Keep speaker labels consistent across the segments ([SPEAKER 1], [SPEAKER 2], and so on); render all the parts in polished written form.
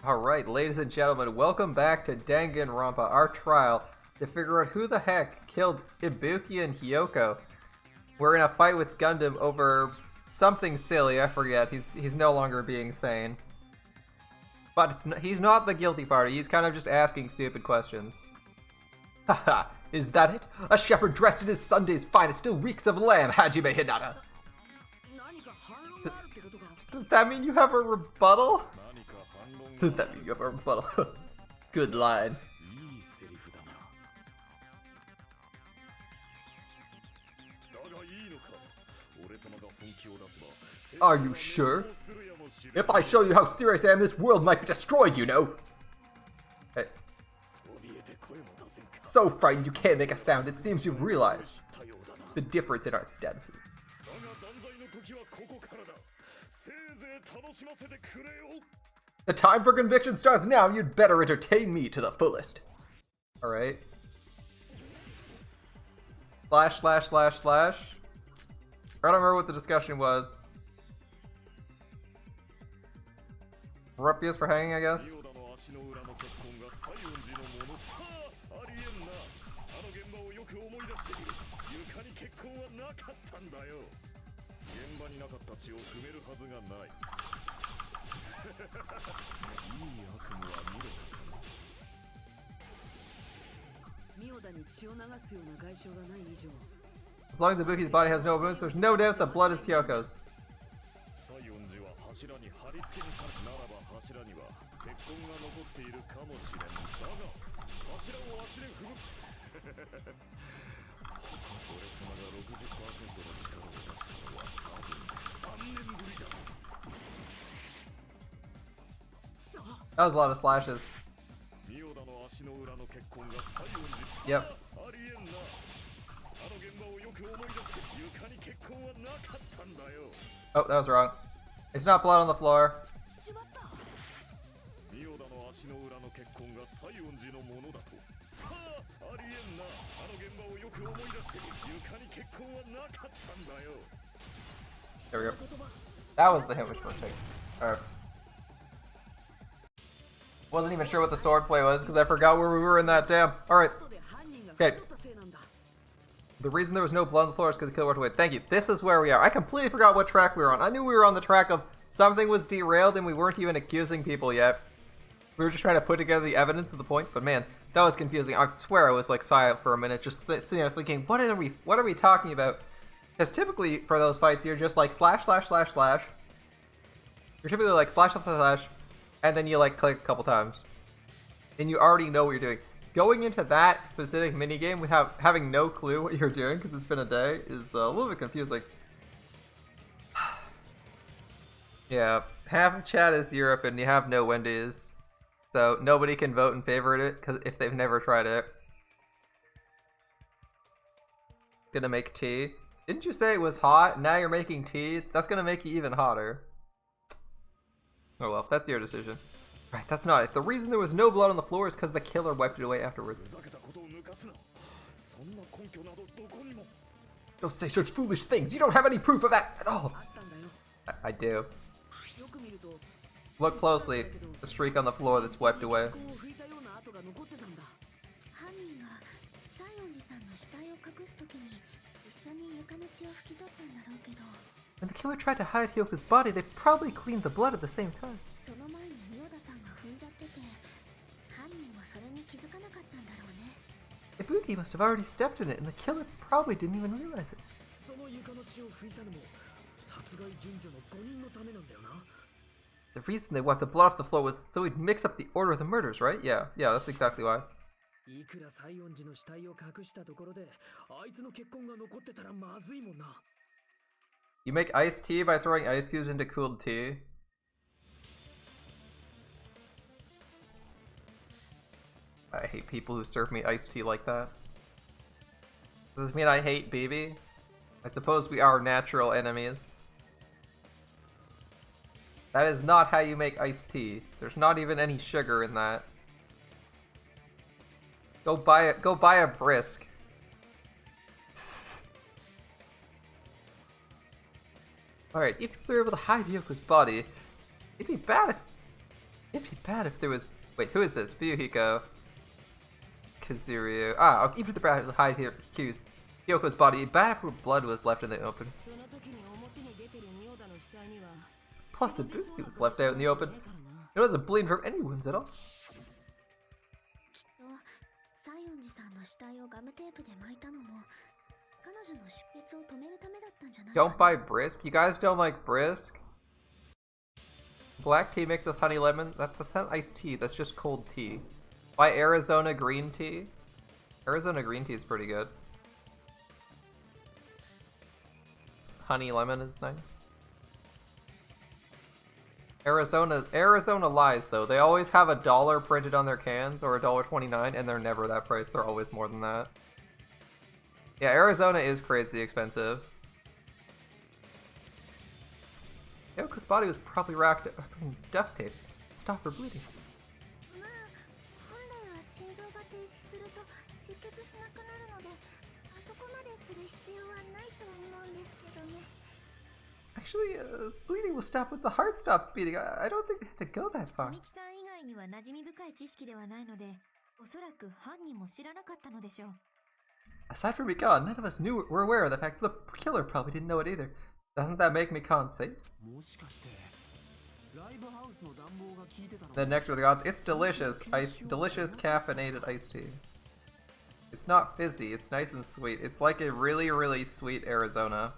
[SPEAKER 1] Alright, ladies and gentlemen, welcome back to Danganronpa, our trial to figure out who the heck killed Ibuki and Hiyoko. We're in a fight with Gundam over something silly, I forget, he's no longer being sane. But he's not the guilty party, he's kind of just asking stupid questions. Haha, is that it? A shepherd dressed in his Sunday's finest still reeks of lamb, Hajime Hinata! Does that mean you have a rebuttal? Does that mean you have a rebuttal? Good line. Are you sure? If I show you how serious I am, this world might be destroyed, you know! Hey. So frightened you can't make a sound, it seems you've realized the difference in our statuses. The time for conviction starts now, you'd better entertain me to the fullest. Alright. Slash, slash, slash, slash. I don't remember what the discussion was. Rupias for hanging, I guess? As long as Ibuki's body has no wounds, there's no doubt the blood is Hyoko's. That was a lot of slashes. Yep. Oh, that was wrong. It's not blood on the floor. There we go. That was the hit which was taken. Alright. Wasn't even sure what the swordplay was because I forgot where we were in that dam. Alright. Okay. The reason there was no blood on the floor is because the killer walked away. Thank you. This is where we are. I completely forgot what track we were on. I knew we were on the track of something was derailed and we weren't even accusing people yet. We were just trying to put together the evidence of the point, but man, that was confusing. I swear I was like silent for a minute, just sitting there thinking, what are we talking about? Because typically for those fights, you're just like slash, slash, slash, slash. You're typically like slash, slash, slash, and then you like click a couple times. And you already know what you're doing. Going into that specific minigame with having no clue what you're doing because it's been a day is a little bit confusing. Yeah, half of chat is Europe and you have no Wendy's. So nobody can vote in favor of it because if they've never tried it. Gonna make tea. Didn't you say it was hot? Now you're making tea? That's gonna make you even hotter. Oh well, that's your decision. Right, that's not it. The reason there was no blood on the floor is because the killer wiped it away afterwards. Don't say such foolish things. You don't have any proof of that at all. I do. Look closely. The streak on the floor that's wiped away. When the killer tried to hide Hyoko's body, they probably cleaned the blood at the same time. Ibuki must have already stepped in it, and the killer probably didn't even realize it. The reason they wiped the blood off the floor was so we'd mix up the order of the murders, right? Yeah, that's exactly why. You make iced tea by throwing ice cubes into cooled tea? I hate people who serve me iced tea like that. Does this mean I hate BB? I suppose we are natural enemies. That is not how you make iced tea. There's not even any sugar in that. Go buy a brisk. Alright, if we were able to hide Yoko's body, it'd be bad if... It'd be bad if there was. Wait, who is this? Fuyuhiko. Kazuryu. Ah, even the bad hide here. Kyoko's body. Bad if her blood was left in the open. Plus, Ibuki was left out in the open. It wasn't bleeding from any wounds at all. Don't buy Brisk? You guys don't like Brisk? Black tea mixed with honey lemon? That's not iced tea, that's just cold tea. Buy Arizona green tea? Arizona green tea is pretty good. Honey lemon is nice. Arizona lies though. They always have $1 printed on their cans or $1.29 and they're never that price. They're always more than that. Yeah, Arizona is crazy expensive. Yoko's body was probably wrapped in duct tape. Stop her bleeding. Actually, bleeding will stop once the heart stops beating. I don't think they had to go that far. Aside from Mikan, none of us were aware of the fact, so the killer probably didn't know it either. Doesn't that make Mikan safe? The nectar of the gods. It's delicious. Delicious caffeinated iced tea. It's not fizzy. It's nice and sweet. It's like a really, really sweet Arizona.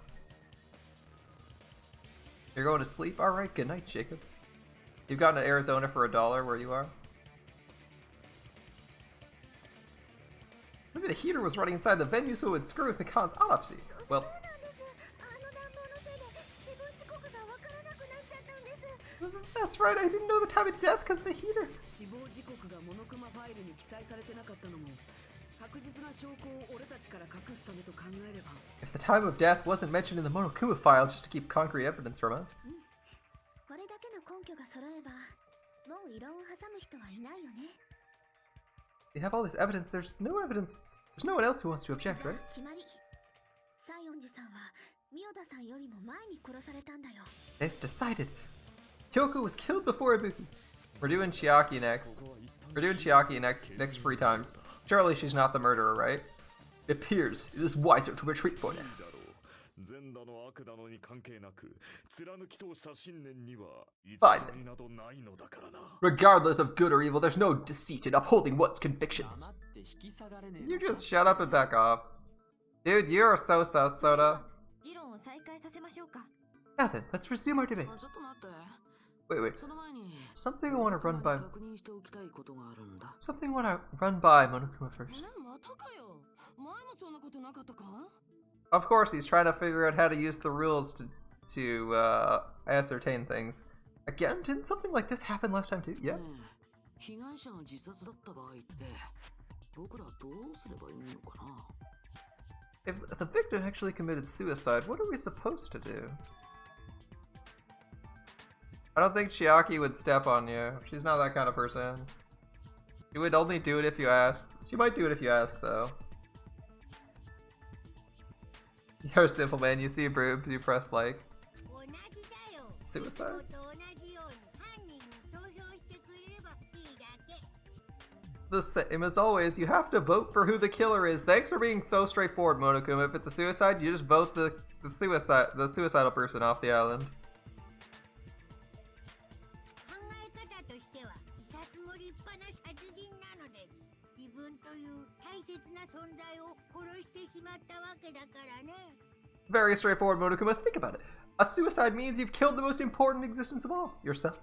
[SPEAKER 1] You're going to sleep? Alright, good night, Jacob. You've gotten to Arizona for $1 where you are? Maybe the heater was running inside the venue so it would screw with Mikan's autopsy. Well... That's right, I didn't know the time of death because of the heater. If the time of death wasn't mentioned in the Monokuma file just to keep concrete evidence from us. You have all this evidence, there's no evidence. There's no one else who wants to object, right? It's decided. Kyoko was killed before Ibuki. We're doing Chiaki next. We're doing Chiaki next free time. Surely she's not the murderer, right? It appears it is wiser to retreat for now. Fine. Regardless of good or evil, there's no deceit in upholding one's convictions. You just shut up and back off. Dude, you're so sus, Soda. Now then, let's resume our debate. Wait. Something I want to run by. Something I want to run by Monokuma first. Of course, he's trying to figure out how to use the rules to ascertain things. Again, didn't something like this happen last time too? Yeah. If the victim actually committed suicide, what are we supposed to do? I don't think Chiaki would step on you. She's not that kind of person. She would only do it if you asked. She might do it if you ask, though. You're a simple man. You see boobs, you press like. Suicide? The same as always, you have to vote for who the killer is. Thanks for being so straightforward, Monokuma. If it's a suicide, you just vote the suicidal person off the island. Very straightforward, Monokuma. Think about it. A suicide means you've killed the most important existence of all, yourself.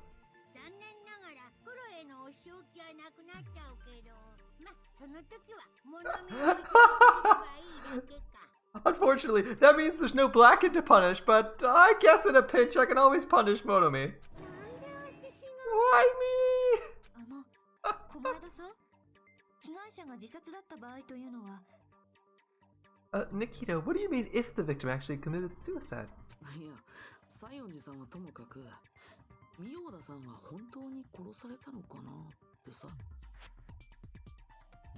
[SPEAKER 1] Unfortunately, that means there's no Blacken to punish, but I guess in a pinch I can always punish Monomi. Why me? Nikita, what do you mean if the victim actually committed suicide?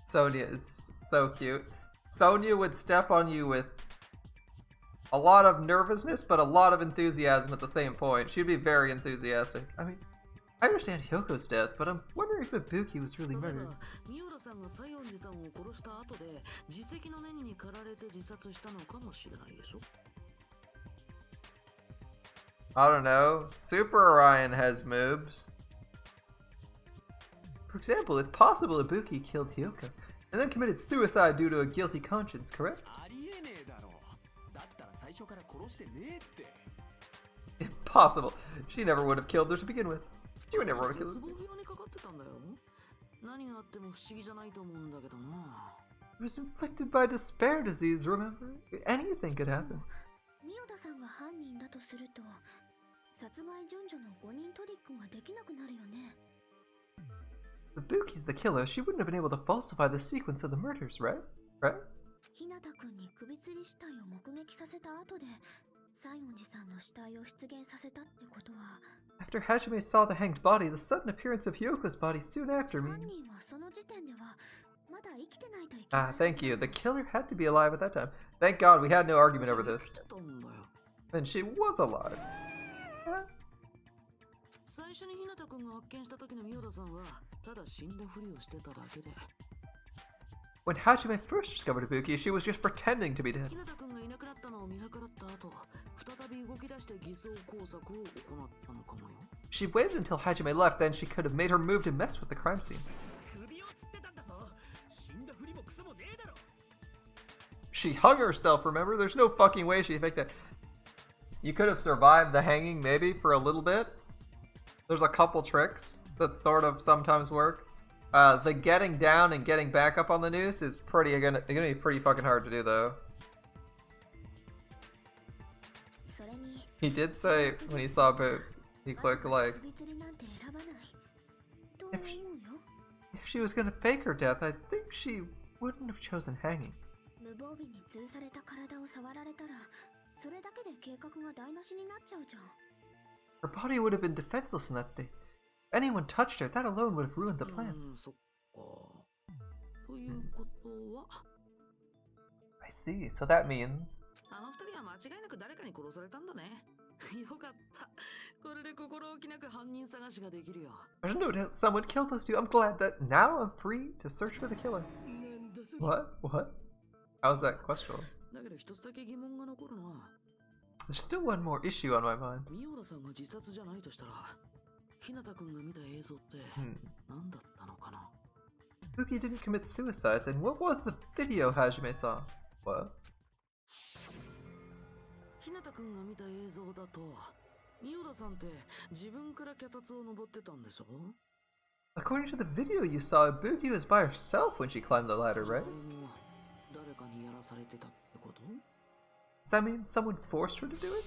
[SPEAKER 1] Sonia is so cute. Sonia would step on you with a lot of nervousness, but a lot of enthusiasm at the same point. She'd be very enthusiastic. I mean, I understand Hyoko's death, but I'm wondering if Ibuki was really murdered. I don't know. Super Orion has moves. For example, it's possible Ibuki killed Hyoko and then committed suicide due to a guilty conscience, correct? Impossible. She never would have killed her to begin with. She would never would have killed her. It was inflicted by despair disease, remember? Anything could happen. Ibuki's the killer. She wouldn't have been able to falsify the sequence of the murders, right? Right? After Hajime saw the hanged body, the sudden appearance of Hyoko's body soon after means... Ah, thank you. The killer had to be alive at that time. Thank God we had no argument over this. And she was alive. When Hajime first discovered Ibuki, she was just pretending to be dead. She waited until Hajime left, then she could have made her move to mess with the crime scene. She hung herself, remember? There's no fucking way she faked that. You could have survived the hanging, maybe, for a little bit. There's a couple tricks that sort of sometimes work. The getting down and getting back up on the noose is gonna be pretty fucking hard to do, though. He did say when he saw boobs, he clicked like. If she was gonna fake her death, I think she wouldn't have chosen hanging. Her body would have been defenseless in that state. If anyone touched her, that alone would have ruined the plan. I see, so that means... There's no doubt someone killed those two. I'm glad that now I'm free to search for the killer. What? What? How's that questionable? There's still one more issue on my mind. Ibuki didn't commit suicide, then what was the video Hajime saw? What? According to the video you saw, Ibuki was by herself when she climbed the ladder, right? Does that mean someone forced her to do it?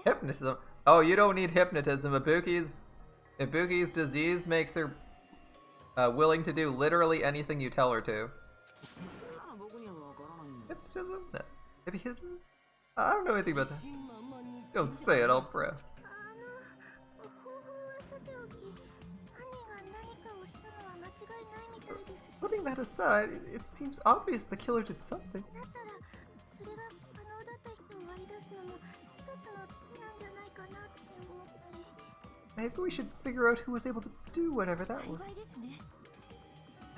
[SPEAKER 1] Hypnotism? Oh, you don't need hypnotism. Ibuki's disease makes her willing to do literally anything you tell her to. Hypnotism? No. Maybe hypnotism? I don't know anything about that. Don't say it, I'll press. Putting that aside, it seems obvious the killer did something. Maybe we should figure out who was able to do whatever that was.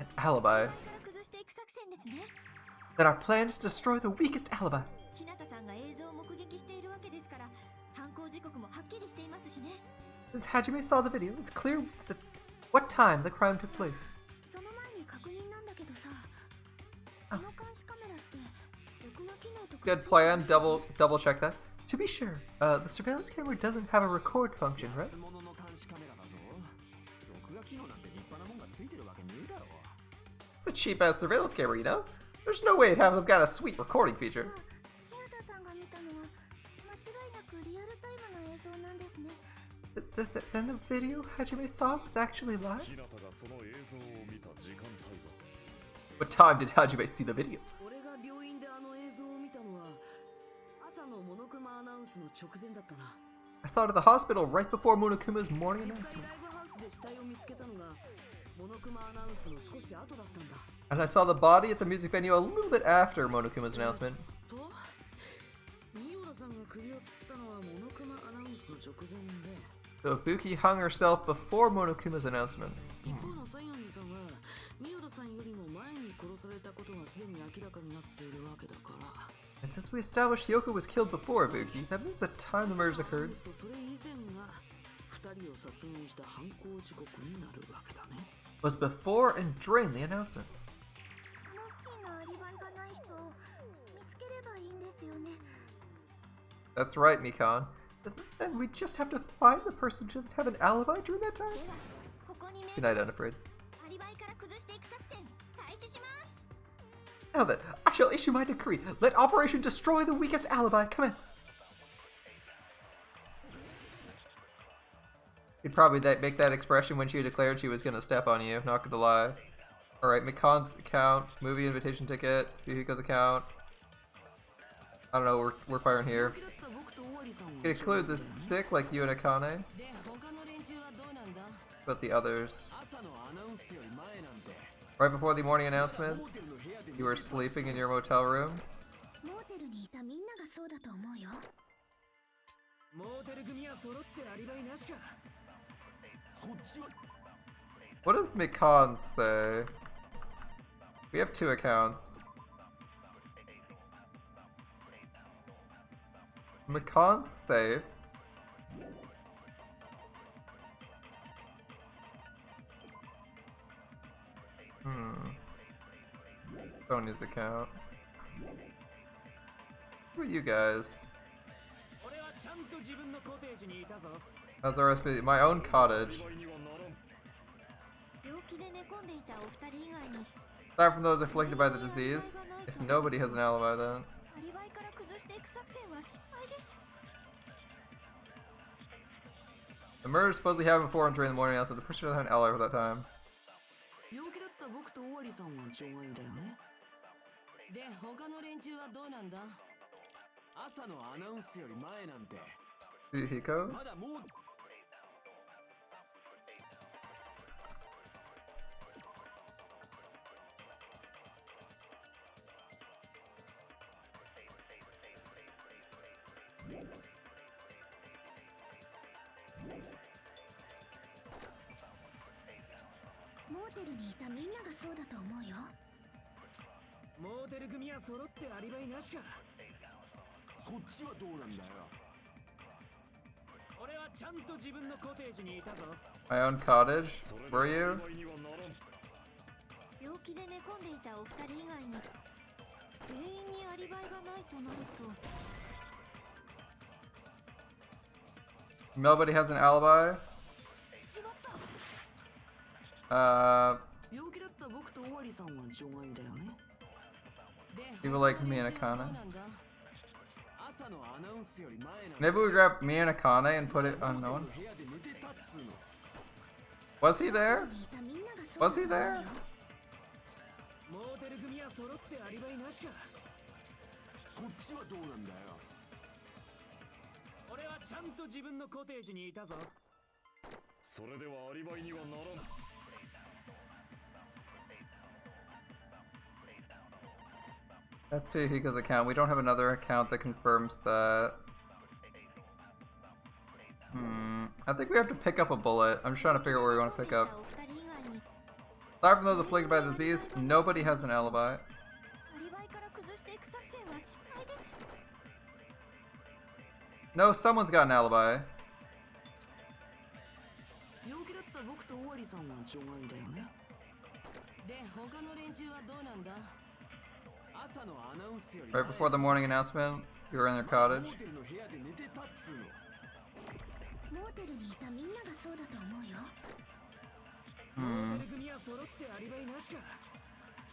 [SPEAKER 1] An alibi. Then our plan is to destroy the weakest alibi. Since Hajime saw the video, it's clear that what time the crime took place. Oh. Good plan, double check that. To be sure, the surveillance camera doesn't have a record function, right? It's a cheap-ass surveillance camera, you know? There's no way it has some kind of sweet recording feature. Then the video Hajime saw was actually live? What time did Hajime see the video? I saw it at the hospital right before Monokuma's morning announcement. And I saw the body at the music venue a little bit after Monokuma's announcement. So Buki hung herself before Monokuma's announcement. And since we established Yoko was killed before Buki, that means the time the murders occurred was before and during the announcement. That's right, Mikan. Then we just have to find the person who doesn't have an alibi during that time? Good night, Unafraid. Now then, I shall issue my decree. Let Operation Destroy the Weakest Alibi commence. You'd probably make that expression when she declared she was going to step on you, not gonna lie. Alright, Mikan's account, movie invitation ticket, Yuhiko's account. I don't know, we're firing here. Include the sick like you and Akane. But the others. Right before the morning announcement, you were sleeping in your motel room. What does Mikan say? We have 2 accounts. Mikan's safe. Sonya's account. Who are you guys? How's RSP? My own cottage. Aside from those afflicted by the disease, if nobody has an alibi then. The murder supposedly happened before and during the morning announcement. The person doesn't have an alibi for that time. Yuhiko? My own cottage? Were you? Nobody has an alibi? People like me and Akane. Maybe we grab me and Akane and put it unknown. Was he there? Was he there? That's Fuyuhiko's account. We don't have another account that confirms that. I think we have to pick up a bullet. I'm just trying to figure out where we want to pick up. Aside from those afflicted by the disease, nobody has an alibi. No, someone's got an alibi. Right before the morning announcement, you were in their cottage.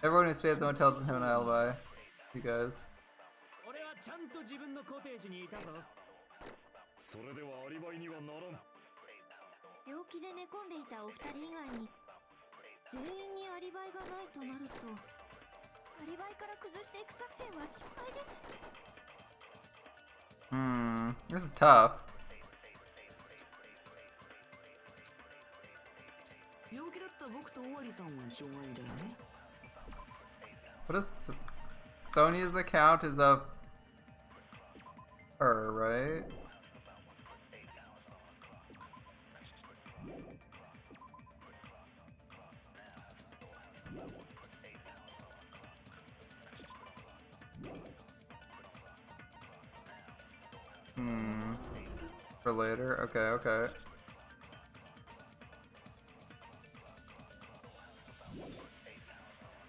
[SPEAKER 1] Everyone who stayed at the motel doesn't have an alibi. You guys. This is tough. What is Sonya's account is of her, right? For later? Okay, okay.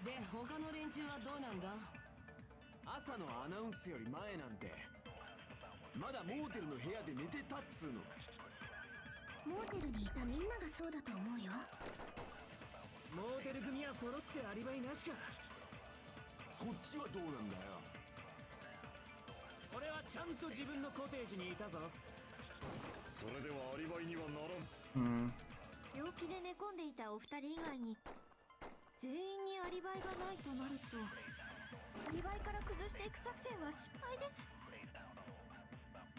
[SPEAKER 2] で、他の連中はどうなんだ？
[SPEAKER 3] 朝のアナウンスより前なんてまだモーテルの部屋で寝てたっつうの。
[SPEAKER 4] モーテルにいたみんながそうだと思うよ。
[SPEAKER 5] モーテル組は揃ってアリバイなしか。
[SPEAKER 3] そっちはどうなんだよ。
[SPEAKER 5] 俺はちゃんと自分のコテージにいたぞ。
[SPEAKER 3] それではアリバイにはならん。
[SPEAKER 4] 病気で寝込んでいたお二人以外に全員にアリバイがないとなると、アリバイから崩していく作戦は失敗です。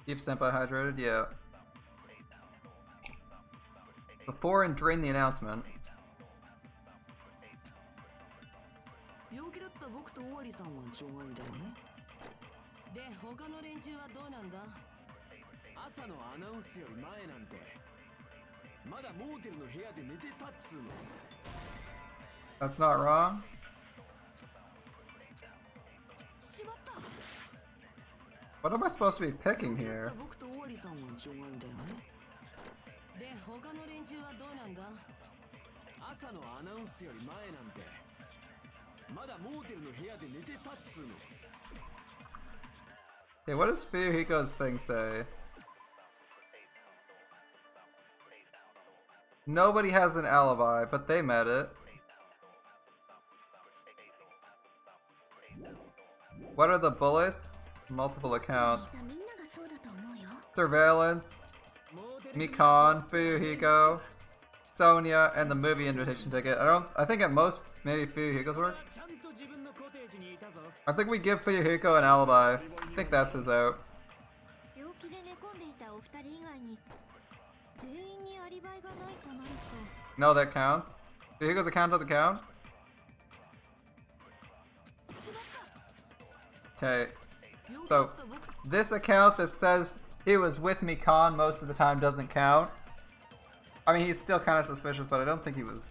[SPEAKER 1] Keep Senpai hydrated? Yeah. Before and during the announcement.
[SPEAKER 2] 病気だった僕とオワリさんは除外だよね。で、他の連中はどうなんだ？
[SPEAKER 3] 朝のアナウンスより前なんてまだモーテルの部屋で寝てたっつうの。
[SPEAKER 1] That's not wrong.
[SPEAKER 2] しまった。
[SPEAKER 1] What am I supposed to be picking here?
[SPEAKER 2] 僕とオワリさんは除外だよね。で、他の連中はどうなんだ？
[SPEAKER 3] 朝のアナウンスより前なんてまだモーテルの部屋で寝てたっつうの。
[SPEAKER 1] Okay, what does Fuyuhiko's thing say? Nobody has an alibi, but they met it. What are the bullets? Multiple accounts. Surveillance. Mikan, Fuyuhiko, Sonia, and the movie invitation ticket. I think at most, maybe Fuyuhiko's works. I think we give Fuyuhiko an alibi. I think that's his out. No, that counts. Fuyuhiko's account doesn't count? Okay. So, this account that says he was with Mikan most of the time doesn't count. I mean, he's still kind of suspicious, but I don't think he was.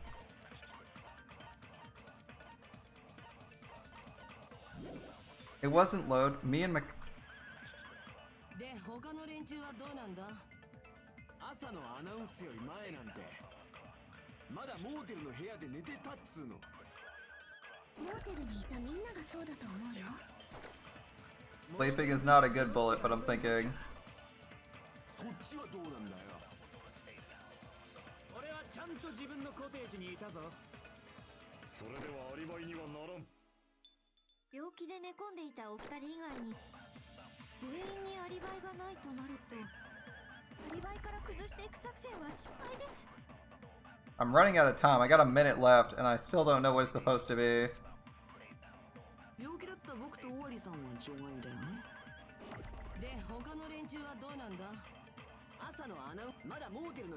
[SPEAKER 1] It wasn't load. Me and Mc.
[SPEAKER 2] で、他の連中はどうなんだ？
[SPEAKER 3] 朝のアナウンスより前なんてまだモーテルの部屋で寝てたっつうの。
[SPEAKER 4] モーテルにいたみんながそうだと思うよ。
[SPEAKER 1] Sleeping is not a good bullet, but I'm thinking.
[SPEAKER 3] そっちはどうなんだよ。
[SPEAKER 5] 俺はちゃんと自分のコテージにいたぞ。
[SPEAKER 3] それではアリバイにはならん。
[SPEAKER 4] 病気で寝込んでいたお二人以外に全員にアリバイがないとなると、アリバイから崩していく作戦は失敗です。
[SPEAKER 1] I'm running out of time. I got a minute left, and I still don't know what it's supposed to be.
[SPEAKER 2] 病気だった僕とオワリさんは除外だよね。で、他の連中はどうなんだ？
[SPEAKER 3] 朝のアナウンスまだモーテルの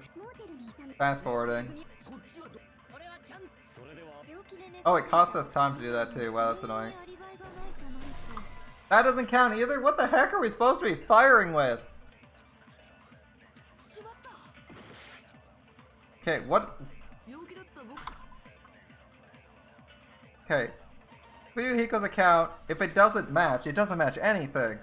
[SPEAKER 1] Fast forwarding.
[SPEAKER 3] そっちはど。俺はちゃんそれでは
[SPEAKER 1] Oh, it costs us time to do that too. Wow, that's annoying. That doesn't count either? What the heck are we supposed to be firing with? Okay, what? Okay. Fuyuhiko's account, if it doesn't match, it doesn't match anything.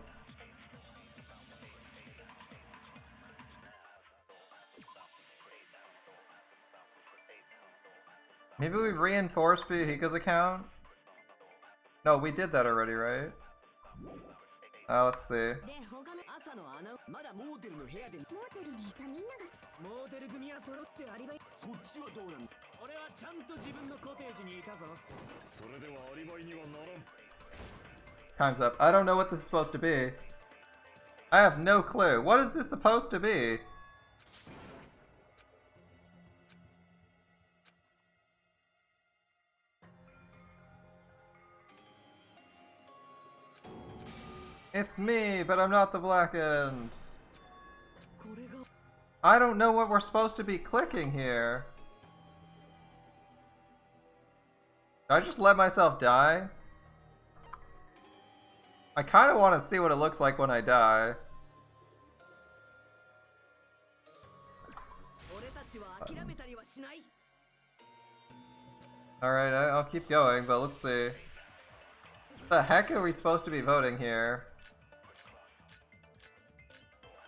[SPEAKER 1] Maybe we reinforce Fuyuhiko's account? No, we did that already, right? Let's see.
[SPEAKER 3] 朝のアナウンスまだモーテルの部屋でモーテルにいたみんなが
[SPEAKER 5] モーテル組は揃ってアリバイ。
[SPEAKER 3] そっちはどうなんだ。
[SPEAKER 5] 俺はちゃんと自分のコテージにいたぞ。
[SPEAKER 3] それではアリバイにはならん。
[SPEAKER 1] Time's up. I don't know what this is supposed to be. I have no clue. What is this supposed to be? It's me, but I'm not the blackened. I don't know what we're supposed to be clicking here. Did I just let myself die? I kind of want to see what it looks like when I die. Alright, I'll keep going, but let's see. What the heck are we supposed to be voting here?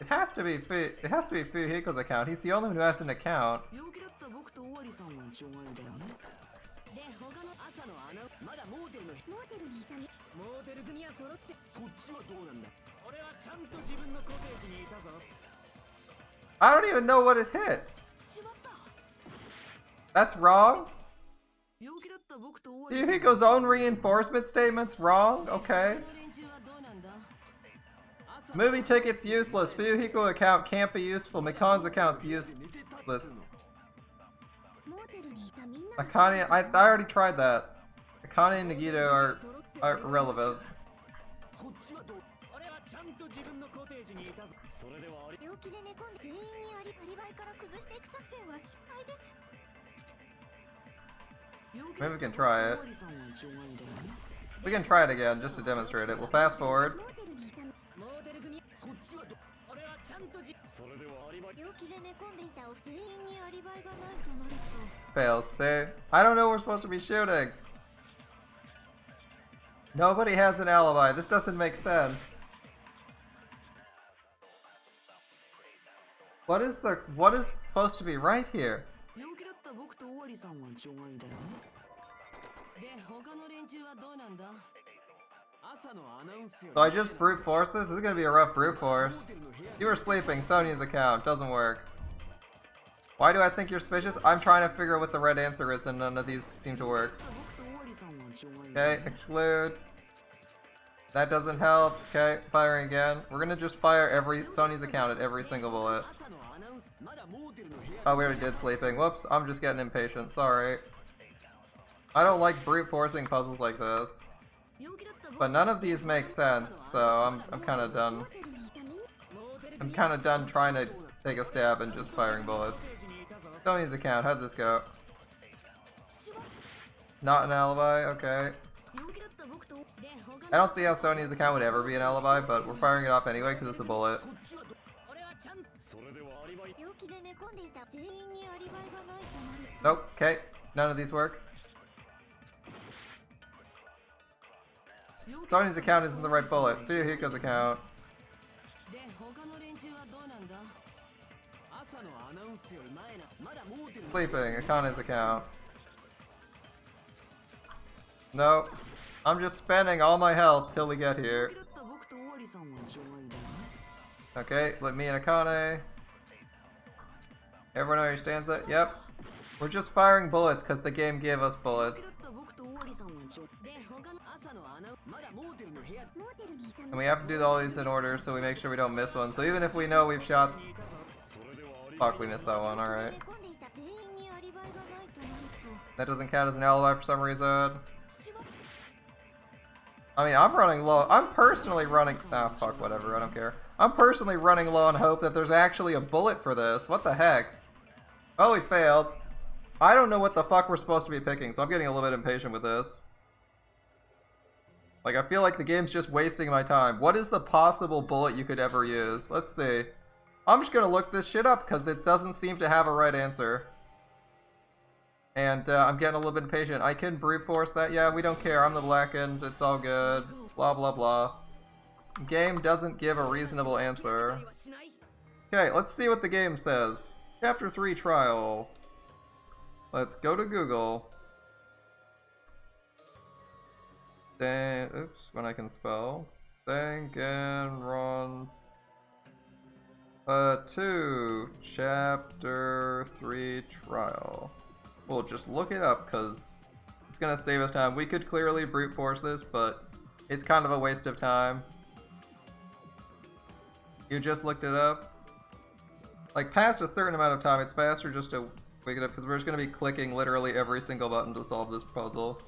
[SPEAKER 1] It has to be Fuhiko's account. He's the only one who has an account.
[SPEAKER 2] 陽気だった僕と尾張さんは除外だよね。
[SPEAKER 4] で他の
[SPEAKER 3] 朝のアナウンまだモーテルの
[SPEAKER 4] モーテルにいたみ
[SPEAKER 5] モーテル組は揃って
[SPEAKER 3] そっちはどうなんだ
[SPEAKER 5] 俺はちゃんと自分のコテージにいたぞ
[SPEAKER 1] I don't even know what it hit.
[SPEAKER 2] しまった。
[SPEAKER 1] That's wrong.
[SPEAKER 2] 陽気だった僕と尾張さんは
[SPEAKER 1] Fuhiko's own reinforcement statement's wrong. Okay.
[SPEAKER 2] 他の連中はどうなんだ。
[SPEAKER 1] Movie tickets useless. Fuhiko account can't be useful. Mikan's account's useless.
[SPEAKER 4] モーテルにいたみんな
[SPEAKER 1] Akane, I already tried that. Akane and Nagito are irrelevant.
[SPEAKER 3] そっちはどう
[SPEAKER 5] 俺はちゃんと自分のコテージにいたぞそれではあり
[SPEAKER 4] 病気で寝込んで全員にアリバイから崩していく作戦は失敗です
[SPEAKER 1] Maybe we can try it.
[SPEAKER 2] 尾張さんは除外だよね。
[SPEAKER 1] We can try it again just to demonstrate it. We'll fast forward.
[SPEAKER 4] モーテルにいたみ
[SPEAKER 5] モーテル組
[SPEAKER 3] そっちはど
[SPEAKER 5] 俺はちゃんとそれではアリバイ
[SPEAKER 4] 病気で寝込んでいた全員にアリバイがないとなると
[SPEAKER 1] Fail save. I don't know where we're supposed to be shooting. Nobody has an alibi. This doesn't make sense. What is supposed to be right here?
[SPEAKER 2] 陽気だった僕と尾張さんは除外だよね。で他の連中はどうなんだ。
[SPEAKER 3] 朝のアナウンスよ
[SPEAKER 1] So I just brute force this? This is gonna be a rough brute
[SPEAKER 3] モ
[SPEAKER 1] force.
[SPEAKER 3] ーテルの部屋
[SPEAKER 1] You were sleeping. Sonya's account. Doesn't work. Why do I think you're suspicious? I'm trying to figure out what the right answer is and none of these seem to work.
[SPEAKER 2] 僕と尾張さんは除外だよ
[SPEAKER 1] Okay,
[SPEAKER 2] ね。
[SPEAKER 1] exclude. That doesn't help. Okay, firing again. We're gonna just fire Sonya's account at every single bullet.
[SPEAKER 3] 朝のアナウンスまだモーテルの部屋
[SPEAKER 1] Oh, we already did sleeping. Whoops, I'm just getting impatient. Sorry. I don't like brute forcing puzzles like this.
[SPEAKER 2] 陽気だった僕
[SPEAKER 1] But none of these make sense, so I'm kind of done.
[SPEAKER 4] モーテルにいたみんな
[SPEAKER 1] I'm kind of done trying to take a stab and just firing bullets.
[SPEAKER 5] コテージにいたぞ
[SPEAKER 1] Sonya's account, how'd this go? Not an alibi, okay.
[SPEAKER 2] 陽気だった僕とで他
[SPEAKER 1] I
[SPEAKER 2] の
[SPEAKER 1] don't see how Sonya's account would ever be an alibi, but we're firing it off anyway because it's a bullet.
[SPEAKER 3] そっちはど
[SPEAKER 5] 俺はちゃんそれではアリバイ
[SPEAKER 4] 病気で寝込んでいた全員にアリバイがないとなると
[SPEAKER 1] Nope, okay. None of these work. Sonya's account isn't the right bullet. Fuhiko's account.
[SPEAKER 2] で他の連中はどうなんだ。
[SPEAKER 3] 朝のアナウンスより前なまだモーテルの
[SPEAKER 1] Sleeping. Akane's account. No. I'm just spending all my health till we get
[SPEAKER 2] 陽
[SPEAKER 1] here.
[SPEAKER 2] 気だった僕と尾張さんは除外だよね。
[SPEAKER 1] Okay, let me and Akane. Everyone understands that? Yep. We're just firing bullets because the game gave us
[SPEAKER 2] 陽気だっ
[SPEAKER 1] bullets.
[SPEAKER 2] た僕と尾張さんは除外で他の
[SPEAKER 3] 朝のアナウンスまだモーテルの部屋
[SPEAKER 4] モーテルにいたみ
[SPEAKER 1] And we have to do all these in order so we make sure we don't miss one. So even if we know we've shot...
[SPEAKER 5] にいたぞそれではアリ
[SPEAKER 1] Fuck, we missed that one,
[SPEAKER 4] 病
[SPEAKER 1] alright.
[SPEAKER 4] 気で寝込んでいた全員にアリバイがないとなると
[SPEAKER 1] That doesn't count as an alibi for some reason.
[SPEAKER 4] しまっ
[SPEAKER 1] I mean, I'm running low. I'm personally running... Ah, fuck, whatever, I don't care. I'm personally running low on hope that there's actually a bullet for this. What the heck? Oh, we failed. I don't know what the fuck we're supposed to be picking, so I'm getting a little bit impatient with this. Like, I feel like the game's just wasting my time. What is the possible bullet you could ever use? Let's see. I'm just gonna look this shit up, because it doesn't seem to have a right answer. And I'm getting a little bit impatient. I can brute force that. Yeah, we don't care. I'm the black end. It's all good. Blah, blah, blah. Game doesn't give a reasonable answer. Okay, let's see what the game says. Chapter 3 trial. Let's go to Google. Oops, when I can spell. Danganron 2, Chapter 3 trial. We'll just look it up because it's gonna save us time. We could clearly brute force this, but it's kind of a waste of time. You just looked it up? Like, past a certain amount of time, it's faster just to wake it up because we're just gonna be clicking literally every single button to solve this puzzle.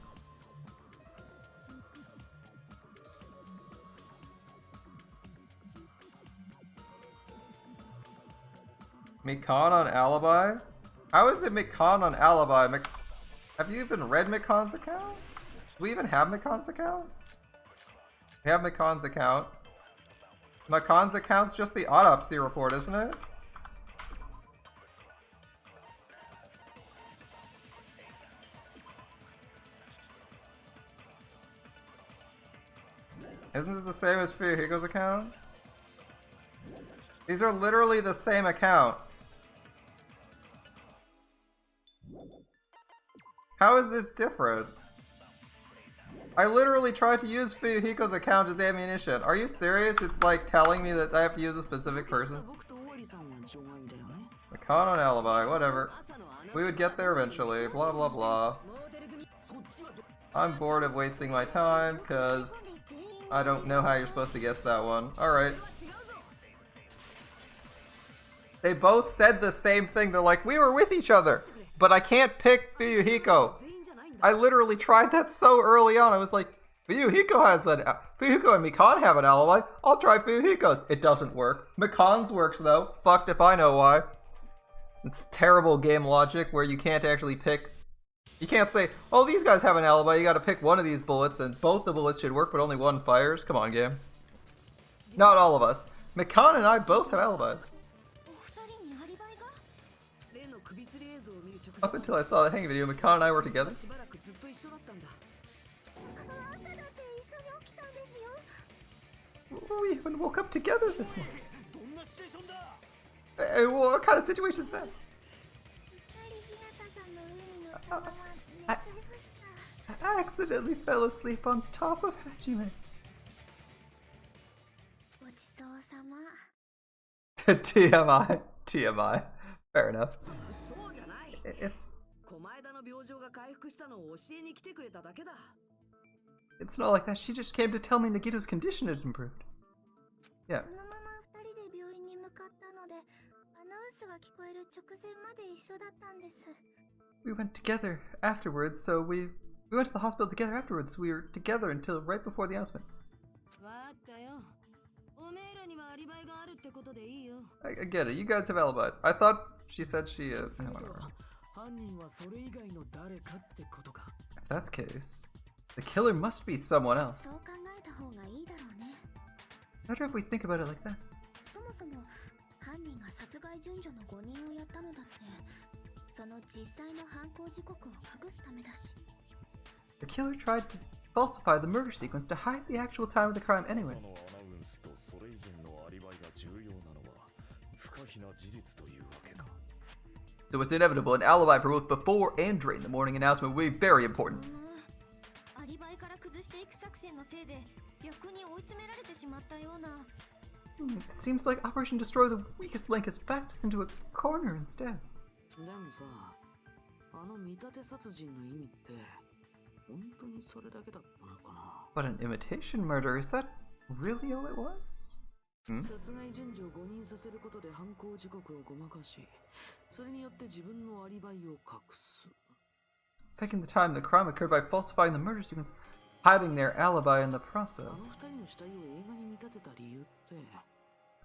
[SPEAKER 1] Mikan on Alibi? How is it Mikan on Alibi? Have you even read Mikan's account? Do we even have Mikan's account? We have Mikan's account. Mikan's account's just the autopsy report, isn't it? Isn't this the same as Fuyuhiko's account? These are literally the same account. How is this different? I literally tried to use Fuyuhiko's account as ammunition. Are you serious? It's like telling me that I have to use a specific person? Mikan on alibi, whatever. We would get there eventually, blah blah blah. I'm bored of wasting my time, cause I don't know how you're supposed to guess that one. Alright. They both said the same thing, they're like, we were with each other, but I can't pick Fuyuhiko. I literally tried that so early on, I was like, Fuyuhiko and Mikan have an alibi, I'll try Fuyuhiko's. It doesn't work. Mikan's works though, fucked if I know why. It's terrible game logic where you can't actually pick. You can't say, oh, these guys have an alibi, you gotta pick one of these bullets and both the bullets should work but only one fires. Come on, game. Not all of us. Mikan and I both have alibis. Up until I saw the hang video, Mikan and I were together. We even woke up together this morning. Hey, what kind of situation is that? I accidentally fell asleep on top of Hajime. TMI. TMI. Fair enough. It's not like that. She just came to tell me Nagito's condition had improved. Yeah. We went together afterwards, so we went to the hospital together afterwards. We were together until right before the announcement. I get it. You guys have alibis. I thought she said she is. Whatever. If that's the case, the killer must be someone else. Better if we think about it like that. The killer tried to falsify the murder sequence to hide the actual time of the crime anyway. So it's inevitable. An alibi for both before and during the morning announcement will be very important. It seems like Operation Destroy the Weakest Link has backed us into a corner instead. But an imitation murder, is that really all it was? Faking the time the crime occurred by falsifying the murder sequence, hiding their alibi in the process.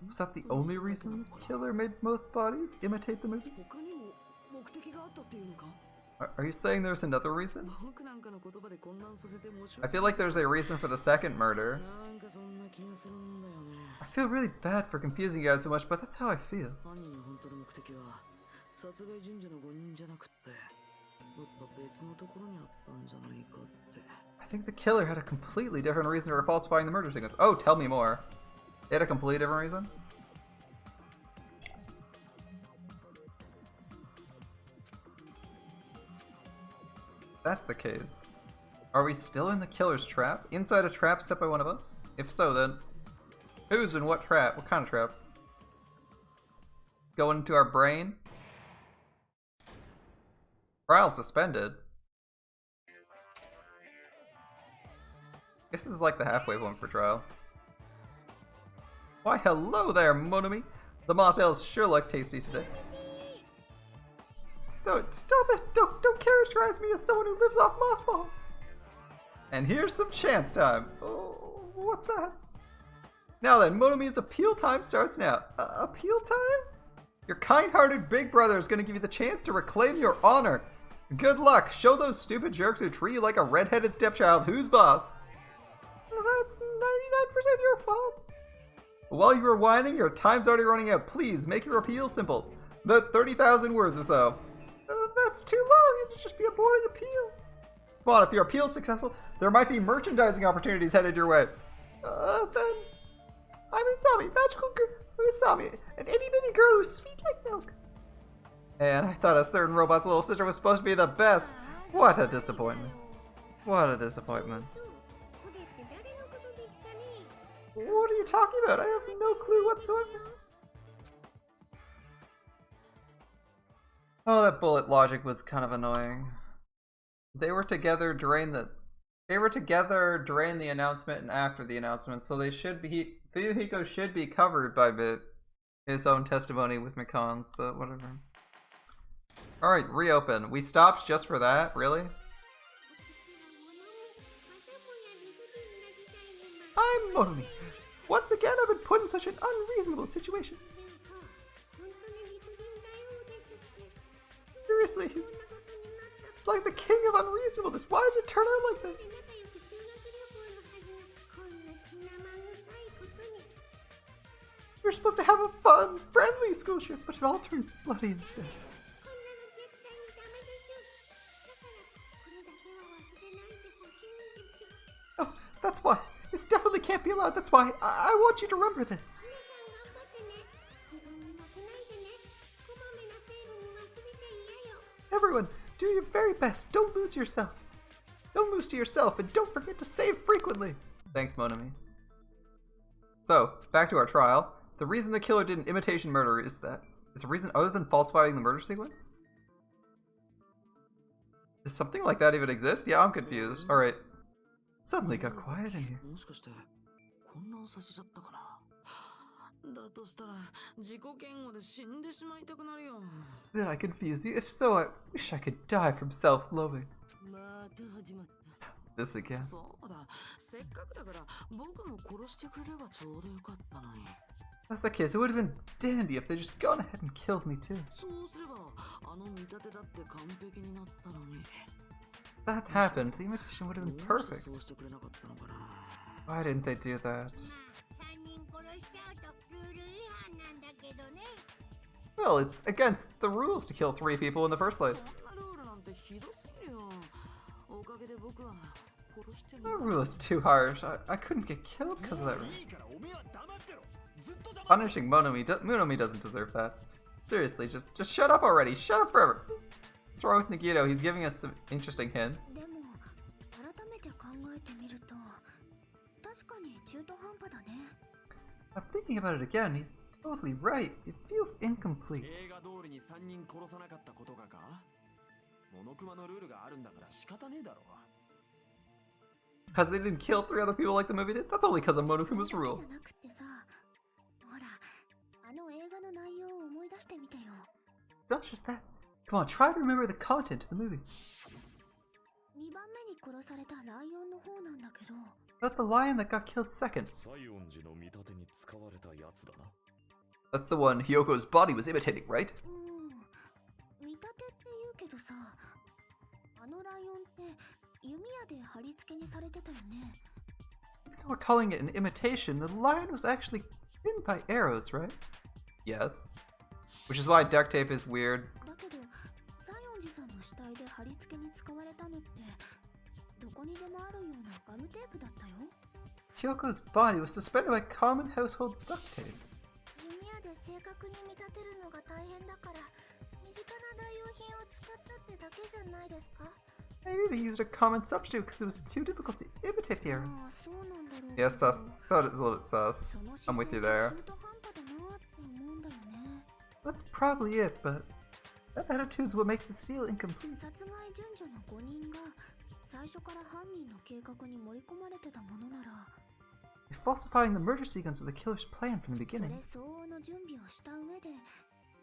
[SPEAKER 1] Was that the only reason the killer made both bodies imitate the movie? Are you saying there's another reason? I feel like there's a reason for the second murder. I feel really bad for confusing you guys so much, but that's how I feel. I think the killer had a completely different reason for falsifying the murder sequence. Oh, tell me more. They had a completely different reason? That's the case. Are we still in the killer's trap? Inside a trap set by one of us? If so, then who's in what trap? What kind of trap? Going into our brain? Trial suspended. This is like the halfway point for trial. Why, hello there, Monami. The moss bells sure look tasty today. Stop it! Don't characterize me as someone who lives off moss balls. And here's some chance time. Oh, what's that? Now then, Monami's appeal time starts now. Appeal time? Your kind-hearted big brother is going to give you the chance to reclaim your honor. Good luck. Show those stupid jerks who treat you like a red-headed stepchild who's boss. That's 99% your fault. While you were whining, your time's already running out. Please, make your appeal simple. The 30,000 words or so. That's too long. It'd just be a boring appeal. Come on, if your appeal's successful, there might be merchandising opportunities headed your way. Then I'm Usami, magical Usami, an itty bitty girl who's sweet like milk. And I thought a certain robot's little sister was supposed to be the best. What a disappointment. What a disappointment.
[SPEAKER 4] これって誰のことですかね？
[SPEAKER 1] What are you talking about? I have no clue whatsoever. Oh, that bullet logic was kind of annoying. They were together during the announcement and after the announcement, so they should be Fuyuhiko should be covered by his own testimony with McConn's, but whatever. Alright, reopen. We stopped just for that? Really? I'm Monomi. Once again, I've been put in such an unreasonable situation. Seriously, he's like the king of unreasonableness. Why did it turn out like this? We were supposed to have a fun, friendly school trip, but it all turned bloody instead. Oh, that's why. This definitely can't be allowed. That's why I want you to remember this. Everyone, do your very best. Don't lose yourself. Don't lose to yourself, and don't forget to save frequently. Thanks, Monomi. So, back to our trial. The reason the killer did an imitation murder is a reason other than falsifying the murder sequence? Does something like that even exist? Yeah, I'm confused. Alright. Suddenly got quiet in here.
[SPEAKER 5] もしかして混乱させちゃったかな。だとしたら自己嫌悪で死んでしまいたくなるよ。
[SPEAKER 1] Did I confuse you? If so, I wish I could die from self-loathing.
[SPEAKER 2] また始まった
[SPEAKER 1] This again.
[SPEAKER 5] そうだ、せっかくだから僕も殺してくれればちょうどよかったのに。
[SPEAKER 1] That's the case. It would have been dandy if they just gone ahead and killed me too.
[SPEAKER 5] そうすればあの見立てだって完璧になったのに。
[SPEAKER 1] If that happened, the imitation would have been
[SPEAKER 5] どうして
[SPEAKER 1] perfect.
[SPEAKER 5] そうしてくれなかったのかな。
[SPEAKER 1] Why didn't they do that?
[SPEAKER 4] 3人殺しちゃうとルール違反なんだけどね。
[SPEAKER 1] Well, it's against the rules to kill 3 people in the first place.
[SPEAKER 5] そんなルールなんてひどすぎるよ。おかげで僕は殺してる。
[SPEAKER 1] That rule is too harsh. I couldn't get killed because of that rule.
[SPEAKER 3] いいからおめえは黙ってろ。ずっと黙ってろ。
[SPEAKER 1] Punishing Monomi doesn't deserve that. Seriously, just shut up already. Shut up forever. What's wrong with Nagito? He's giving us some interesting hints.
[SPEAKER 4] でも改めて考えてみると確かに中途半端だね。
[SPEAKER 1] I'm thinking about it again. He's totally right. It feels incomplete.
[SPEAKER 3] 映画通りに3人殺さなかったことがか。モノクマのルールがあるんだから仕方ねえだろ。
[SPEAKER 1] Because they didn't kill 3 other people like the movie did? That's only because of Monokuma's
[SPEAKER 4] それだ
[SPEAKER 1] rule.
[SPEAKER 4] けじゃなくてさ、ほらあの映画の内容を思い出してみてよ。
[SPEAKER 1] It's not just that. Come on, try to remember the content of the movie.
[SPEAKER 4] 2番目に殺されたライオンの方なんだけど、
[SPEAKER 1] About the lion that got killed second.
[SPEAKER 6] 西園寺の見立てに使われたやつだな。
[SPEAKER 1] That's the one Hyoko's body was imitating, right?
[SPEAKER 4] 見立てって言うけどさ、あのライオンって弓矢で貼り付けにされてたよね。
[SPEAKER 1] Even though we're calling it an imitation, the lion was actually hit by arrows, right? Yes. Which is why duct tape is weird.
[SPEAKER 4] だけど西園寺さんの死体で貼り付けに使われたのってどこにでもあるようなガムテープだったよ。
[SPEAKER 1] Hyoko's body was suspended by common household duct tape.
[SPEAKER 4] 弓矢で正確に見立てるのが大変だから身近な代用品を使ったってだけじゃないですか？
[SPEAKER 1] Maybe they used a common substitute because it was too difficult to imitate the arrows.
[SPEAKER 4] ああ、そうなんだろうけど。
[SPEAKER 1] Yeah, sus. Thought it was a little bit sus.
[SPEAKER 4] その
[SPEAKER 1] I'm with
[SPEAKER 4] 姿
[SPEAKER 1] you
[SPEAKER 4] 勢
[SPEAKER 1] there.
[SPEAKER 4] が中途半端だなって思うんだよね。
[SPEAKER 1] That's probably it, but that attitude's what makes us feel incomplete.
[SPEAKER 4] 殺害順序の5人が最初から犯人の計画に盛り込まれてたものなら、
[SPEAKER 1] If falsifying the murder sequence was the killer's plan from the
[SPEAKER 4] そ
[SPEAKER 1] beginning,
[SPEAKER 4] れ相応の準備をした上で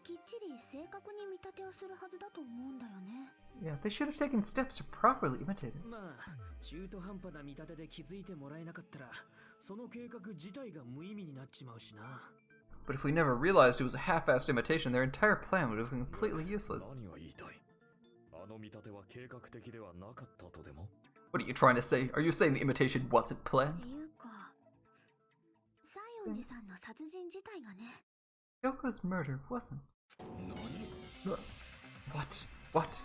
[SPEAKER 4] きっちり正確に見立てをするはずだと思うんだよね。
[SPEAKER 1] yeah, they should have taken steps to properly imitate it.
[SPEAKER 5] まあ中途半端な見立てで気づいてもらえなかったらその計画自体が無意味になっちまうしな。
[SPEAKER 1] But if we never realized it was a half-assed imitation, their entire plan would have been completely useless.
[SPEAKER 6] 何が言いたい？あの見立ては計画的ではなかったとでも？
[SPEAKER 1] What are you trying to say? Are you saying the imitation wasn't
[SPEAKER 4] っ
[SPEAKER 1] planned?
[SPEAKER 4] ていうか、西園寺さんの殺人自体がね、
[SPEAKER 1] Hyoko's murder wasn't.
[SPEAKER 6] 何？
[SPEAKER 1] What? What?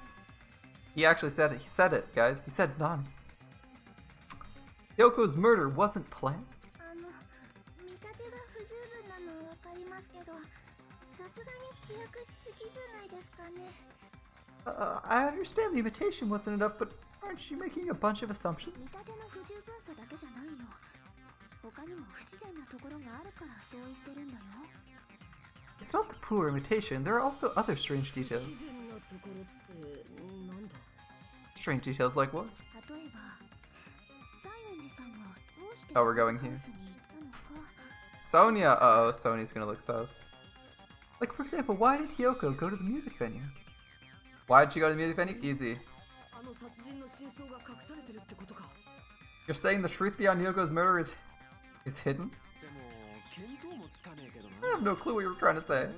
[SPEAKER 1] He actually said it. He said it, guys. He said none. Hyoko's murder wasn't planned?
[SPEAKER 4] あ飛躍しすぎじゃないですかね。
[SPEAKER 1] I understand the imitation wasn't enough, but aren't you making a bunch of
[SPEAKER 4] 見
[SPEAKER 1] assumptions?
[SPEAKER 4] 立ての不十分さだけじゃないよ。他にも不自然なところがあるからそう言ってるんだよ。
[SPEAKER 1] It's not the poor imitation, there are also other strange details.
[SPEAKER 2] 自然なところってなんだ。
[SPEAKER 1] Strange details like what?
[SPEAKER 4] 例えば、西園寺さんがどうして
[SPEAKER 1] Oh, we're going here.
[SPEAKER 4] ハウスに行ったのか。
[SPEAKER 1] Sonia, uh-oh, Sony's gonna look sus. Like, for example, why did Hyoko go to the music venue? Why did she go to the music venue? Easy.
[SPEAKER 2] あの殺人の真相が隠されてるってことか。
[SPEAKER 1] You're saying the truth behind Hyoko's murder is hidden?
[SPEAKER 3] でも見当もつかねえけど
[SPEAKER 1] I have
[SPEAKER 3] な。
[SPEAKER 1] no clue what you were trying to say.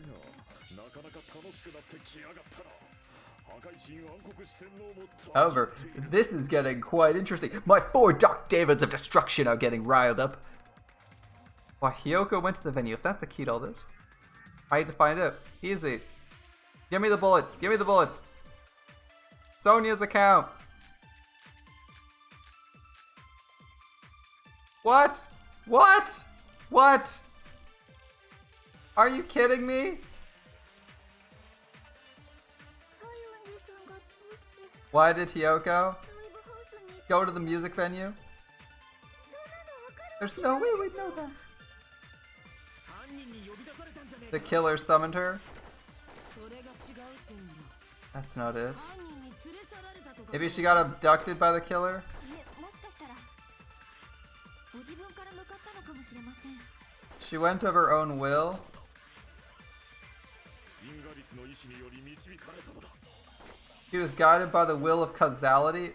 [SPEAKER 6] なかなか楽しくなってきやがったな。破壊神暗黒四天王も
[SPEAKER 1] However, this is getting quite interesting. My 4 Dark Devas of Destruction are getting riled up. Why, Hyoko went to the venue, if that's the key to all this. I need to find it. Easy. Give me the bullets. Give me the bullets. Sonia's account. What? What? What? Are you kidding me?
[SPEAKER 4] 西園寺さんがどうして
[SPEAKER 1] Why did Hyoko
[SPEAKER 4] ライブハウスに
[SPEAKER 1] go to the music venue?
[SPEAKER 4] そんなのわかる
[SPEAKER 1] There's no way we'd know that.
[SPEAKER 3] 犯人に呼び出されたんじゃねえ
[SPEAKER 1] The
[SPEAKER 3] か。
[SPEAKER 1] killer summoned her?
[SPEAKER 2] それが違うってんだ。
[SPEAKER 1] That's not it.
[SPEAKER 2] 犯人に連れ去られたとか。
[SPEAKER 1] Maybe she got abducted by the killer?
[SPEAKER 4] いえ、もしかしたらご自分から向かったのかもしれません。
[SPEAKER 1] She went of her own will?
[SPEAKER 6] 因果律の意志により導かれたのだ。
[SPEAKER 1] She was guided by the will of causality?
[SPEAKER 4] 西園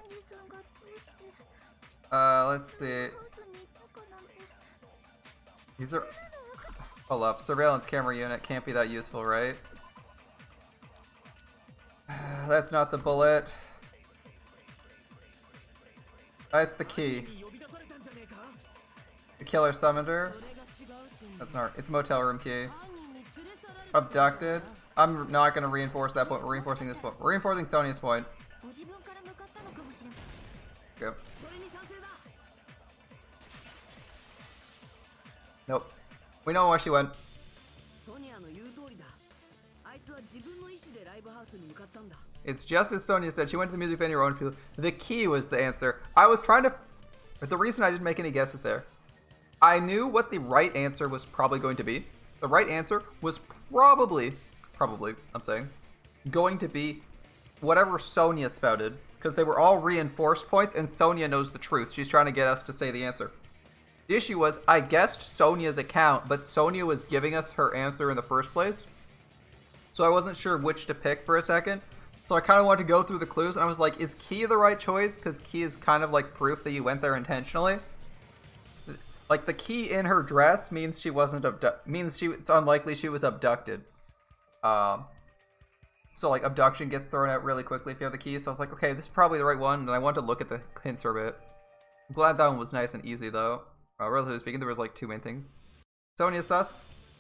[SPEAKER 4] 寺さんがどうして
[SPEAKER 1] Let's see.
[SPEAKER 4] ハウスに行ったかなんて
[SPEAKER 1] These are... Hold up. Surveillance camera unit can't be that useful, right? That's not the bullet. It's the key.
[SPEAKER 3] に呼び出されたんじゃねえか。
[SPEAKER 1] The killer summoned her?
[SPEAKER 2] それが違うってんだ。
[SPEAKER 1] That's not... It's motel room key.
[SPEAKER 2] 犯人に連れ去られた。
[SPEAKER 1] Abducted? I'm not gonna reinforce that point. We're reinforcing this point. We're reinforcing Sonia's point.
[SPEAKER 4] ご自分から向かったのかもしれない。
[SPEAKER 1] Go.
[SPEAKER 2] それに賛成だ。
[SPEAKER 1] Nope. We know where she went.
[SPEAKER 2] ソニアの言う通りだ。あいつは自分の意思でライブハウスに向かったんだ。
[SPEAKER 1] It's just as Sonia said. She went to the music venue her own field. The key was the answer. I was trying to... The reason I didn't make any guesses there. I knew what the right answer was probably going to be. The right answer was probably, I'm saying, going to be whatever Sonia spouted. Because they were all reinforced points and Sonia knows the truth. She's trying to get us to say the answer. The issue was, I guessed Sonia's account, but Sonia was giving us her answer in the first place. So I wasn't sure which to pick for a second. So I kind of wanted to go through the clues, and I was like, is Key the right choice? Because Key is kind of like proof that you went there intentionally. Like, the key in her dress means she wasn't it's unlikely she was abducted. So, like, abduction gets thrown out really quickly if you have the key. So I was like, okay, this is probably the right one, and I wanted to look at the hints for a bit. I'm glad that one was nice and easy, though. Relatively speaking, there was, like, 2 main things. Sonia sus.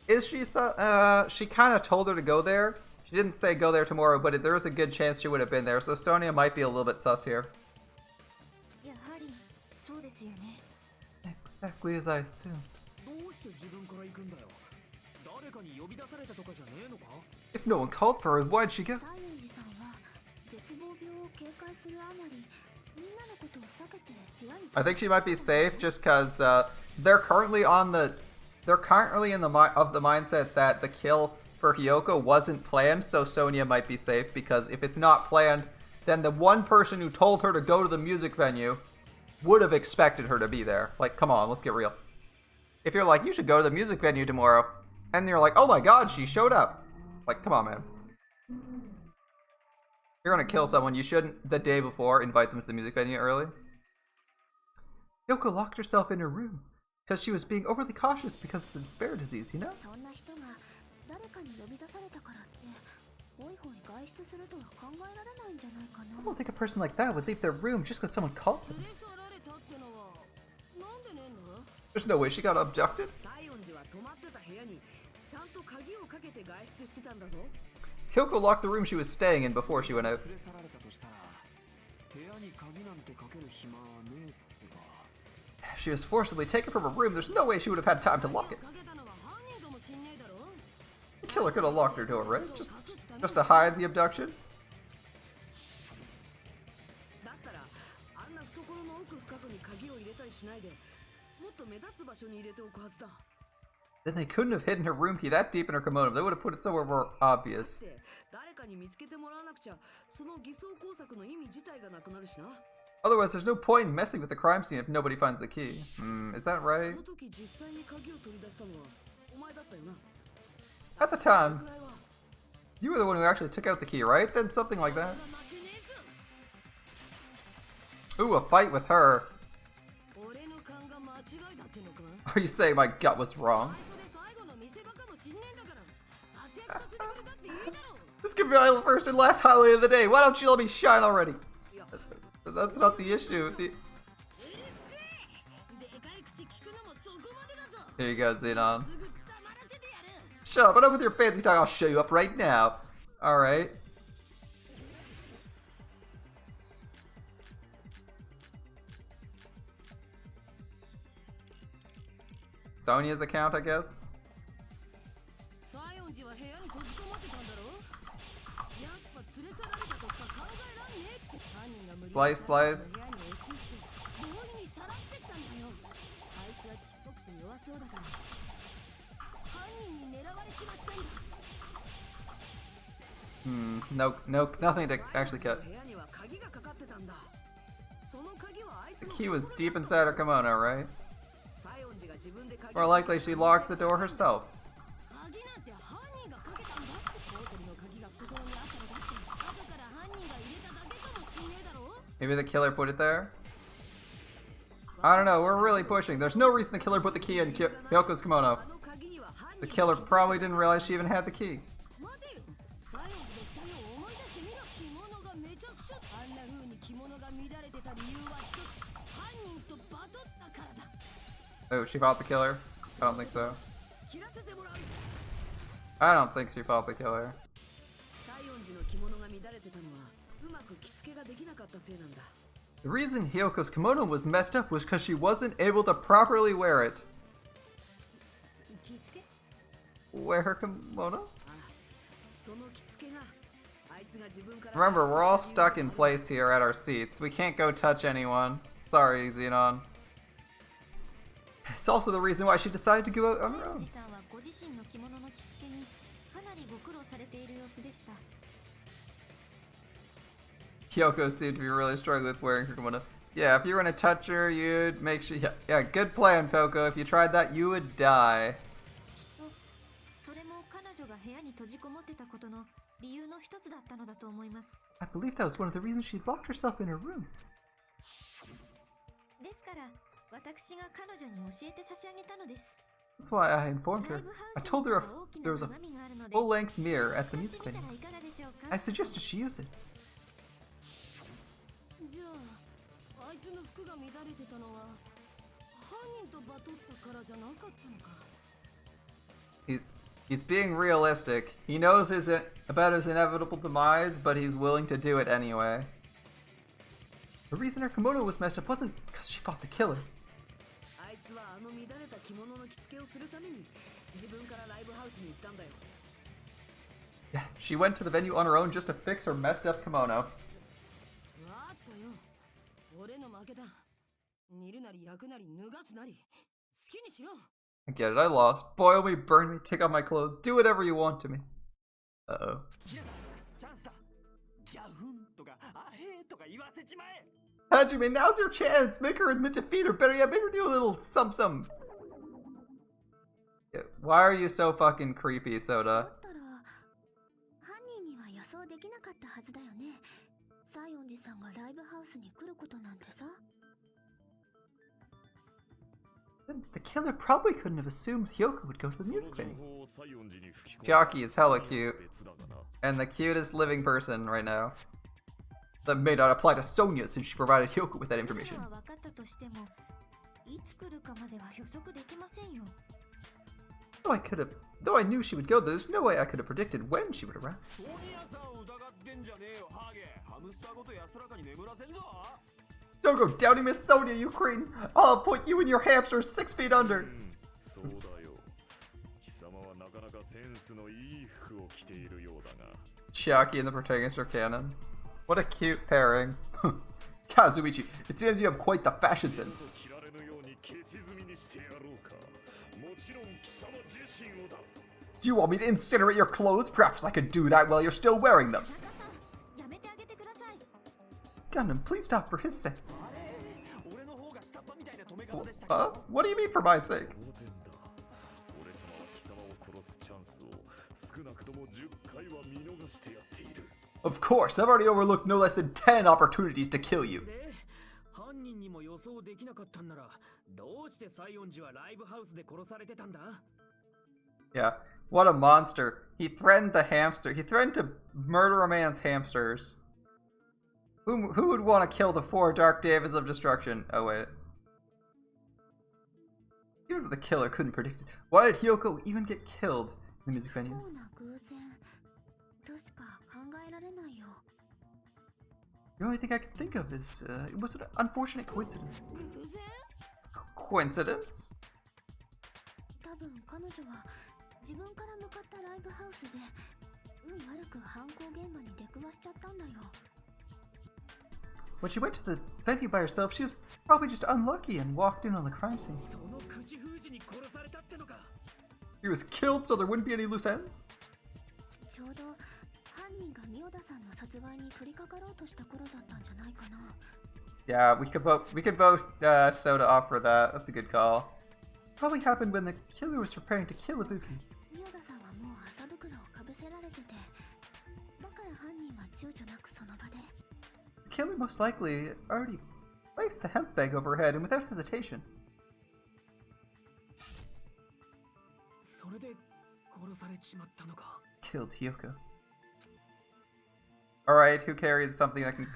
[SPEAKER 1] Is she sus? She kind of told her to go there. She didn't say go there tomorrow, but there was a good chance she would have been there. So Sonia might be a little bit sus here.
[SPEAKER 4] やはりそうですよね。
[SPEAKER 1] Exactly as I assumed.
[SPEAKER 3] どうして自分から行くんだよ。誰かに呼び出されたとかじゃねえのか。
[SPEAKER 1] If no one called for her, why'd she go?
[SPEAKER 4] 西園寺さんは絶望病を警戒するあまり、みんなのことを避けて部屋に。
[SPEAKER 1] I think she might be safe just because they're currently in the mindset that the kill for Hyoko wasn't planned, so Sonia might be safe because if it's not planned, then the one person who told her to go to the music venue would have expected her to be there. Like, come on, let's get real. If you're like, you should go to the music venue tomorrow, and you're like, oh my god, she showed up. Like, come on, man. You're gonna kill someone, you shouldn't, the day before, invite them to the music venue early. Yoko locked herself in her room because she was being overly cautious because of the despair disease, you know?
[SPEAKER 4] そんな人が誰かに呼び出されたからってホイホイ外出するとは考えられないんじゃないか
[SPEAKER 1] I
[SPEAKER 4] な。
[SPEAKER 1] don't think a person like that would leave their room just because someone called them.
[SPEAKER 2] 連れ去られたってのはなんでねえんだ。
[SPEAKER 1] There's no way she got abducted.
[SPEAKER 2] 西園寺は泊まってた部屋にちゃんと鍵をかけて外出してたんだぞ。
[SPEAKER 1] Kyoko locked the room she was staying in before she went out.
[SPEAKER 3] 連れ去られたとしたら、部屋に鍵なんてかける暇はねえってか。
[SPEAKER 1] If she was forcibly taken from her room, there's no way she would have had time to lock it.
[SPEAKER 2] かけたのは犯人かもしんねえだろ。
[SPEAKER 1] The killer could have locked her door, right? Just to hide the abduction?
[SPEAKER 2] だったらあんな懐の奥深くに鍵を入れたりしないでもっと目立つ場所に入れておくはずだ。
[SPEAKER 1] Then they couldn't have hidden her room key that deep in her kimono. They would have put it somewhere more obvious.
[SPEAKER 2] って誰かに見つけてもらわなくちゃその偽装工作の意味自体がなくなるしな。
[SPEAKER 1] Otherwise, there's no point in messing with the crime scene if nobody finds the key. Is that
[SPEAKER 2] あ
[SPEAKER 1] right?
[SPEAKER 2] の時実際に鍵を取り出したのはお前だったよな。
[SPEAKER 1] At the time,
[SPEAKER 2] くらいは
[SPEAKER 1] you were the one who actually took out the key, right? Then something like that.
[SPEAKER 2] 負けねえぞ。
[SPEAKER 1] Ooh, a fight with her.
[SPEAKER 2] 俺の勘が間違いだってのか。
[SPEAKER 1] Are you saying my gut was wrong?
[SPEAKER 2] 最初で最後の見せ場かもしんねえんだから活躍させてくれたっていいだろう。
[SPEAKER 1] This could be my first and last highlight of the day. Why don't you let me shine already?
[SPEAKER 2] いや
[SPEAKER 1] That's not the issue.
[SPEAKER 2] うるせえ。でかい口聞くのもそこまでだぞ。
[SPEAKER 1] Here you go, Xenon.
[SPEAKER 2] すぐ黙らせてやる。
[SPEAKER 1] Shut up, enough with your fancy talk. I'll show you up right now. Alright. Sonia's account, I guess?
[SPEAKER 2] 西園寺は部屋に閉じこもってたんだろ。やっぱ連れ去られたとしか考えらんねえって。犯人が無理やり
[SPEAKER 1] Slice, slice.
[SPEAKER 2] 部屋に押し入って強引にさらってったんだよ。あいつはちっぽくて弱そうだから犯人に狙われちまったんだ。
[SPEAKER 1] Nothing to actually cut.
[SPEAKER 2] 部屋には鍵がかかってたんだ。その鍵はあいつ
[SPEAKER 1] The
[SPEAKER 2] の
[SPEAKER 1] key was deep inside her kimono, right?
[SPEAKER 2] 西園寺が自分で鍵
[SPEAKER 1] More likely she locked the door herself.
[SPEAKER 2] 鍵なんて犯人がかけたんだって。ボートルの鍵が懐にあったのだって後から犯人が入れただけかもしんねえだろ。
[SPEAKER 1] Maybe the killer put it there? I don't know, we're really pushing. There's no reason the killer put the key in Hyoko's kimono.
[SPEAKER 2] あの鍵には犯人
[SPEAKER 1] The killer probably didn't realize she even had the key.
[SPEAKER 2] 待てよ。西園寺の死体を思い出してみろ。着物がめちゃくちゃあんな風に着物が乱れてた理由は一つ犯人とバトったからだ。
[SPEAKER 1] Oh, she fought the killer? I don't think so.
[SPEAKER 2] 切らせてもらう。
[SPEAKER 1] I don't think she fought the killer.
[SPEAKER 2] 西園寺の着物が乱れてたのはうまく着付けができなかったせいなんだ。
[SPEAKER 1] The reason Hyoko's kimono was messed up was because she wasn't able to properly wear it.
[SPEAKER 2] 着付け
[SPEAKER 1] Wear her kimono?
[SPEAKER 2] その着付けがあいつが自分から
[SPEAKER 1] Remember, we're all stuck in place here at our seats. We can't go touch anyone. Sorry, Xenon. It's also the reason why she decided to go out on
[SPEAKER 4] 西
[SPEAKER 1] her
[SPEAKER 4] 園
[SPEAKER 1] own.
[SPEAKER 4] 寺さんはご自身の着物の着付けにかなりご苦労されている様子でした。
[SPEAKER 1] Kyoko seemed to be really struggling with wearing her kimono. Yeah, if you were gonna touch her, you'd make sure. Yeah, good plan, Kyoko. If you tried that, you would die.
[SPEAKER 4] きっとそれも彼女が部屋に閉じこもってたことの理由の一つだったのだと思います。
[SPEAKER 1] I believe that was one of the reasons she locked herself in her room.
[SPEAKER 4] ですから私が彼女に教えて差し上げたのです。
[SPEAKER 1] That's why I informed
[SPEAKER 4] ラ
[SPEAKER 1] her.
[SPEAKER 4] イブハ
[SPEAKER 1] I
[SPEAKER 4] ウス
[SPEAKER 1] told
[SPEAKER 4] に
[SPEAKER 1] her
[SPEAKER 4] は大き
[SPEAKER 1] there
[SPEAKER 4] な
[SPEAKER 1] was a
[SPEAKER 4] 鏡があるので
[SPEAKER 1] full-length mirror at the
[SPEAKER 4] 使っ
[SPEAKER 1] music
[SPEAKER 4] てみた
[SPEAKER 1] venue.
[SPEAKER 4] らいかがでしょうか。
[SPEAKER 1] I suggested she use it.
[SPEAKER 2] じゃああいつの服が乱れてたのは犯人とバトったからじゃなかったのか。
[SPEAKER 1] He's being realistic. He knows about his inevitable demise, but he's willing to do it anyway. The reason her kimono was messed up wasn't because she fought the killer.
[SPEAKER 2] あいつはあの乱れた着物の着付けをするために自分からライブハウスに行ったんだよ。
[SPEAKER 1] Yeah, she went to the venue on her own just to fix her messed up kimono.
[SPEAKER 2] わーっとよ。俺の負けだ。煮るなり焼くなり脱がすなり好きにしろ。
[SPEAKER 1] I get it, I lost. Boil me, burn me, take off my clothes, do whatever you want to me. Uh-oh.
[SPEAKER 3] ヒラだチャンスだギャフンとかアヘーとか言わせちまえ
[SPEAKER 1] Hajime, now's your chance! Make her admit defeat, or better yet, make her do a little some. Yeah, why are you so fucking creepy,
[SPEAKER 4] だ
[SPEAKER 1] Soda?
[SPEAKER 4] ったら犯人には予想できなかったはずだよね。西園寺さんがライブハウスに来ることなんてさ。
[SPEAKER 1] The killer probably couldn't have assumed Hyoko would go to the
[SPEAKER 6] その
[SPEAKER 1] music
[SPEAKER 6] 情
[SPEAKER 1] venue.
[SPEAKER 6] 報を西園寺に吹き込む
[SPEAKER 1] Chiaki is hella cute.
[SPEAKER 6] 別だがな
[SPEAKER 1] And the cutest living person right now. That may not apply to Sonia since she provided Hyoko with that
[SPEAKER 4] 彼
[SPEAKER 1] information.
[SPEAKER 4] らは分かったとしても、いつ来るかまでは予測できませんよ。
[SPEAKER 1] Though I knew she would go, there's no way I could have predicted when she would arrive.
[SPEAKER 3] ソニアさんを疑ってんじゃねえよハゲハムスターごと安らかに眠らせんぞ
[SPEAKER 1] Don't go doubting Miss Sonia, you cretin! I'll put you and your hamsters 6 feet under!
[SPEAKER 6] そうだよ。貴様はなかなかセンスのいい服を着ているようだが。
[SPEAKER 1] Chiaki and the protagonist are canon. What a cute pairing. Kazuichi, it seems you have quite the fashion sense.
[SPEAKER 6] 着られぬように消し済みにしてやろうか。もちろん貴様自身をだ。
[SPEAKER 1] Do you want me to incinerate your clothes? Perhaps I could do that while you're still wearing them.
[SPEAKER 4] 田中さんやめてあげてください
[SPEAKER 1] Gundam, please stop for his sake.
[SPEAKER 3] あれ俺の方が下っ端みたいな止め方でしたけど
[SPEAKER 1] What do you mean for my sake?
[SPEAKER 6] 当然だ。俺様は貴様を殺すチャンスを少なくとも10回は見逃してやっている。
[SPEAKER 1] Of course, I've already overlooked no less than 10 opportunities to kill you.
[SPEAKER 3] で犯人にも予想できなかったんならどうして西園寺はライブハウスで殺されてたんだ
[SPEAKER 1] Yeah, what a monster. He threatened the hamster. He threatened to murder a man's hamsters. Who would want to kill the 4 Dark Davids of Destruction? Oh, wait. Even if the killer couldn't predict it. Why did Hyoko even get killed in the music
[SPEAKER 4] 不
[SPEAKER 1] venue?
[SPEAKER 4] 幸な偶然としか考えられないよ
[SPEAKER 1] The only thing I can think of is, it was an unfortunate coincidence.
[SPEAKER 2] 偶然
[SPEAKER 1] Coincidence?
[SPEAKER 4] 多分彼女は自分から向かったライブハウスで運悪く犯行現場に出くわしちゃったんだよ
[SPEAKER 1] When she went to the venue by herself, she was probably just unlucky and walked in on the crime scene.
[SPEAKER 3] その口封じに殺されたってのか
[SPEAKER 1] He was killed so there wouldn't be any loose ends?
[SPEAKER 4] ちょうど犯人がミオダさんの殺害に取り掛かろうとした頃だったんじゃないかな
[SPEAKER 1] Yeah, we could vote Soda off for that. That's a good call. Probably happened when the killer was preparing to kill Ibuki.
[SPEAKER 4] ミオダさんはもう麻袋をかぶせられててだから犯人は躊躇なくその場で
[SPEAKER 1] The killer most likely already placed the hemp bag over her head and without hesitation
[SPEAKER 3] それで殺されちまったのか
[SPEAKER 1] killed Hyoko. Alright, who carries something that can...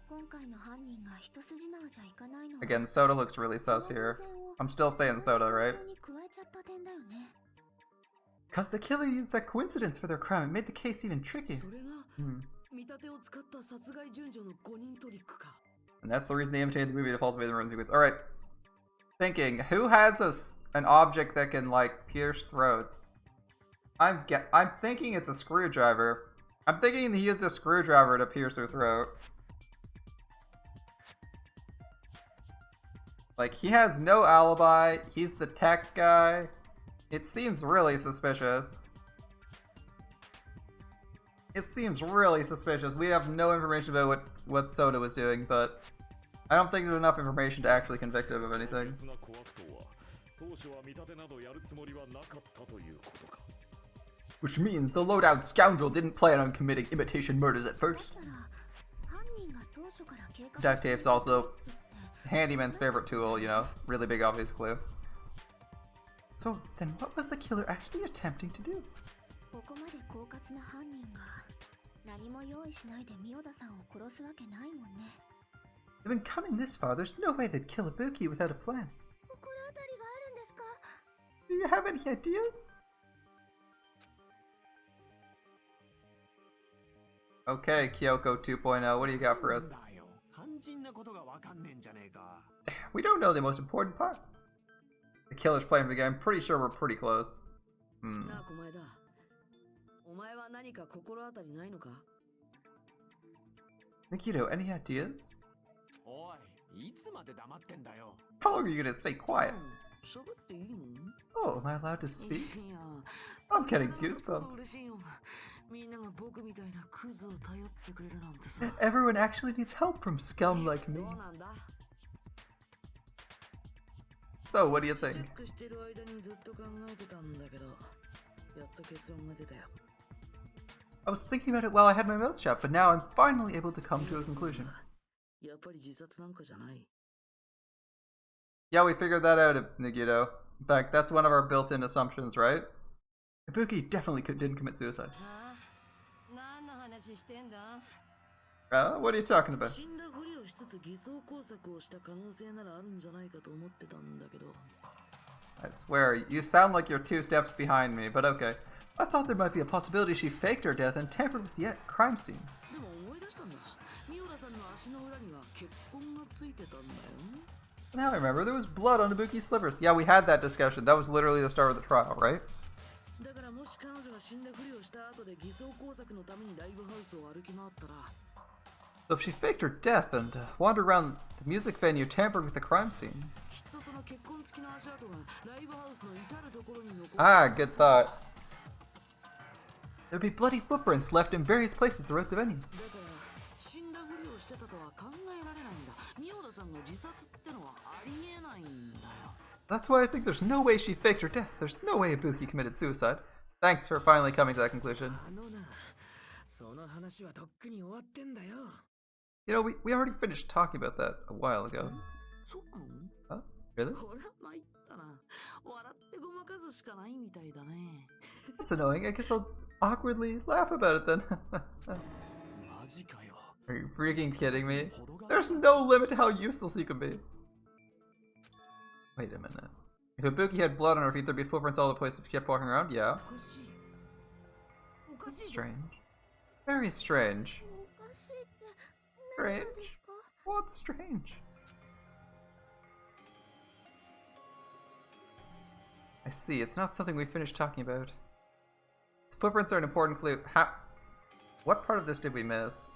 [SPEAKER 4] 今回の犯人が一筋縄じゃいかないのは
[SPEAKER 1] Again, Soda looks really
[SPEAKER 4] その
[SPEAKER 1] sus
[SPEAKER 4] 偶
[SPEAKER 1] here.
[SPEAKER 4] 然を
[SPEAKER 1] I'm still saying Soda, right?
[SPEAKER 4] 犯行に加えちゃった点だよね
[SPEAKER 1] Because the killer used that coincidence for their crime. It made the case even trickier.
[SPEAKER 5] それが
[SPEAKER 1] Hmm.
[SPEAKER 5] 見立てを使った殺害順序の5人トリックか
[SPEAKER 1] And that's the reason they imitated the movie to cultivate the rune sequence. Alright. Thinking, who has an object that can, like, pierce throats? I'm thinking it's a screwdriver. I'm thinking he used a screwdriver to pierce her throat. Like, he has no alibi. He's the tech guy. It seems really suspicious. It seems really suspicious. We have no information about what Soda was doing, but I don't think there's enough information to actually convict him of anything.
[SPEAKER 6] そんな小悪党は当初は見立てなどやるつもりはなかったということか。
[SPEAKER 1] Which means the low-down scoundrel didn't plan on committing imitation murders at
[SPEAKER 4] だっ
[SPEAKER 1] first.
[SPEAKER 4] たら犯人が当初から計画
[SPEAKER 1] Duct
[SPEAKER 4] してい
[SPEAKER 1] tape's
[SPEAKER 4] た
[SPEAKER 1] also
[SPEAKER 4] トリックって
[SPEAKER 1] Handyman's favorite tool, you know, really big obvious clue. So then what was the killer actually attempting to do?
[SPEAKER 4] ここまで狡猾な犯人が何も用意しないでミオダさんを殺すわけないもんね
[SPEAKER 1] They've been coming this far, there's no way they'd kill Ibuki without a plan.
[SPEAKER 4] 心当たりがあるんですか
[SPEAKER 1] Do you have any ideas? Okay, Kyoko 2.0, what do you got for us?
[SPEAKER 3] だよ肝心なことがわかんねえんじゃねえか
[SPEAKER 1] We don't know the most important part. The killer's plan for the game, I'm pretty sure we're pretty close.
[SPEAKER 5] なあ小前だお前は何か心当たりないのか
[SPEAKER 1] Nikito, any ideas?
[SPEAKER 3] おいいつまで黙ってんだよ
[SPEAKER 1] How long are you gonna stay quiet?
[SPEAKER 5] 喋っていいの
[SPEAKER 1] Oh, am I allowed to speak?
[SPEAKER 5] いや
[SPEAKER 1] I'm getting
[SPEAKER 5] こんなこと
[SPEAKER 1] goosebumps.
[SPEAKER 5] 嬉しいよみんなが僕みたいなクズを頼ってくれるなんてさ
[SPEAKER 1] Everyone actually needs help from scum like me.
[SPEAKER 5] どうなんだ
[SPEAKER 1] So, what do you
[SPEAKER 5] チェ
[SPEAKER 1] think?
[SPEAKER 5] ックしてる間にずっと考えてたんだけどやっと結論が出たよ
[SPEAKER 1] I was thinking about it while I had my mouth shut, but now I'm finally able to come to a conclusion.
[SPEAKER 5] やっぱり自殺なんかじゃない
[SPEAKER 1] Yeah, we figured that out, Nagito. In fact, that's one of our built-in assumptions, right? Ibuki definitely didn't commit suicide.
[SPEAKER 2] ああ何の話してんだ
[SPEAKER 1] What are you talking about?
[SPEAKER 5] 死んだふりをしつつ偽装工作をした可能性ならあるんじゃないかと思ってたんだけど
[SPEAKER 1] I swear, you sound like you're 2 steps behind me, but okay. I thought there might be a possibility she faked her death and tampered with the crime scene.
[SPEAKER 5] でも思い出したんだミオラさんの足の裏には血痕がついてたんだよ。
[SPEAKER 1] Now I remember, there was blood on Ibuki's slippers. Yeah, we had that discussion. That was literally the start of the trial, right?
[SPEAKER 5] だからもし彼女が死んだふりをした後で偽装工作のためにライブハウスを歩き回ったら、
[SPEAKER 1] So if she faked her death and wandered around the music venue tampering with the crime scene.
[SPEAKER 5] きっとその血痕付きの足跡がライブハウスの至るところに残って
[SPEAKER 1] Ah, good thought. There'd be bloody footprints left in various places throughout the venue.
[SPEAKER 5] だから死んだふりをしてたとは考えられないんだ。ミオダさんが自殺ってのはありえないんだよ。
[SPEAKER 1] That's why I think there's no way she faked her death. There's no way Ibuki committed suicide. Thanks for finally coming to that conclusion.
[SPEAKER 3] あのな、その話はとっくに終わってんだよ。
[SPEAKER 1] You know, we already finished talking about that a while ago.
[SPEAKER 5] そうなの？
[SPEAKER 1] Huh? Really?
[SPEAKER 5] これは参ったな。笑ってごまかすしかないみたいだね。
[SPEAKER 1] That's annoying. I guess I'll awkwardly laugh about it then.
[SPEAKER 3] マジかよ。
[SPEAKER 1] Are you freaking kidding me? There's no limit to how useless you can be. Wait a minute. If Ibuki had blood on her feet, there'd be footprints all the places she kept walking around? Yeah.
[SPEAKER 5] おかしい。おか
[SPEAKER 1] That's
[SPEAKER 5] しい。
[SPEAKER 1] strange. Very strange.
[SPEAKER 4] おかしいって何
[SPEAKER 1] Strange.
[SPEAKER 4] がですか？
[SPEAKER 1] What's strange? I see. It's not something we finished talking about. Footprints are an important clue. What part of this did we miss?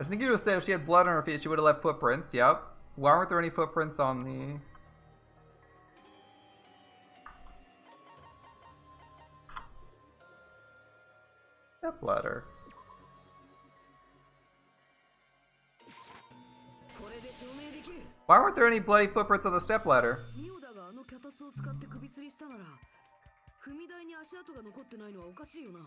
[SPEAKER 1] As Nagito said, if she had blood on her feet, she would have left footprints. Yep. Why weren't there any footprints on the... stepladder?
[SPEAKER 5] これで証明できる。
[SPEAKER 1] Why weren't there any bloody footprints on the stepladder?
[SPEAKER 5] ミオダがあの脚立を使って首吊りしたなら、踏み台に足跡が残ってないのはおかしいよな。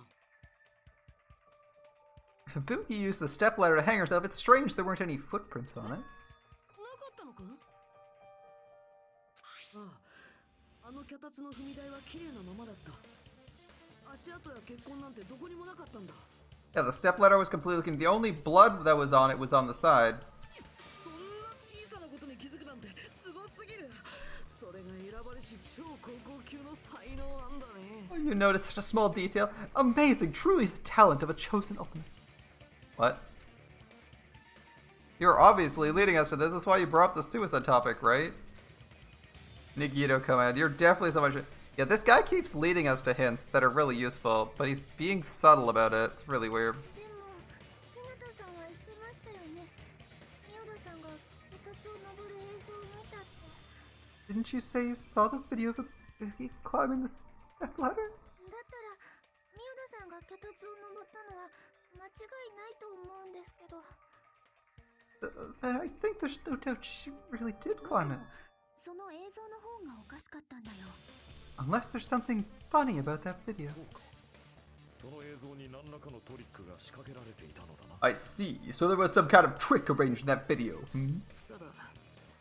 [SPEAKER 1] If Ibuki used the stepladder to hang herself, it's strange there weren't any footprints on it.
[SPEAKER 5] なかったのか？ああ、あの脚立の踏み台は綺麗なままだった。足跡や血痕なんてどこにもなかったんだ。
[SPEAKER 1] Yeah, the stepladder was completely clean. The only blood that was on it was on the side.
[SPEAKER 5] そんな小さなことに気づくなんてすごすぎる。それが選ばれし超高校級の才能なんだね。
[SPEAKER 1] Oh, you noticed such a small detail? Amazing! Truly the talent of a chosen ultimate. What? You're obviously leading us to this. That's why you brought up the suicide topic, right? Nagito command. You're definitely someone. Yeah, this guy keeps leading us to hints that are really useful, but he's being subtle about it. It's really weird.
[SPEAKER 4] でも日向さんは言ってましたよね。ミオダさんが脚立を登る映像を見たって。
[SPEAKER 1] Didn't you say you saw the video of Ibuki climbing the step ladder?
[SPEAKER 4] だったらミオダさんが脚立を登ったのは間違いないと思うんですけど。
[SPEAKER 1] Then I think there's no doubt she really did climb it.
[SPEAKER 4] その映像の方がおかしかったんだよ。
[SPEAKER 1] Unless there's something funny about that video.
[SPEAKER 6] そうか。その映像に何らかのトリックが仕掛けられていたのだな。
[SPEAKER 1] I see. So there was some kind of trick arranged in that video. Hmm?
[SPEAKER 5] ただ、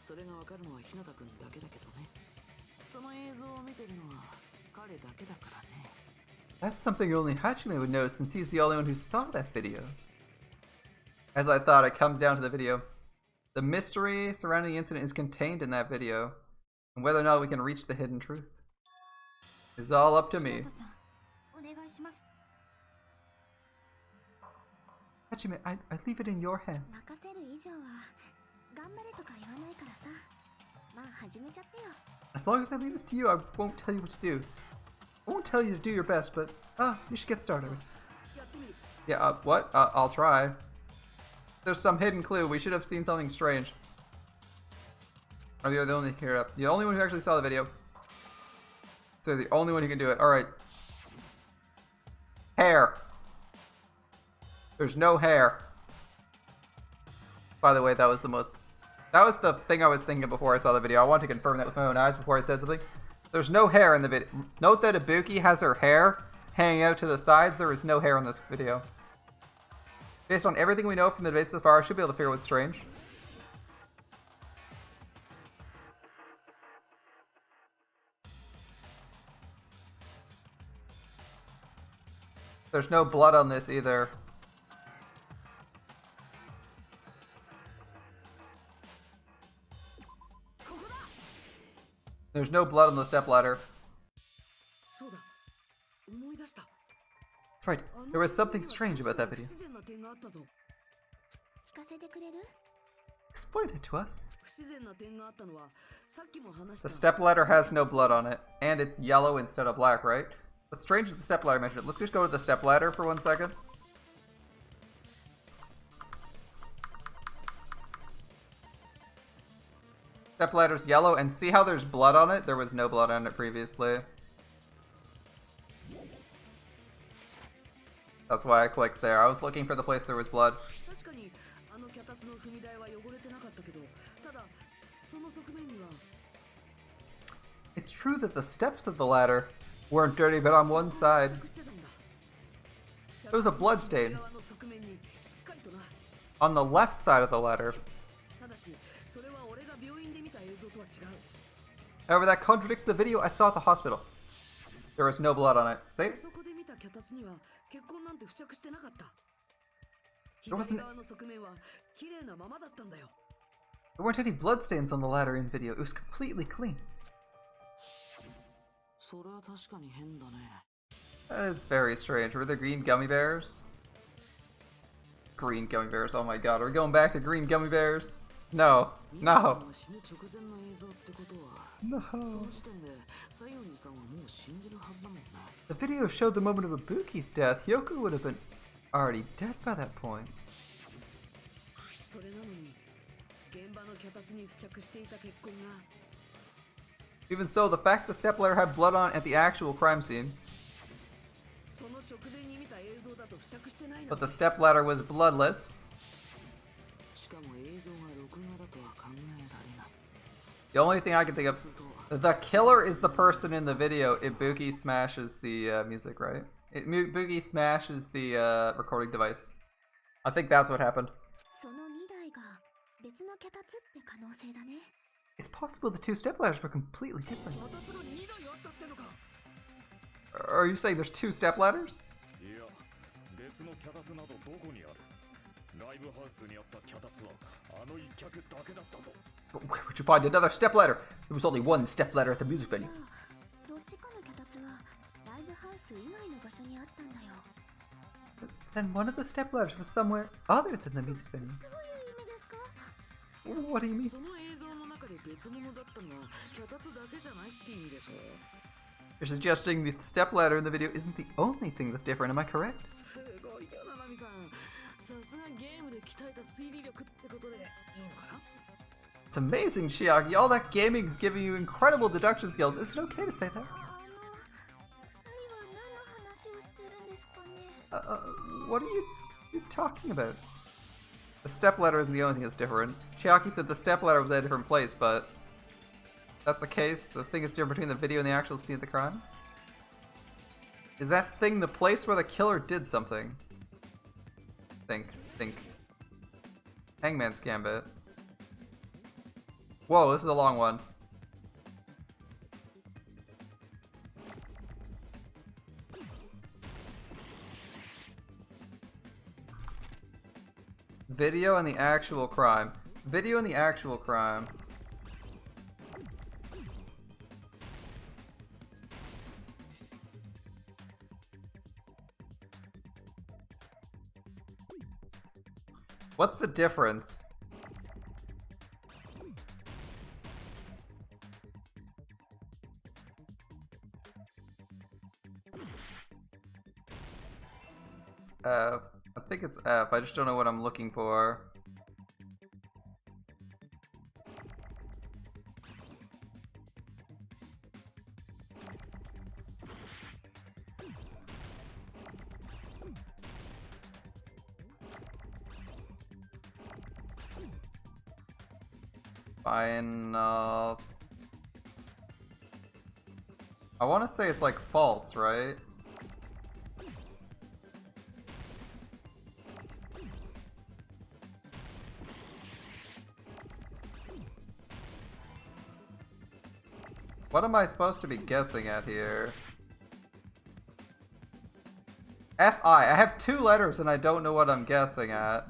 [SPEAKER 5] それがわかるのは日向くんだけだけどね。その映像を見てるのは彼だけだからね。
[SPEAKER 1] That's something only Hachime would know since he's the only one who saw that video. As I thought, it comes down to the video. The mystery surrounding the incident is contained in that video. And whether or not we can reach the hidden truth is all up to me.
[SPEAKER 4] 日向さん、お願いします。
[SPEAKER 1] Hachime, I leave it in your hands.
[SPEAKER 4] 任せる以上は頑張れとか言わないからさ。まあ始めちゃってよ。
[SPEAKER 1] As long as I leave this to you, I won't tell you what to do. I won't tell you to do your best, but you should get started.
[SPEAKER 5] やってみる。
[SPEAKER 1] Yeah, what? I'll try. There's some hidden clue. We should have seen something strange. Or you're the only here. The only one who actually saw the video. So the only one who can do it. All right. Hair. There's no hair. By the way, that was the thing I was thinking before I saw the video. I wanted to confirm that with my own eyes before I said something. There's no hair in the video. Note that Ibuki has her hair hanging out to the sides. There is no hair in this video. Based on everything we know from the debate so far, I should be able to figure out what's strange. There's no blood on this either. There's no blood on the stepladder.
[SPEAKER 5] そうだ。思い出した。
[SPEAKER 1] That's right. There was something strange about that video.
[SPEAKER 5] 不自然な点があったぞ。
[SPEAKER 4] 聞かせてくれる？
[SPEAKER 1] Explain it to us.
[SPEAKER 5] 不自然な点があったのはさっきも話し
[SPEAKER 1] The
[SPEAKER 5] た
[SPEAKER 1] stepladder has no blood on it, and it's yellow instead of black, right? What's strange is the stepladder mentioned. Let's just go to the stepladder for 1 second. Stepladder's yellow, and see how there's blood on it? There was no blood on it previously. That's why I clicked there. I was looking for the place there was blood.
[SPEAKER 5] 確かにあの脚立の踏み台は汚れてなかったけどただその側面には
[SPEAKER 1] It's true that the steps of the ladder weren't dirty, but on one side,
[SPEAKER 5] 付着してたんだ
[SPEAKER 1] there was a blood stain.
[SPEAKER 5] 側の側面にしっかりとな
[SPEAKER 1] On the left side of the ladder.
[SPEAKER 5] ただしそれは俺が病院で見た映像とは違う
[SPEAKER 1] However, that contradicts the video I saw at the hospital. There was no blood on it. See?
[SPEAKER 5] そこで見た脚立には血痕なんて付着してなかった
[SPEAKER 1] There wasn't-
[SPEAKER 5] 左側の側面は綺麗なままだったんだよ
[SPEAKER 1] There weren't any bloodstains on the ladder in video. It was completely clean.
[SPEAKER 5] それは確かに変だね
[SPEAKER 1] That is very strange. Were there green gummy bears? Green gummy bears. Oh my god. Are we going back to green gummy bears? No.
[SPEAKER 5] ミナさん
[SPEAKER 1] No.
[SPEAKER 5] が死ぬ直前の映像ってことは
[SPEAKER 1] No.
[SPEAKER 5] その時点で西園寺さんはもう死んでるはずだもんね
[SPEAKER 1] The video showed the moment of Ibuki's death. Hyoku would have been already dead by that point.
[SPEAKER 5] それなのに現場の脚立に付着していた血痕が
[SPEAKER 1] Even so, the fact the stepladder had blood on it at the actual crime scene,
[SPEAKER 5] その直前に見た映像だと付着してないの
[SPEAKER 1] but the stepladder was bloodless.
[SPEAKER 5] しかも映像が録画だとは考えられない
[SPEAKER 1] The only thing I can think of,
[SPEAKER 5] すると
[SPEAKER 1] the killer is the person in the video. Ibuki smashes the music, right? Ibuki smashes the recording device. I think that's what happened.
[SPEAKER 4] その2台が別の脚立って可能性だね。
[SPEAKER 1] It's possible the two stepladders were completely different.
[SPEAKER 3] 脚立が2台あったってのか
[SPEAKER 1] Are you saying there's two stepladders?
[SPEAKER 6] いや別の脚立などどこにあるライブハウスにあった脚立はあの一脚だけだったぞ
[SPEAKER 1] But where would you find another stepladder? There was only one stepladder at the music
[SPEAKER 4] じゃ
[SPEAKER 1] venue.
[SPEAKER 4] あどっちかの脚立はライブハウス以外の場所にあったんだよ。
[SPEAKER 1] Then one of the stepladders was somewhere other than the music venue.
[SPEAKER 4] どういう意味ですか？
[SPEAKER 1] What do you mean?
[SPEAKER 5] その映像の中で別物だったのは脚立だけじゃないって意味でしょ
[SPEAKER 1] You're suggesting the stepladder in the video isn't the only thing that's different, am I correct?
[SPEAKER 5] すごいよなナミさんさすがゲームで鍛えた推理力ってことでいいのかな
[SPEAKER 1] It's amazing, Shiaki. All that gaming is giving you incredible deduction skills. Is it okay to say that?
[SPEAKER 4] 2人は何の話をしてるんですかね？
[SPEAKER 1] What are you talking about? The stepladder isn't the only thing that's different. Shiaki said the stepladder was at a different place, but if that's the case, the thing is different between the video and the actual scene of the crime? Is that thing the place where the killer did something? Think. Hangman's Gambit. Whoa, this is a long one. Video and the actual crime. Video and the actual crime. What's the difference? I think it's F. I just don't know what I'm looking for. Fine. I want to say it's like false, right? What am I supposed to be guessing at here? F-I. I have two letters and I don't know what I'm guessing at.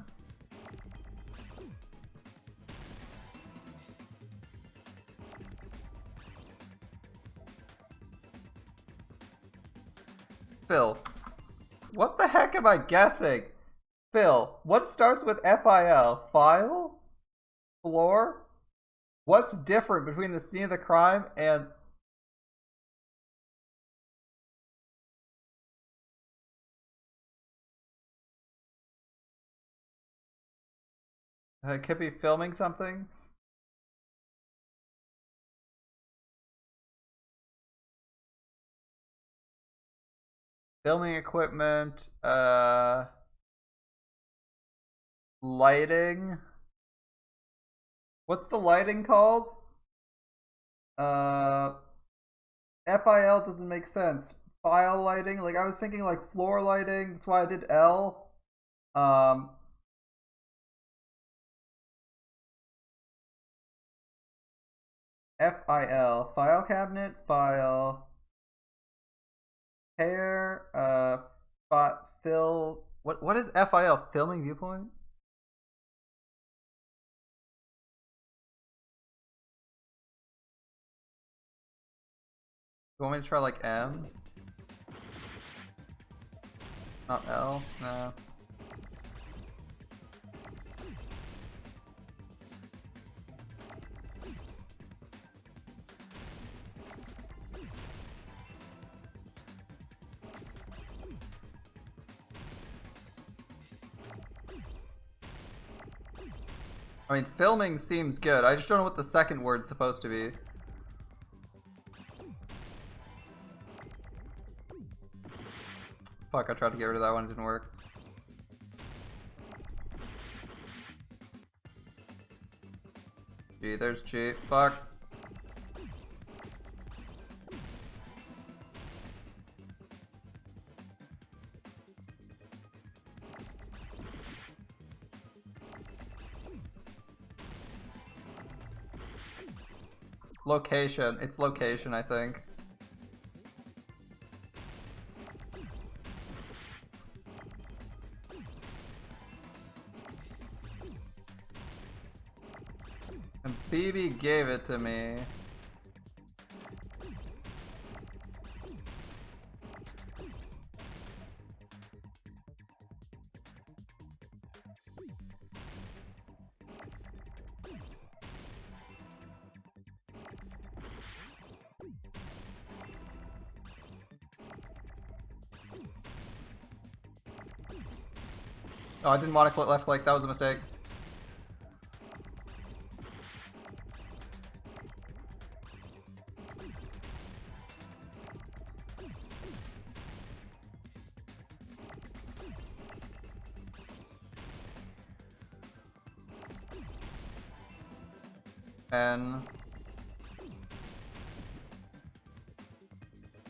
[SPEAKER 1] Phil. What the heck am I guessing? Phil. What starts with F-I-L? File? floor? What's different between the scene of the crime and... It could be filming something. Filming equipment, lighting. What's the lighting called? FIL doesn't make sense. File lighting, like I was thinking like floor lighting, that's why I did L. FIL, file cabinet, file, hair, fill. What is FIL? Filming viewpoint? You want me to try like M? Not L? No. I mean, filming seems good. I just don't know what the second word's supposed to be. Fuck, I tried to get rid of that one, it didn't work. G, there's G. Fuck. Location. It's location, I think. And BB gave it to me. Oh, I didn't want to click left click. That was a mistake. N.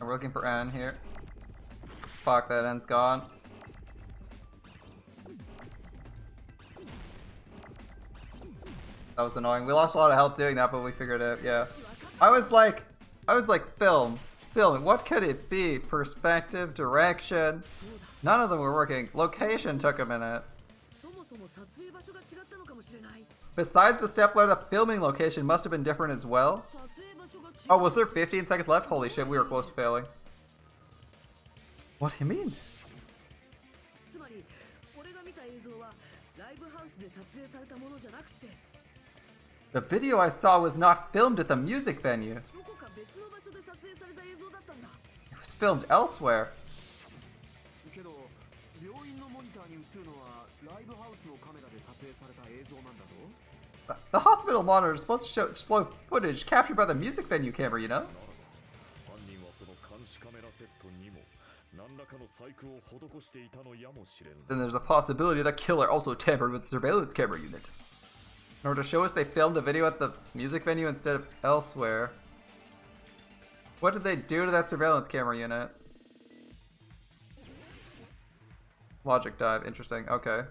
[SPEAKER 1] And we're looking for N here. Fuck, that N's gone. That was annoying. We lost a lot of health doing that, but we figured it, yeah. I was like, film. What could it be? Perspective, direction. None of them were working. Location took a minute. Besides the step where the filming location must have been different as well. Oh, was there 15 seconds left? Holy shit, we were close to failing. What do you mean? The video I saw was not filmed at the music venue. It was filmed elsewhere. The hospital monitor is supposed to show explode footage captured by the music venue camera, you know? Then there's a possibility the killer also tampered with the surveillance camera unit. In order to show us they filmed the video at the music venue instead of elsewhere. What did they do to that surveillance camera unit? Logic dive, interesting, okay.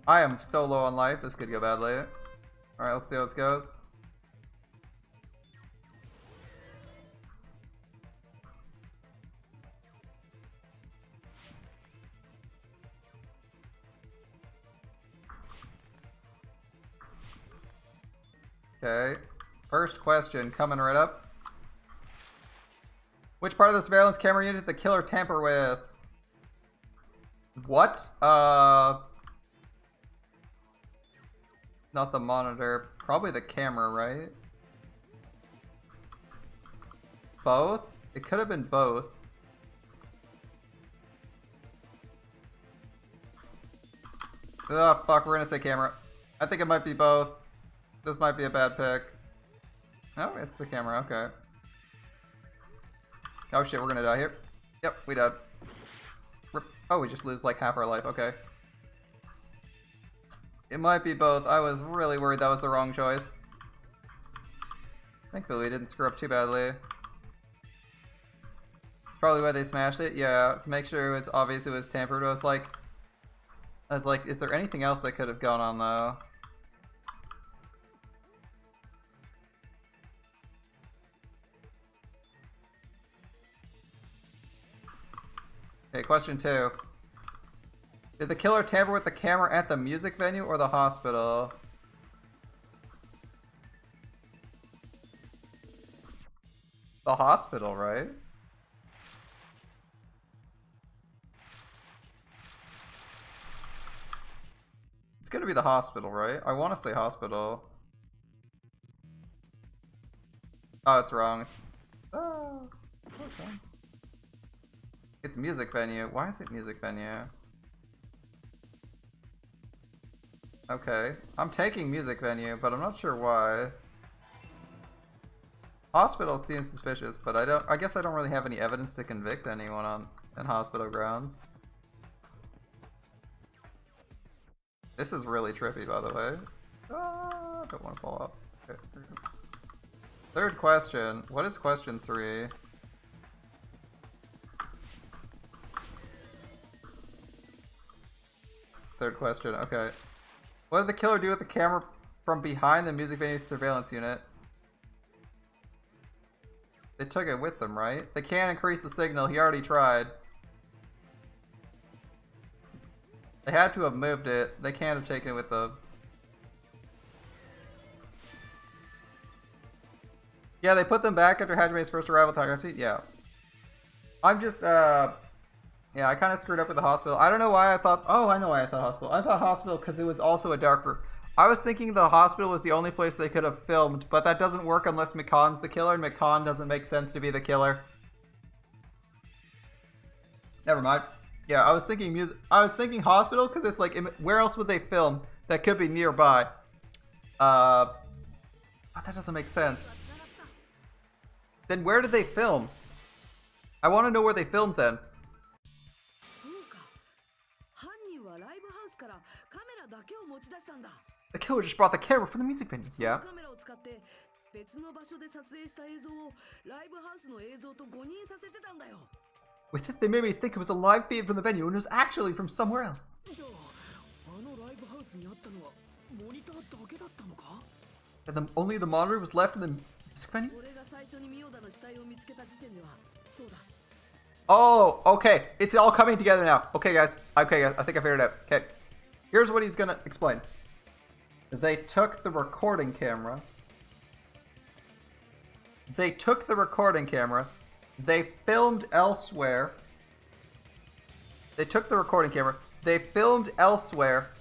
[SPEAKER 1] I am so low on life, this could go badly. Alright, let's see how this goes. Okay, first question coming right up. Which part of the surveillance camera unit did the killer tamper with? What? Not the monitor. Probably the camera, right? Both? It could have been both. Ugh, fuck, we're gonna say camera. I think it might be both. This might be a bad pick. Oh, it's the camera, okay. Oh shit, we're gonna die here. Yep, we died. Rip. Oh, we just lose like half our life, okay. It might be both. I was really worried that was the wrong choice. Thankfully we didn't screw up too badly. Probably why they smashed it, yeah. To make sure it was obvious it was tampered. I was like, is there anything else that could have gone on though? Okay, question 2. Did the killer tamper with the camera at the music venue or the hospital? The hospital, right? It's gonna be the hospital, right? I want to say hospital. Oh, it's wrong. Oh, what's wrong? It's music venue. Why is it music venue? Okay, I'm taking music venue, but I'm not sure why. Hospital seems suspicious, but I guess I don't really have any evidence to convict anyone in hospital grounds. This is really trippy, by the way. I don't want to fall off. Okay. Third question. What is question 3? Third question. Okay. What did the killer do with the camera from behind the music venue surveillance unit? They took it with them, right? They can't increase the signal. He already tried. They had to have moved it. They can't have taken it with them. Yeah, they put them back after Hajime's first arrival. Yeah. I'm just, yeah, I kind of screwed up with the hospital. I don't know why I thought, oh, I know why I thought hospital. I thought hospital because it was also a dark room. I was thinking the hospital was the only place they could have filmed, but that doesn't work unless McConn's the killer, and McConn doesn't make sense to be the killer. Never mind. Yeah, I was thinking music. I was thinking hospital because it's like, where else would they film that could be nearby? But that doesn't make sense. Then where did they film? I want to know where they filmed then. The killer just brought the camera from the music venue. Yeah. With it, they made me think it was a live feed from the venue and it was actually from somewhere else. And only the monitor was left in the music venue? Oh, okay. It's all coming together now. Okay, guys. Okay, guys. I think I figured it out. Okay. Here's what he's gonna explain. They took the recording camera. They filmed elsewhere. They took the recording camera. They filmed elsewhere.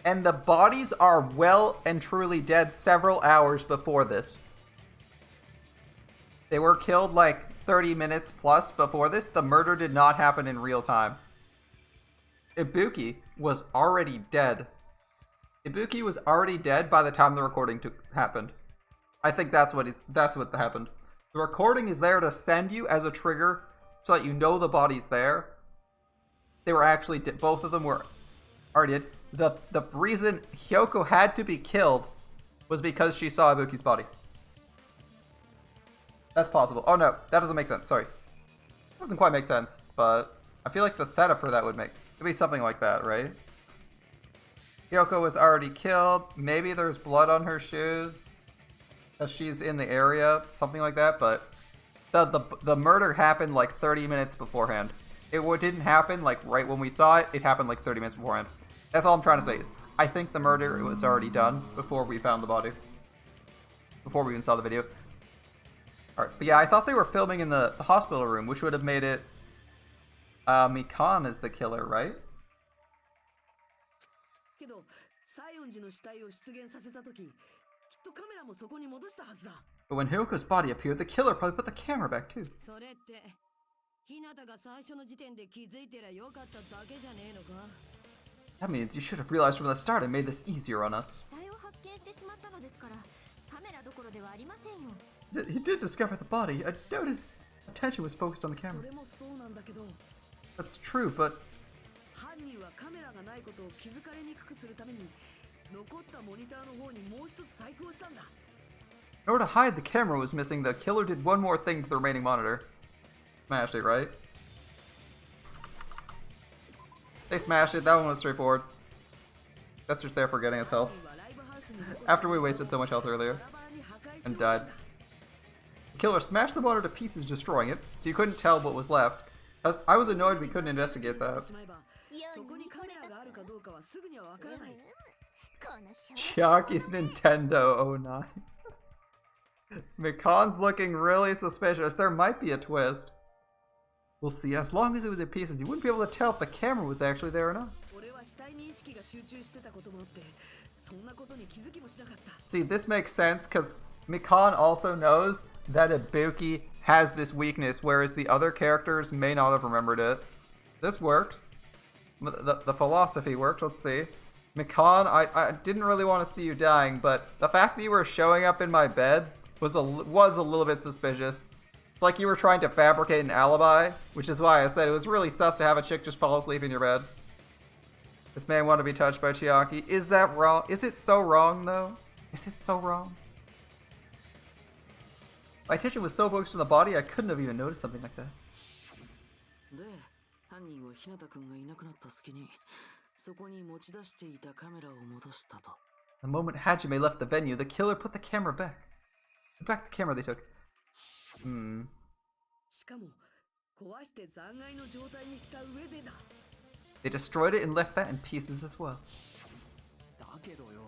[SPEAKER 1] And the bodies are well and truly dead several hours before this. They were killed like 30 minutes plus before this. The murder did not happen in real time. Ibuki was already dead. Ibuki was already dead by the time the recording happened. I think that's what happened. The recording is there to send you as a trigger so that you know the body's there. They were actually dead. Both of them were already dead. The reason Hyoko had to be killed was because she saw Ibuki's body. That's possible. Oh no, that doesn't make sense. Sorry. That doesn't quite make sense, but I feel like the setup for that would be something like that, right? Hyoko was already killed. Maybe there's blood on her shoes as she's in the area, something like that, but the murder happened like 30 minutes beforehand. It didn't happen like right when we saw it. It happened like 30 minutes beforehand. That's all I'm trying to say is I think the murder was already done before we found the body. Before we even saw the video. Alright, but yeah, I thought they were filming in the hospital room, which would have made it Mikan is the killer, right?
[SPEAKER 5] 西園寺の死体を出現させた時、きっとカメラもそこに戻したはずだ。
[SPEAKER 1] But when Hyoko's body appeared, the killer probably put the camera back too.
[SPEAKER 2] それって日向が最初の時点で気づいてりゃよかっただけじゃねえのか。
[SPEAKER 1] That means you should have realized from the start and made this easier on us.
[SPEAKER 4] 死体を発見してしまったのですから、カメラどころではありませんよ。
[SPEAKER 1] He did discover the body. I doubt his attention was focused on the
[SPEAKER 5] そ
[SPEAKER 1] camera.
[SPEAKER 5] れもそうなんだけど、
[SPEAKER 1] That's true, but
[SPEAKER 5] 犯人はカメラがないことを気づかれにくくするために、残ったモニターの方にもう一つ細工をしたんだ。
[SPEAKER 1] in order to hide the camera was missing, the killer did one more thing to the remaining monitor. Smashed it, right? They smashed it. That one was straightforward. That's just there for getting us health.
[SPEAKER 5] 犯人はライブハウスに残した
[SPEAKER 1] After we wasted so much health earlier
[SPEAKER 5] バラバラに破壊して
[SPEAKER 1] and
[SPEAKER 5] おいたん
[SPEAKER 1] died.
[SPEAKER 5] だ。
[SPEAKER 1] The killer smashed the monitor to pieces, destroying it, so you couldn't tell what was left. I was annoyed we couldn't investigate that.
[SPEAKER 5] しまえばそこにカメラがあるかどうかはすぐにはわからない。
[SPEAKER 4] このしょ
[SPEAKER 1] Chiaki's Nintendo 09. Mikan's looking really suspicious. There might be a twist. We'll see. As long as it was in pieces, you wouldn't be able to tell if the camera was actually there or not.
[SPEAKER 5] 俺は死体に意識が集中してたこともあって、そんなことに気づきもしなかった。
[SPEAKER 1] See, this makes sense because Mikan also knows that Ibuki has this weakness, whereas the other characters may not have remembered it. This works. The philosophy worked. Let's see. Mikan, I didn't really want to see you dying, but the fact that you were showing up in my bed was a little bit suspicious. It's like you were trying to fabricate an alibi, which is why I said it was really sus to have a chick just fall asleep in your bed. This man wanted to be touched by Chiaki. Is that wrong? Is it so wrong, though? Is it so wrong? My attention was so focused on the body, I couldn't have even noticed something like that.
[SPEAKER 5] で、犯人は日向くんがいなくなった隙に、そこに持ち出していたカメラを戻したと。
[SPEAKER 1] The moment Hajime left the venue, the killer put the camera back. Back the camera they took.
[SPEAKER 5] しかも、壊して残骸の状態にした上でだ。
[SPEAKER 1] They destroyed it and left that in pieces as well.
[SPEAKER 3] だけどよ、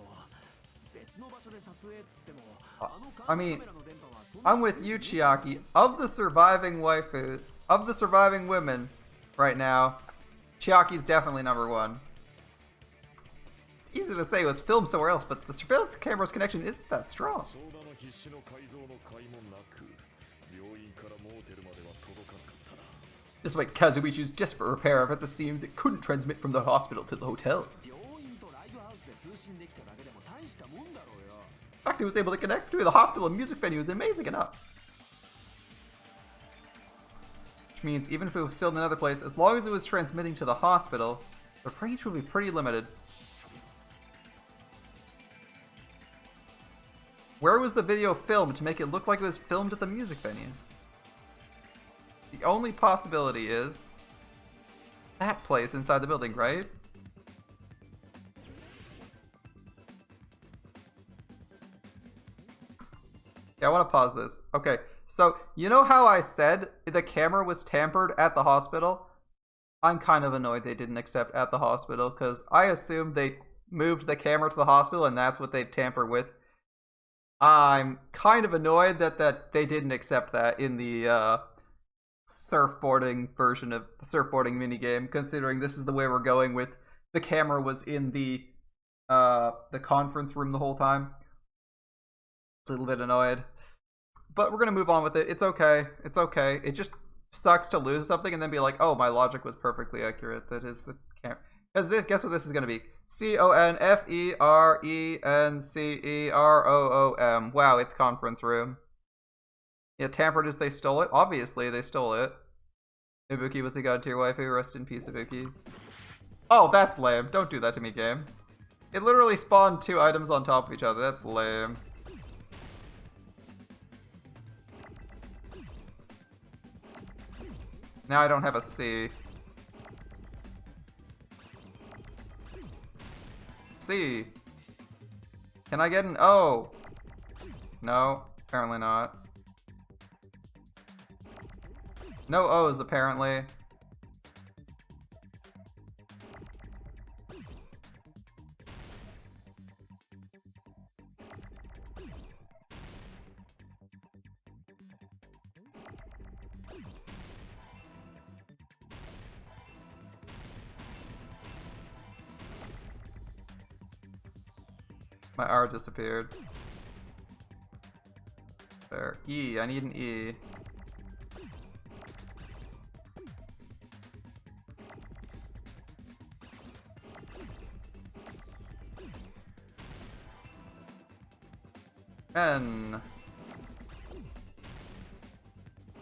[SPEAKER 3] 別の場所で撮影っつっても、
[SPEAKER 1] I mean, I'm with you, Chiaki. Of the surviving waifu, of the surviving women right now, Chiaki's definitely number one. It's easy to say it was filmed somewhere else, but the surveillance camera's connection isn't that strong.
[SPEAKER 6] 相談の必死の改造の甲斐もなく、病院からモーテルまでは届かなかったな。
[SPEAKER 1] Despite Kazuichi's desperate repair efforts, it seems it couldn't transmit from the hospital to the hotel.
[SPEAKER 3] 病院とライブハウスで通信できただけでも大したもんだろうよ。
[SPEAKER 1] The fact he was able to connect to the hospital and music venue is amazing enough. Which means even if it was filmed in another place, as long as it was transmitting to the hospital, the range would be pretty limited. Where was the video filmed to make it look like it was filmed at the music venue? The only possibility is that place inside the building, right? Yeah, I want to pause this. Okay, so you know how I said the camera was tampered at the hospital? I'm kind of annoyed they didn't accept at the hospital because I assumed they moved the camera to the hospital and that's what they tampered with. I'm kind of annoyed that they didn't accept that in the surfboarding version of the surfboarding minigame, considering this is the way we're going with the camera was in the conference room the whole time. A little bit annoyed, but we're gonna move on with it. It's okay. It's okay. It just sucks to lose something and then be like, oh, my logic was perfectly accurate. That is the camera. Because this, guess what this is gonna be? CONFERENCEROOM. Wow, it's conference room. Yeah, tampered as they stole it. Obviously, they stole it. Ibuki was a god tier waifu. Rest in peace, Ibuki. Oh, that's lame. Don't do that to me, game. It literally spawned 2 items on top of each other. That's lame. Now I don't have a C. C. Can I get an O? No, apparently not. No O's, apparently. My R disappeared. There. E. I need an E. N.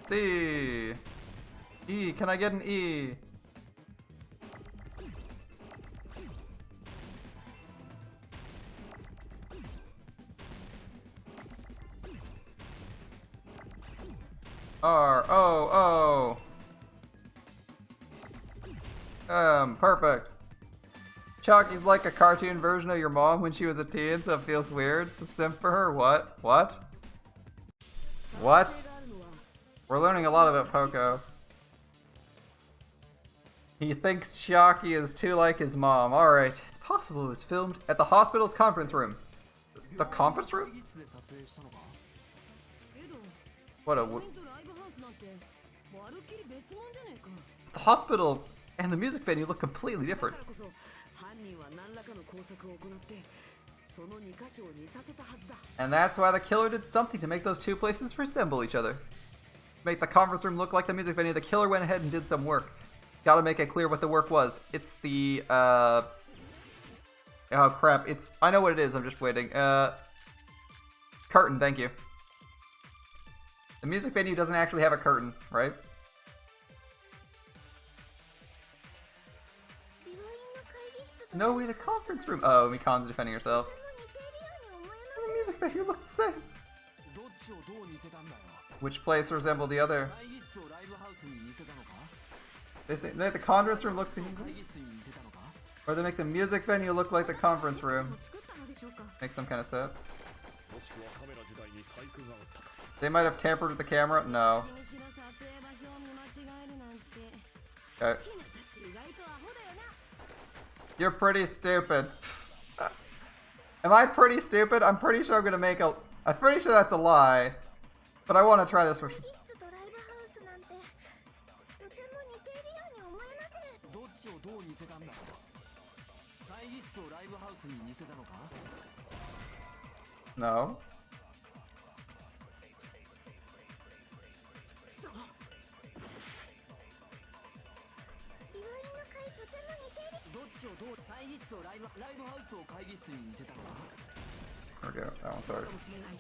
[SPEAKER 1] C. E. Can I get an E? R. O. O. Perfect. Chalky's like a cartoon version of your mom when she was a teen, so it feels weird to simp for her. What? What? What? We're learning a lot about Poco. He thinks Chalky is too like his mom. Alright, it's possible it was filmed at the hospital's conference room. The conference room?
[SPEAKER 3] 会議室で撮影したのか
[SPEAKER 1] What a...
[SPEAKER 2] ポイントライブハウスなんてまるっきり別物じゃねえか
[SPEAKER 1] The hospital and the music venue look completely
[SPEAKER 5] だ
[SPEAKER 1] different.
[SPEAKER 5] からこそ犯人は何らかの工作を行ってその2箇所を似させたはずだ
[SPEAKER 1] And that's why the killer did something to make those two places resemble each other. Make the conference room look like the music venue, the killer went ahead and did some work. Gotta make it clear what the work was. It's the, oh crap, it's, I know what it is, I'm just waiting. Curtain, thank you. The music venue doesn't actually have a curtain, right? No way, the conference room. Oh, Mikan's defending herself. The music venue looked the same.
[SPEAKER 3] どっちをどう似せたんだよ
[SPEAKER 1] Which place resembled the other?
[SPEAKER 3] 会議室をライブハウスに似せたのか
[SPEAKER 1] They make the conference room look the
[SPEAKER 3] 会議室に似せたのか
[SPEAKER 1] or they make the music venue look like the conference room.
[SPEAKER 5] 作ったのでしょうか
[SPEAKER 1] Make some kind of set.
[SPEAKER 6] もしくはカメラ時代に細工があったか
[SPEAKER 1] They might have tampered with the camera. No.
[SPEAKER 2] 地主の撮影場所を見間違えるなんて
[SPEAKER 1] Okay.
[SPEAKER 2] キネタって意外とアホだよな
[SPEAKER 1] You're pretty stupid. Am I pretty stupid? I'm pretty sure I'm gonna make a. I'm pretty sure that's a lie. But I want to try this one.
[SPEAKER 4] 会議室とライブハウスなんてとても似ているように思えません。
[SPEAKER 3] どっちをどう似せたんだよ会議室をライブハウスに似せたのか
[SPEAKER 1] No.
[SPEAKER 5] そう
[SPEAKER 4] ビオリンの回とても似ている。
[SPEAKER 3] どっちをどう会議室をライブハウスを会議室に似せたのか
[SPEAKER 1] There we go. That one,
[SPEAKER 5] そう
[SPEAKER 1] sorry.
[SPEAKER 5] かもしれない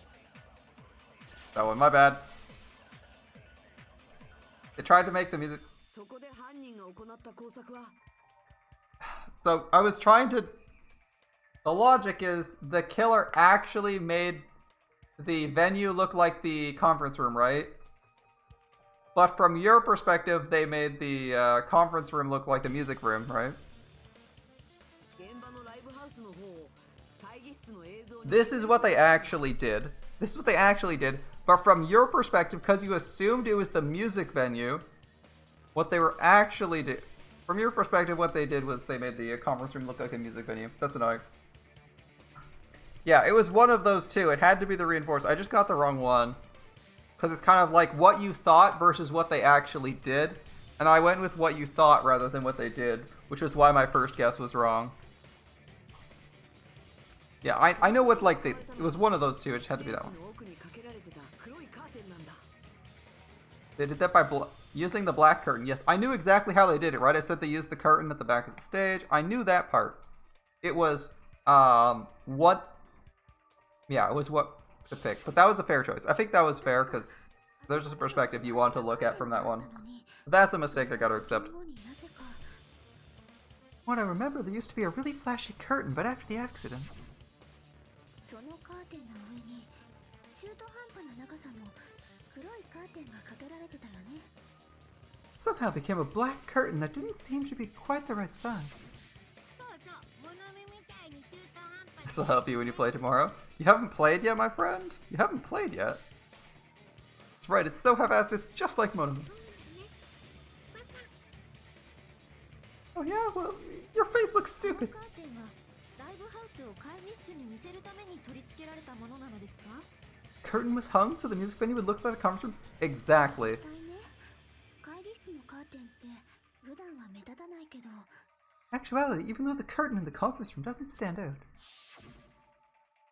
[SPEAKER 1] That one, my bad. They tried to make the music.
[SPEAKER 5] そこで犯人が行った工作は
[SPEAKER 1] So I was trying to. The logic is the killer actually made the venue look like the conference room, right? But from your perspective, they made the conference room look like the music room, right?
[SPEAKER 5] 現場のライブハウスの方を会議室の映像に
[SPEAKER 1] This is what they actually did. This is what they actually did. But from your perspective, because you assumed it was the music venue, what they were actually doing. From your perspective, what they did was they made the conference room look like a music venue. That's annoying. Yeah, it was one of those two. It had to be the reinforced. I just got the wrong one. Because it's kind of like what you thought versus what they actually did. And I went with what you thought rather than what they did, which was why my first guess was wrong. Yeah, I know what, like, it was one of those two. It just had to be that one.
[SPEAKER 5] の奥にかけられてた黒いカーテンなんだ
[SPEAKER 1] They did that by using the black curtain. Yes, I knew exactly how they did it, right? I said they used the curtain at the back of the stage. I knew that part. It was, what... Yeah, it was what to pick. But that was a fair choice. I think that was fair, because there's just a perspective you want to look at from that one. But that's a mistake I gotta accept. What I remember, there used to be a really flashy curtain, but after the accident...
[SPEAKER 4] そのカーテンの上に中途半端な長さの黒いカーテンがかけられてたよね。
[SPEAKER 1] Somehow became a black curtain that didn't seem to be quite the right size.
[SPEAKER 2] そうそう物見みたいに中途半端
[SPEAKER 1] This will help you when you play tomorrow. You haven't played yet, my friend? You haven't played yet. That's right, it's so half-assed, it's just like Monami. Oh yeah, well, your face looks
[SPEAKER 4] この
[SPEAKER 1] stupid.
[SPEAKER 4] カーテンはライブハウスを会議室に似せるために取り付けられたものなのですか？
[SPEAKER 1] Curtain was hung so the music venue would look like a conference room? Exactly.
[SPEAKER 4] 実際ね、会議室のカーテンって普段は目立たないけど、
[SPEAKER 1] Actuality, even though the curtain in the conference room doesn't stand out.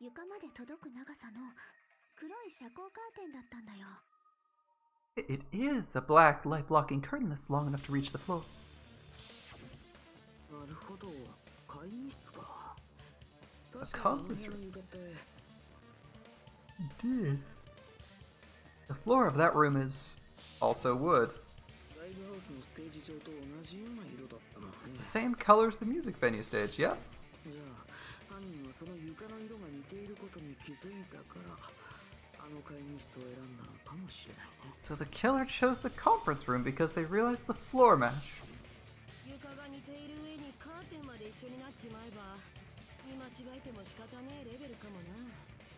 [SPEAKER 4] 床まで届く長さの黒い遮光カーテンだったんだよ。
[SPEAKER 1] It is a black light blocking curtain that's long enough to reach the floor.
[SPEAKER 5] なるほど、会議室か。確
[SPEAKER 1] A
[SPEAKER 5] かにあの
[SPEAKER 1] conference
[SPEAKER 5] 部屋
[SPEAKER 1] room.
[SPEAKER 5] の床って
[SPEAKER 1] Indeed. The floor of that room is also wood.
[SPEAKER 5] ライブハウスのステージ上と同じような色だったのね。
[SPEAKER 1] The same color as the music venue stage, yeah?
[SPEAKER 5] じゃあ犯人はその床の色が似ていることに気づいたからあの会議室を選んだのかもしれないね。
[SPEAKER 1] So the killer chose the conference room because they realized the floor match.
[SPEAKER 2] 床が似ている上にカーテンまで一緒になっちまえば見間違えても仕方ねえレベルかもな。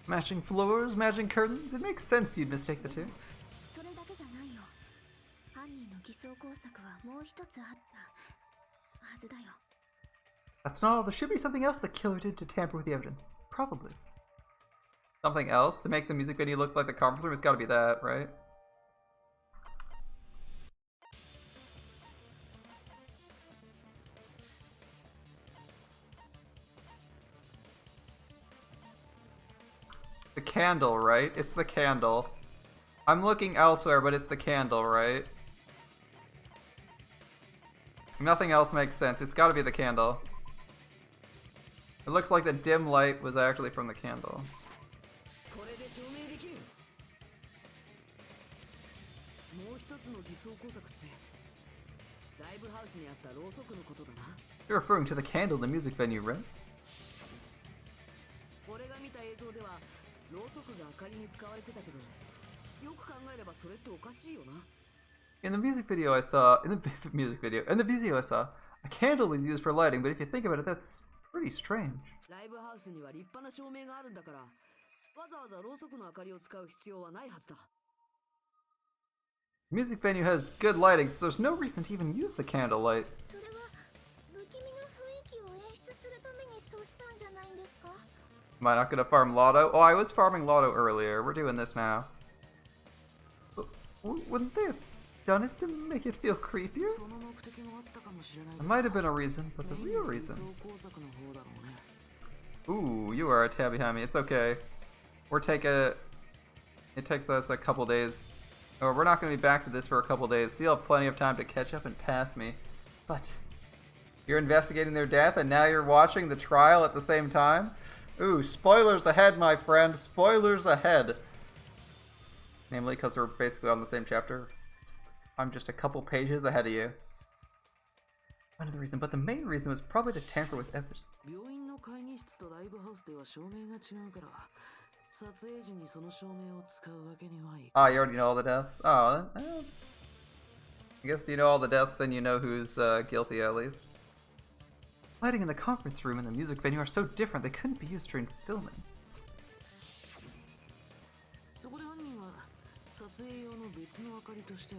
[SPEAKER 1] Matching floors, matching curtains, it makes sense you'd mistake the two.
[SPEAKER 4] それだけじゃないよ。犯人の偽装工作はもう一つあったはずだよ。
[SPEAKER 1] That's not all. There should be something else the killer did to tamper with the evidence. Probably. Something else to make the music video look like the conference room? It's gotta be that, right? The candle, right? It's the candle. I'm looking elsewhere, but it's the candle, right? Nothing else makes sense. It's gotta be the candle. It looks like the dim light was actually from the candle.
[SPEAKER 5] これで証明できる。もう一つの偽装工作ってライブハウスにあったろうそくのことだな。
[SPEAKER 1] You're referring to the candle in the music venue, right?
[SPEAKER 5] 俺が見た映像ではろうそくが明かりに使われてたけどよく考えればそれっておかしいよな。
[SPEAKER 1] In the music video I saw, in the video I saw, a candle was used for lighting, but if you think about it, that's pretty strange.
[SPEAKER 5] ライブハウスには立派な照明があるんだからわざわざろうそくの明かりを使う必要はないはずだ。
[SPEAKER 1] The music venue has good lighting, so there's no reason to even use the candle light.
[SPEAKER 4] それは不気味な雰囲気を演出するためにそうしたんじゃないんですか？
[SPEAKER 1] Am I not gonna farm Lotto? Oh, I was farming Lotto earlier. We're doing this now. Wouldn't they have done it to make it feel creepier?
[SPEAKER 5] その目的もあったかもしれないけ
[SPEAKER 1] There
[SPEAKER 5] ど
[SPEAKER 1] might have been a reason, but the
[SPEAKER 5] メイン
[SPEAKER 1] real
[SPEAKER 5] の偽
[SPEAKER 1] reason.
[SPEAKER 5] 装工作の方だろうね。
[SPEAKER 1] Ooh, you are a tab behind me. It's okay. It takes us a couple days. Or we're not going to be back to this for a couple days, so you'll have plenty of time to catch up and pass me. But you're investigating their death, and now you're watching the trial at the same time? Ooh, spoilers ahead, my friend. Spoilers ahead. Namely, because we're basically on the same chapter. I'm just a couple pages ahead of you. One of the reasons, but the main reason was probably to tamper with evidence.
[SPEAKER 5] 病院の会議室とライブハウスでは照明が違うから撮影時にその照明を使うわけにはいか
[SPEAKER 1] Oh, you already know all the deaths? Oh, that's... I guess if you know all the deaths, then you know who's guilty at least. Lighting in the conference room and the music venue are so different they couldn't be used during filming.
[SPEAKER 5] そこで犯人は撮影用の別の明かりとして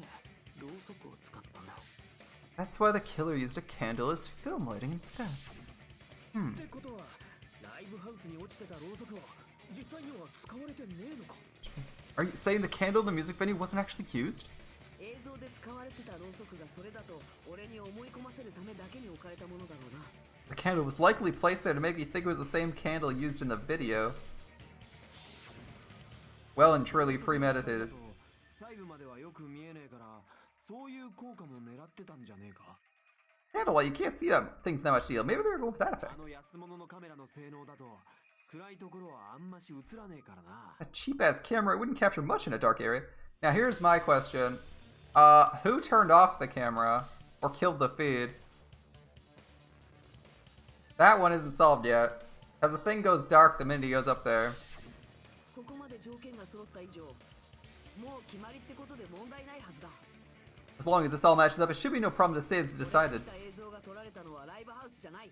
[SPEAKER 5] ろうそくを使ったんだ。
[SPEAKER 1] That's why the killer used a candle as film lighting instead.
[SPEAKER 3] ってことはライブハウスに落ちてたろうそくは実際には使われてねえのか。
[SPEAKER 1] Are you saying the candle in the music venue wasn't actually used?
[SPEAKER 5] 映像で使われてたろうそくがそれだと俺に思い込ませるためだけに置かれたものだろうな。
[SPEAKER 1] The candle was likely placed there to make me think it was the same candle used in the video. Well and truly premeditated.
[SPEAKER 3] 細部まではよく見えねえからそういう効果も狙ってたんじゃねえか。
[SPEAKER 1] Candlelight, you can't see that things that much detail. Maybe they were going with that effect.
[SPEAKER 3] あの安物のカメラの性能だと暗いところはあんまし映らねえからな。
[SPEAKER 1] A cheap-ass camera it wouldn't capture much in a dark area. Now here's my question. Who turned off the camera? Or killed the feed? That one isn't solved yet. As the thing goes dark the minute he goes up there.
[SPEAKER 5] ここまで条件が揃った以上もう決まりってことで問題ないはずだ。
[SPEAKER 1] As long as this all matches up, it should be no problem to say it's
[SPEAKER 5] 俺
[SPEAKER 1] decided.
[SPEAKER 5] が見た映像が撮られたのはライブハウスじゃない。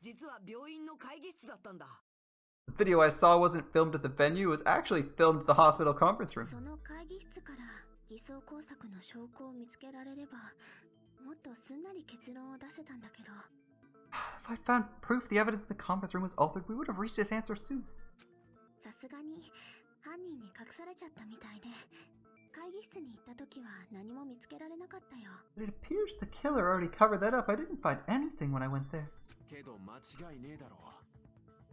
[SPEAKER 5] 実は病院の会議室だったんだ。
[SPEAKER 1] The video I saw wasn't filmed at the venue, it was actually filmed at the hospital conference room.
[SPEAKER 4] その会議室から偽装工作の証拠を見つけられればもっとすんなり結論を出せたんだけど
[SPEAKER 1] If I'd found proof the evidence in the conference room was altered, we would have reached this answer soon.
[SPEAKER 4] さすがに犯人に隠されちゃったみたいで会議室に行った時は何も見つけられなかったよ。
[SPEAKER 1] But it appears the killer already covered that up. I didn't find anything when I went there.
[SPEAKER 3] けど間違いねえだろ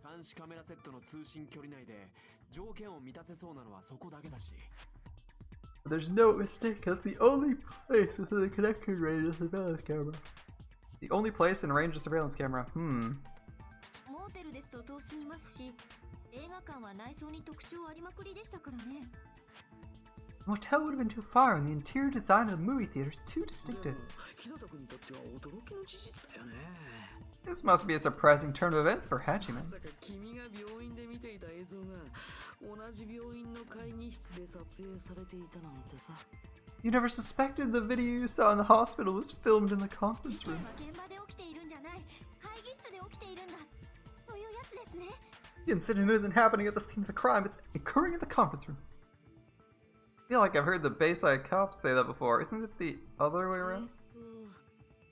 [SPEAKER 3] 監視カメラセットの通信距離内で条件を満たせそうなのはそこだけだし。
[SPEAKER 1] There's no mistake. That's the only place within the connected range of surveillance camera. The only place in range of surveillance camera.
[SPEAKER 4] モーテルですと遠すぎますし、映画館は内装に特徴ありまくりでしたからね。
[SPEAKER 1] Motel would have been too far, and the interior design of the movie theater is too distinctive.
[SPEAKER 5] 日向君にとっては驚きの事実だよね。
[SPEAKER 1] This must be a surprising turn of events for
[SPEAKER 5] ま
[SPEAKER 1] Hachiman.
[SPEAKER 5] さか君が病院で見ていた映像が同じ病院の会議室で撮影されていたなんてさ。
[SPEAKER 1] You never suspected the video you saw in the hospital was filmed in the conference
[SPEAKER 4] 事件
[SPEAKER 1] room.
[SPEAKER 4] は現場で起きているんじゃない、会議室で起きているんだというやつですね。
[SPEAKER 1] The incident isn't happening at the scene of the crime, it's occurring in the conference room. I feel like I've heard the Bayside cops say that before. Isn't it the other way around?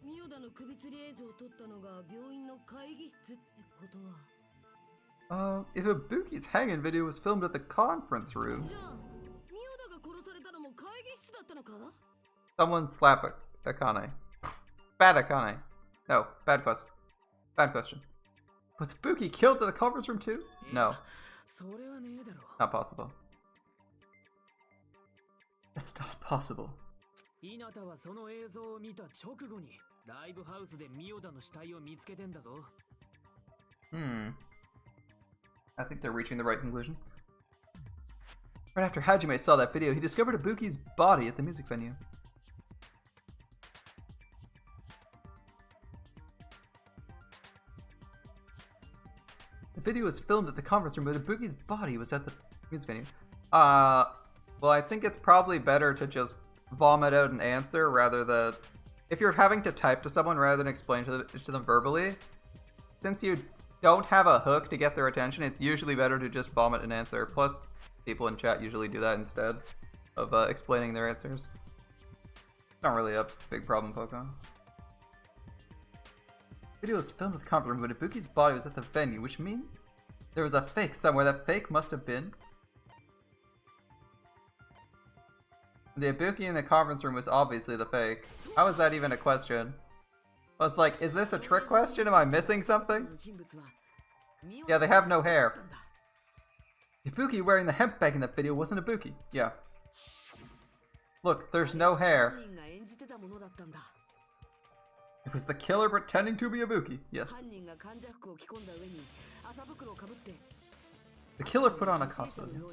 [SPEAKER 2] ミオダの首吊り映像を撮ったのが病院の会議室ってことは。
[SPEAKER 1] If Ibuki's hanging video was filmed at the conference room,
[SPEAKER 2] じゃあミオダが殺されたのも会議室だったのか。
[SPEAKER 1] someone slap Akane. Bad Akane. No, bad question. Bad question. Was Ibuki killed at the conference room too? No,
[SPEAKER 3] それはねえだろ。
[SPEAKER 1] not possible. That's not possible.
[SPEAKER 3] 稲田はその映像を見た直後にライブハウスでミオダの死体を見つけてんだぞ。
[SPEAKER 1] I think they're reaching the right conclusion. Right after Hajime saw that video, he discovered Ibuki's body at the music venue. The video was filmed at the conference room, but Ibuki's body was at the music venue. Well, I think it's probably better to just vomit out an answer rather than... If you're having to type to someone rather than explain to them verbally, since you don't have a hook to get their attention, it's usually better to just vomit an answer. Plus, people in chat usually do that instead of explaining their answers. Not really a big problem, Pokemon. The video was filmed at the conference room, but Ibuki's body was at the venue, which means there was a fake somewhere. That fake must have been... The Ibuki in the conference room was obviously the fake. How is that even a question? I was like, is this a trick question? Am I missing something? Yeah, they have no hair. Ibuki wearing the hemp bag in that video wasn't Ibuki. Yeah. Look, there's no hair. It was the killer pretending to be Ibuki. Yes. The killer put on a costume,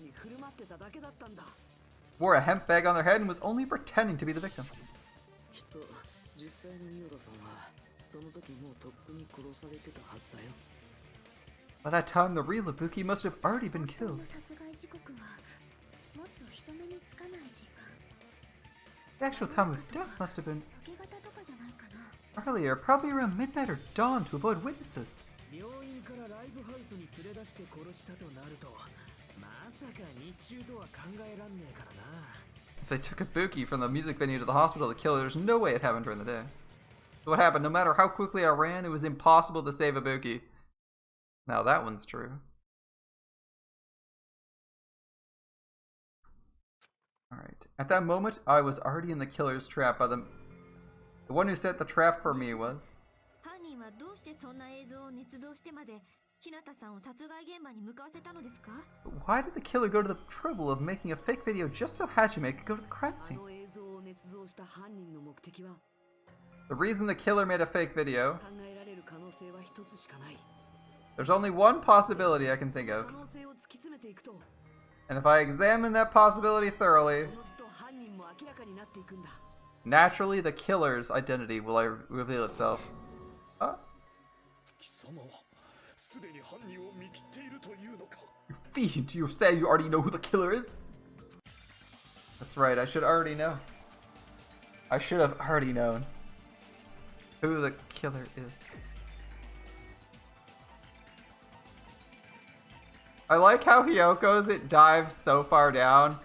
[SPEAKER 1] wore a hemp bag on their head, and was only pretending to be the victim. By that time, the real Ibuki must have already been killed. The actual time of death must have been earlier, probably around midnight or dawn to avoid witnesses. If they took Ibuki from the music venue to the hospital to kill her, there's no way it happened during the day. So what happened? No matter how quickly I ran, it was impossible to save Ibuki. Now that one's true. Alright. At that moment, I was already in the killer's trap by the one who set the trap for me was... Why did the killer go to the trouble of making a fake video just so Hajime could go to the crime scene? The reason the killer made a fake video... There's only one possibility I can think of. And if I examine that possibility thoroughly, naturally the killer's identity will reveal itself. Huh? Fiend, you say you already know who the killer is? That's right, I should already know. I should have already known who the killer is. I like how Hyoko's, it dives so far down.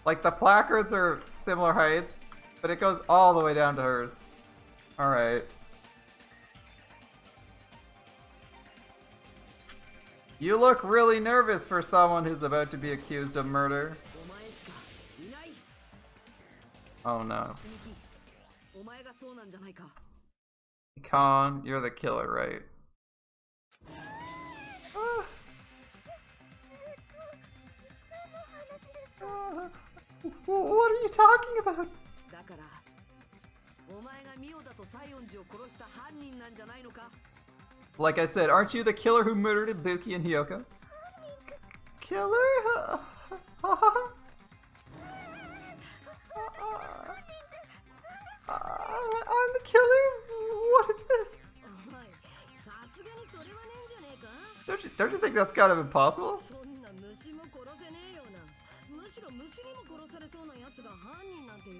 [SPEAKER 1] Like, the placards are similar heights, but it goes all the way down to hers. Alright. You look really nervous for someone who's about to be accused of murder. Oh no. Khan, you're the killer, right? What are you talking about?
[SPEAKER 5] だからお前がミオだと西園寺を殺した犯人なんじゃないのか
[SPEAKER 1] Like I said, aren't you the killer who murdered Ibuki and Hiyoko? Killer? I'm the killer? What is this?
[SPEAKER 2] お前さすがにそれはねえんじゃねえか
[SPEAKER 1] Don't you think that's kind of impossible?
[SPEAKER 2] そんな虫も殺せねえよなむしろ虫にも殺されそうなやつが犯人なんてよ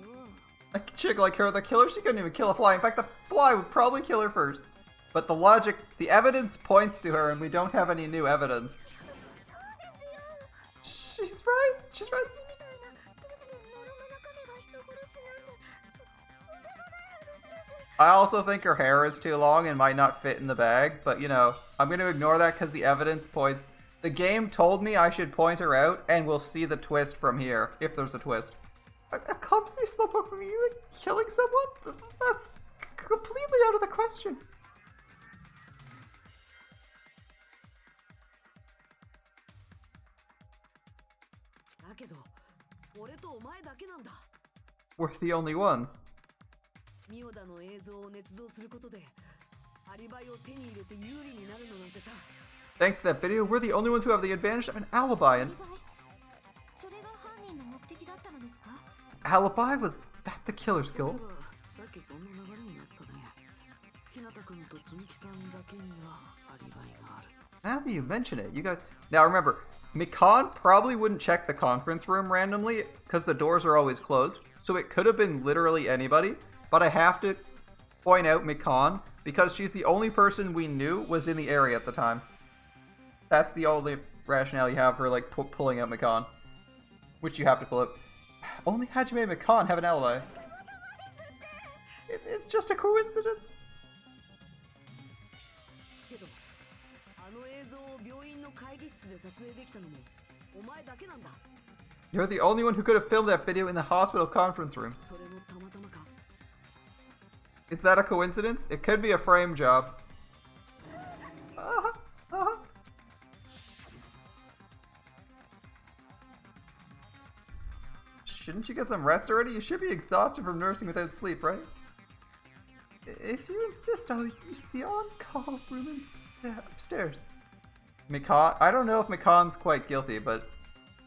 [SPEAKER 1] A chick like her, the killer, she couldn't even kill a fly. In fact, the fly would probably kill her first. But the logic, the evidence points to her, and we don't have any new evidence. She's right. She's right. I also think her hair is too long and might not fit in the bag, but you know, I'm going to ignore that because the evidence points. The game told me I should point her out, and we'll see the twist from here, if there's a twist. A clumsy slowpoke from you killing someone? That's completely out of the question.
[SPEAKER 5] だけど俺とお前だけなんだ
[SPEAKER 1] We're the only ones.
[SPEAKER 5] ミオダの映像を捏造することでアリバイを手に入れて有利になるのなんてさ
[SPEAKER 1] Thanks to that video, we're the only ones who have the advantage of an alibi, and
[SPEAKER 4] それが犯人の目的だったのですか
[SPEAKER 1] alibi was that the killer's
[SPEAKER 5] そうい
[SPEAKER 1] goal?
[SPEAKER 5] えばさっきそんな流れになったね日向君とつみきさんだけにはアリバイがある
[SPEAKER 1] Now that you mention it, you guys. Now remember, Mikan probably wouldn't check the conference room randomly because the doors are always closed. So it could have been literally anybody. But I have to point out Mikan because she's the only person we knew was in the area at the time. That's the only rationale you have for like pulling out Mikan, which you have to pull out. Only Hajime and Mikan have an alibi. It's just a coincidence.
[SPEAKER 5] けどあの映像を病院の会議室で撮影できたのもお前だけなんだ
[SPEAKER 1] You're the only one who could have filmed that video in the hospital conference room.
[SPEAKER 5] それもたまたまか
[SPEAKER 1] Is that a coincidence? It could be a frame job. Shouldn't you get some rest already? You should be exhausted from nursing without sleep, right? If you insist, I'll use the on-call room upstairs. Mikan, I don't know if Mikan's quite guilty, but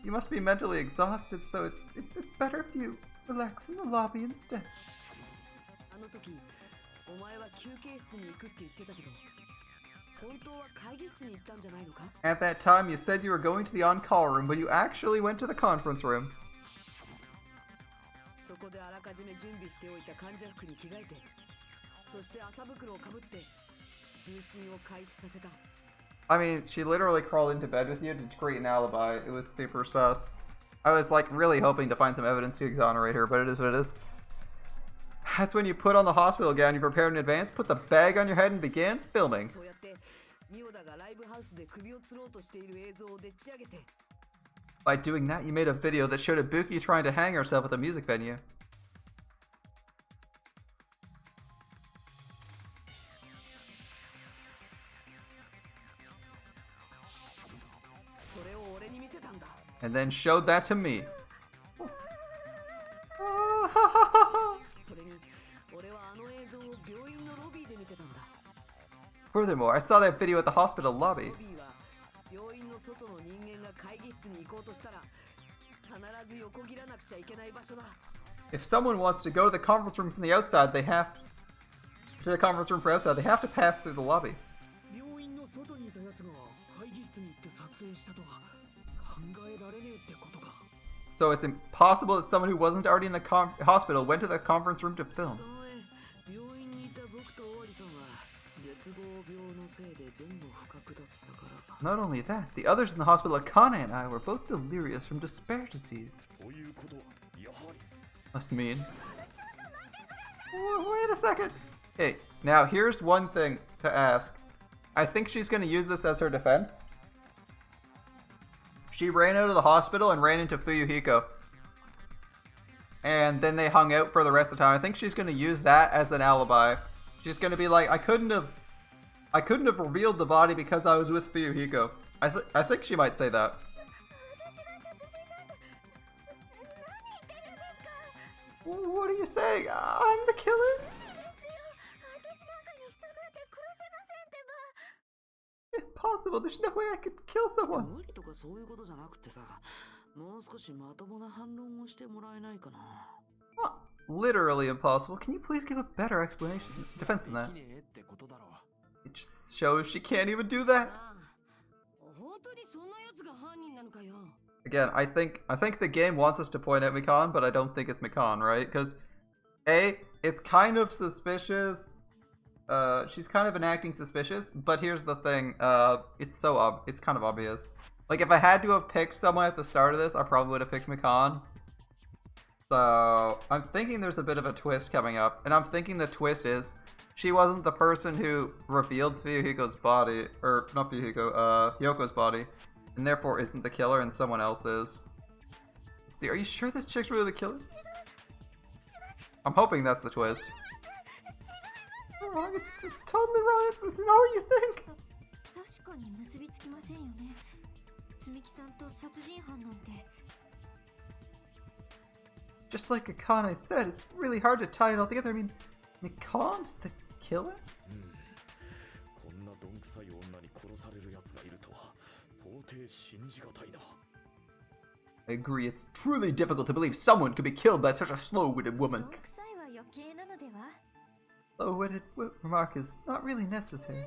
[SPEAKER 1] you must be mentally exhausted, so it's better if you relax in the lobby instead.
[SPEAKER 5] あの時お前は休憩室に行くって言ってたけど本当は会議室に行ったんじゃないのか
[SPEAKER 1] At that time, you said you were going to the on-call room, but you actually went to the conference room.
[SPEAKER 5] そこであらかじめ準備しておいた患者服に着替えてそして麻袋をかぶって通信を開始させた
[SPEAKER 1] I mean, she literally crawled into bed with you to create an alibi. It was super sus. I was like really hoping to find some evidence to exonerate her, but it is what it is. That's when you put on the hospital gown you prepared in advance, put the bag on your head, and began filming.
[SPEAKER 5] そうやってミオダがライブハウスで首を吊ろうとしている映像をでっち上げて
[SPEAKER 1] By doing that, you made a video that showed Ibuki trying to hang herself at the music venue.
[SPEAKER 5] それを俺に見せたんだ
[SPEAKER 1] And then showed that to me.
[SPEAKER 5] それに俺はあの映像を病院のロビーで見てたんだ
[SPEAKER 1] Furthermore, I saw that video at the hospital lobby.
[SPEAKER 5] ロビーは病院の外の人間が会議室に行こうとしたら必ず横切らなくちゃいけない場所だ
[SPEAKER 1] If someone wants to go to the conference room from the outside, they have to the conference room from outside. They have to pass through the lobby.
[SPEAKER 3] 病院の外にいたやつが会議室に行って撮影したとは考えられねえってことか
[SPEAKER 1] So it's impossible that someone who wasn't already in the hospital went to the conference room to film.
[SPEAKER 5] その上病院にいた僕とオワリさんは絶望病のせいで全部不覚だったから
[SPEAKER 1] Not only that, the others in the hospital, Akane and I, were both delirious from despair disease.
[SPEAKER 6] ということはやはり
[SPEAKER 1] Must mean. Wait a second. Hey, now here's one thing to ask. I think she's going to use this as her defense. She ran out of the hospital and ran into Fuyuhiko. And then they hung out for the rest of the time. I think she's going to use that as an alibi. She's going to be like, I couldn't have revealed the body because I was with Fuyuhiko. I think she might say that. What are you saying? I'm the killer?
[SPEAKER 4] 私なんかに人なんて殺せませんってば。
[SPEAKER 1] Impossible. There's no way I could kill someone.
[SPEAKER 5] 無理とかそういうことじゃなくてさ、もう少しまともな反論をしてもらえないかな。
[SPEAKER 1] Not literally impossible. Can you please give a better explanation? Defense than that.
[SPEAKER 3] できねえってことだろ
[SPEAKER 1] It just shows she can't even do that.
[SPEAKER 2] ああ本当にそんな奴が犯人なのかよ。
[SPEAKER 1] Again, I think the game wants us to point out Mikan, but I don't think it's Mikan, right? Because A, it's kind of suspicious. She's kind of enacting suspicious, but here's the thing. It's kind of obvious. Like, if I had to have picked someone at the start of this, I probably would have picked Mikan. So, I'm thinking there's a bit of a twist coming up, and I'm thinking the twist is she wasn't the person who revealed Fuyuhiko's body, or not Fuyuhiko, Yoko's body, and therefore isn't the killer and someone else is. Let's see, are you sure this chick's really the killer? I'm hoping that's the twist. Wrong, it's totally wrong. It's not what you think.
[SPEAKER 4] 確かに結びつきませんよね。積木さんと殺人犯なんて。
[SPEAKER 1] Just like Akane said, it's really hard to tie it all together. I mean, Mikan's the killer?
[SPEAKER 6] こんなどんくさい女に殺される奴がいるとは到底信じがたいな。
[SPEAKER 1] I agree, it's truly difficult to believe someone could be killed by such a slow-witted
[SPEAKER 4] ど
[SPEAKER 1] woman.
[SPEAKER 4] んくさいは余計なのでは。
[SPEAKER 1] Slow-witted remark is not really necessary.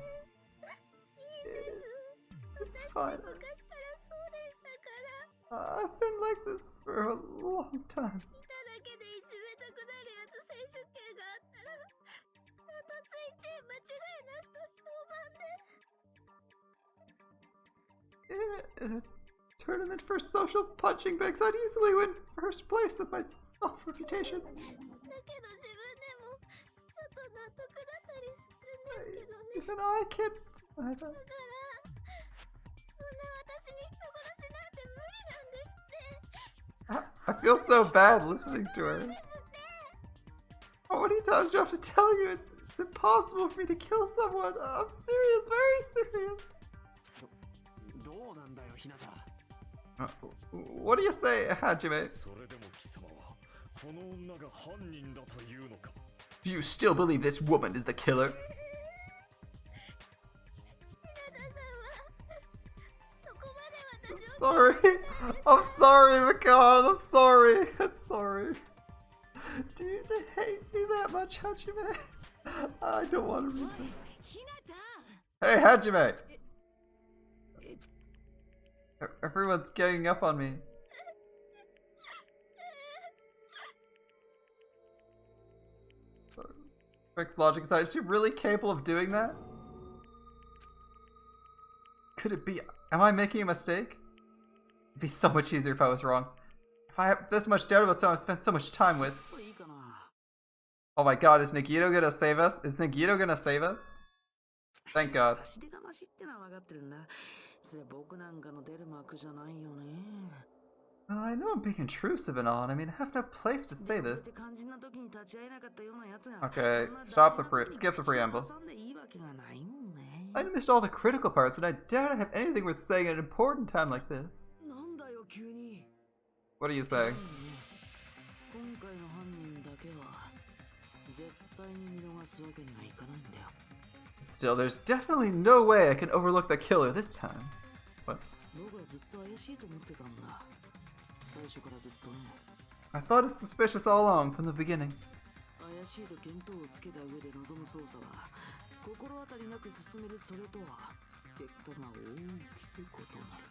[SPEAKER 1] It's fine.
[SPEAKER 4] 昔からそうでしたから。
[SPEAKER 1] I've been like this for a long time.
[SPEAKER 4] 見ただけでいじめたくなるやつ選手権があったら、あとついち間違いなしと評判で。
[SPEAKER 1] In a tournament for social punching bags, I'd easily win first place with my self-reputation.
[SPEAKER 4] だけど自分でもちょっと納得だったりするんですけどね。
[SPEAKER 1] Even I can't.
[SPEAKER 4] だから、そんな私に人殺しなんて無理なんですって。
[SPEAKER 1] I feel so bad listening to her. How many times do I have to tell you it's impossible for me to kill someone? I'm serious, very serious.
[SPEAKER 3] どうなんだよひなた
[SPEAKER 1] What do you say, Hajime?
[SPEAKER 6] それでも貴様はこの女が犯人だというのか。
[SPEAKER 1] Do you still believe this woman is the killer?
[SPEAKER 4] そこまで
[SPEAKER 1] I'm
[SPEAKER 4] 私を
[SPEAKER 1] sorry. I'm sorry, Mikan. I'm sorry. I'm sorry. Do you hate me that much, Hajime? I don't want to read
[SPEAKER 2] ひな
[SPEAKER 1] that. Hey, Hajime! Everyone's ganging up on me. Rick's logic aside, is she really capable of doing that? Could it be? Am I making a mistake? It'd be so much easier if I was wrong. If I have this much doubt about someone I've spent so much time with.
[SPEAKER 5] これいいかな。
[SPEAKER 1] Oh my god, is Nagito gonna save us? Is Nagito gonna save us? Thank god.
[SPEAKER 5] 差し出がましってのは分かってるんだ。それ僕なんかの出る幕じゃないよね。
[SPEAKER 1] I know I'm being intrusive and all, and I mean, I have no place to say this.
[SPEAKER 5] で肝心な時に立ち会えなかったようなやつが
[SPEAKER 1] Okay,
[SPEAKER 5] こんな
[SPEAKER 1] stop the
[SPEAKER 5] 大事な時に
[SPEAKER 1] skip the preamble.
[SPEAKER 5] 挟んでいいわけがないもんね。
[SPEAKER 1] I missed all the critical parts, and I doubt I have anything worth saying at an important time like this.
[SPEAKER 3] なんだよ急に
[SPEAKER 1] What are you saying?
[SPEAKER 5] 今回の犯人だけは絶対に見逃すわけにはいかないんだよ。
[SPEAKER 1] Still, there's definitely no way I can overlook the killer this time. What?
[SPEAKER 5] 僕はずっと怪しいと思ってたんだ。最初からずっとね。
[SPEAKER 1] I thought it's suspicious all along from the beginning.
[SPEAKER 5] 怪しいと見当をつけた上で臨む捜査は心当たりなく進めるそれとは結果が大きく異なる。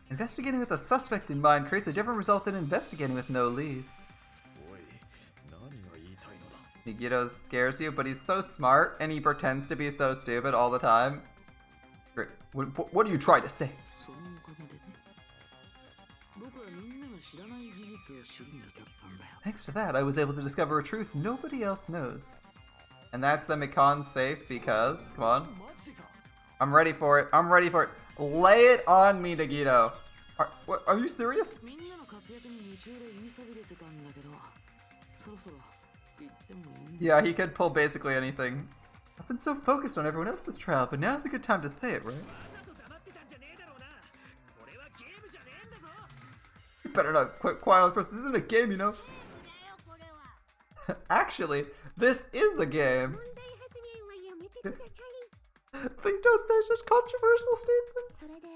[SPEAKER 1] Investigating with a suspect in mind creates a different result than investigating with no leads.
[SPEAKER 6] おい、何が言いたいのだ。
[SPEAKER 1] Nagito scares you, but he's so smart, and he pretends to be so stupid all the time. Great. What are you trying to say?
[SPEAKER 5] そのおかげでね。僕はみんなが知らない事実を知りに至ったんだよ。
[SPEAKER 1] Thanks to that, I was able to discover a truth nobody else knows. And that's the Mikan safe because, come on,
[SPEAKER 3] マジでか
[SPEAKER 1] I'm ready for it. I'm ready for it. Lay it on me, Nagito. Are you serious?
[SPEAKER 5] みんなの活躍に夢中で言いそびれてたんだけど、そろそろ言ってもいい？
[SPEAKER 1] Yeah, he could pull basically anything. I've been so focused on everyone else this trial, but now's a good time to say it, right?
[SPEAKER 3] わざと黙ってたんじゃねえだろうなこれはゲームじゃねえんだぞ
[SPEAKER 1] You better not quit quiet on the person. This isn't a game, you know.
[SPEAKER 2] だよこれは
[SPEAKER 1] Actually, this is a game.
[SPEAKER 4] 問題発言はやめてください。
[SPEAKER 1] Please don't say such controversial statements.
[SPEAKER 4] それで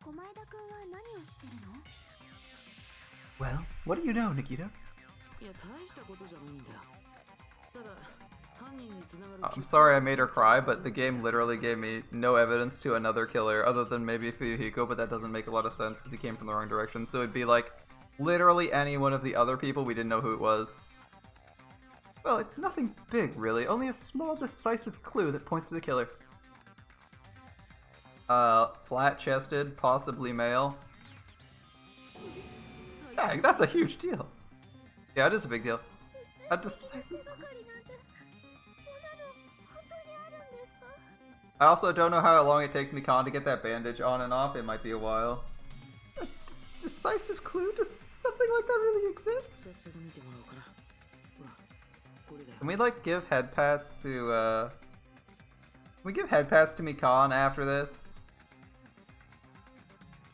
[SPEAKER 4] 小前田くんは何をしてるの？
[SPEAKER 1] Well, what do you know, Nikita?
[SPEAKER 5] いや大したことじゃないんだよ。ただ犯人に繋がる
[SPEAKER 1] I'm sorry I made her cry, but the game literally gave me no evidence to another killer other than maybe Fuyuhiko, but that doesn't make a lot of sense because he came from the wrong direction. So it'd be like literally any one of the other people, we didn't know who it was. Well, it's nothing big, really. Only a small, decisive clue that points to the killer. Flat-chested, possibly male. Dang, that's a huge deal. Yeah, it is a big deal. A decisive...
[SPEAKER 4] ばかりなんてそんなの本当にあるんですか？
[SPEAKER 1] I also don't know how long it takes Mikan to get that bandage on and off. It might be a while. A decisive clue? Does something like that really exist?
[SPEAKER 5] 早速見てもらおうかな。ほら、これだよ。
[SPEAKER 1] Can we like give head pats to Can we give head pats to Mikan after this?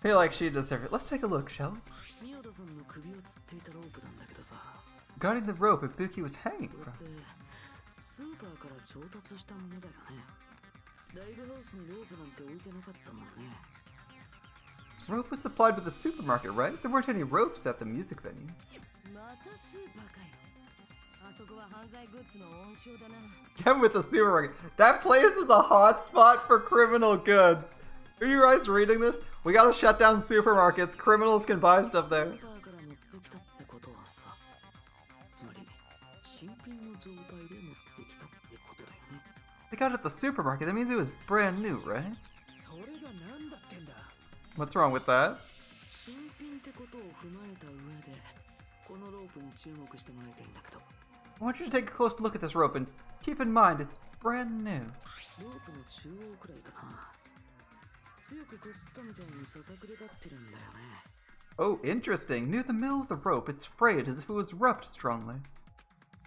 [SPEAKER 1] I feel like she deserves it. Let's take a look, shall we?
[SPEAKER 5] ミオダさんの首を吊っていたロープなんだけどさ。
[SPEAKER 1] Regarding the rope Ibuki was hanging
[SPEAKER 5] こ
[SPEAKER 1] from.
[SPEAKER 5] れってスーパーから調達したものだよね。ライブハウスにロープなんて置いてなかったもんね。
[SPEAKER 1] This rope was supplied with the supermarket, right? There weren't any ropes at the music venue.
[SPEAKER 2] またスーパーかよ。あそこは犯罪グッズの温床だな。
[SPEAKER 1] Get with the supermarket. That place is a hot spot for criminal goods. Are you guys reading this? We gotta shut down supermarkets. Criminals can buy stuff
[SPEAKER 5] ス
[SPEAKER 1] there.
[SPEAKER 5] ーパーから持ってきたってことはさ、つまり新品の状態で持ってきたってことだよね。
[SPEAKER 1] They got it at the supermarket. That means it was brand new, right?
[SPEAKER 3] それが何だってんだ。
[SPEAKER 1] What's wrong with that?
[SPEAKER 5] 新品ってことを踏まえた上で、このロープに注目してもらいたいんだけど、
[SPEAKER 1] I want you to take a close look at this rope and keep in mind it's brand new.
[SPEAKER 5] ロープの中央くらいかな。強くこすったみたいにささくれ立ってるんだよね。
[SPEAKER 1] Oh, interesting. Near the middle of the rope, it's frayed as if it was rubbed strongly.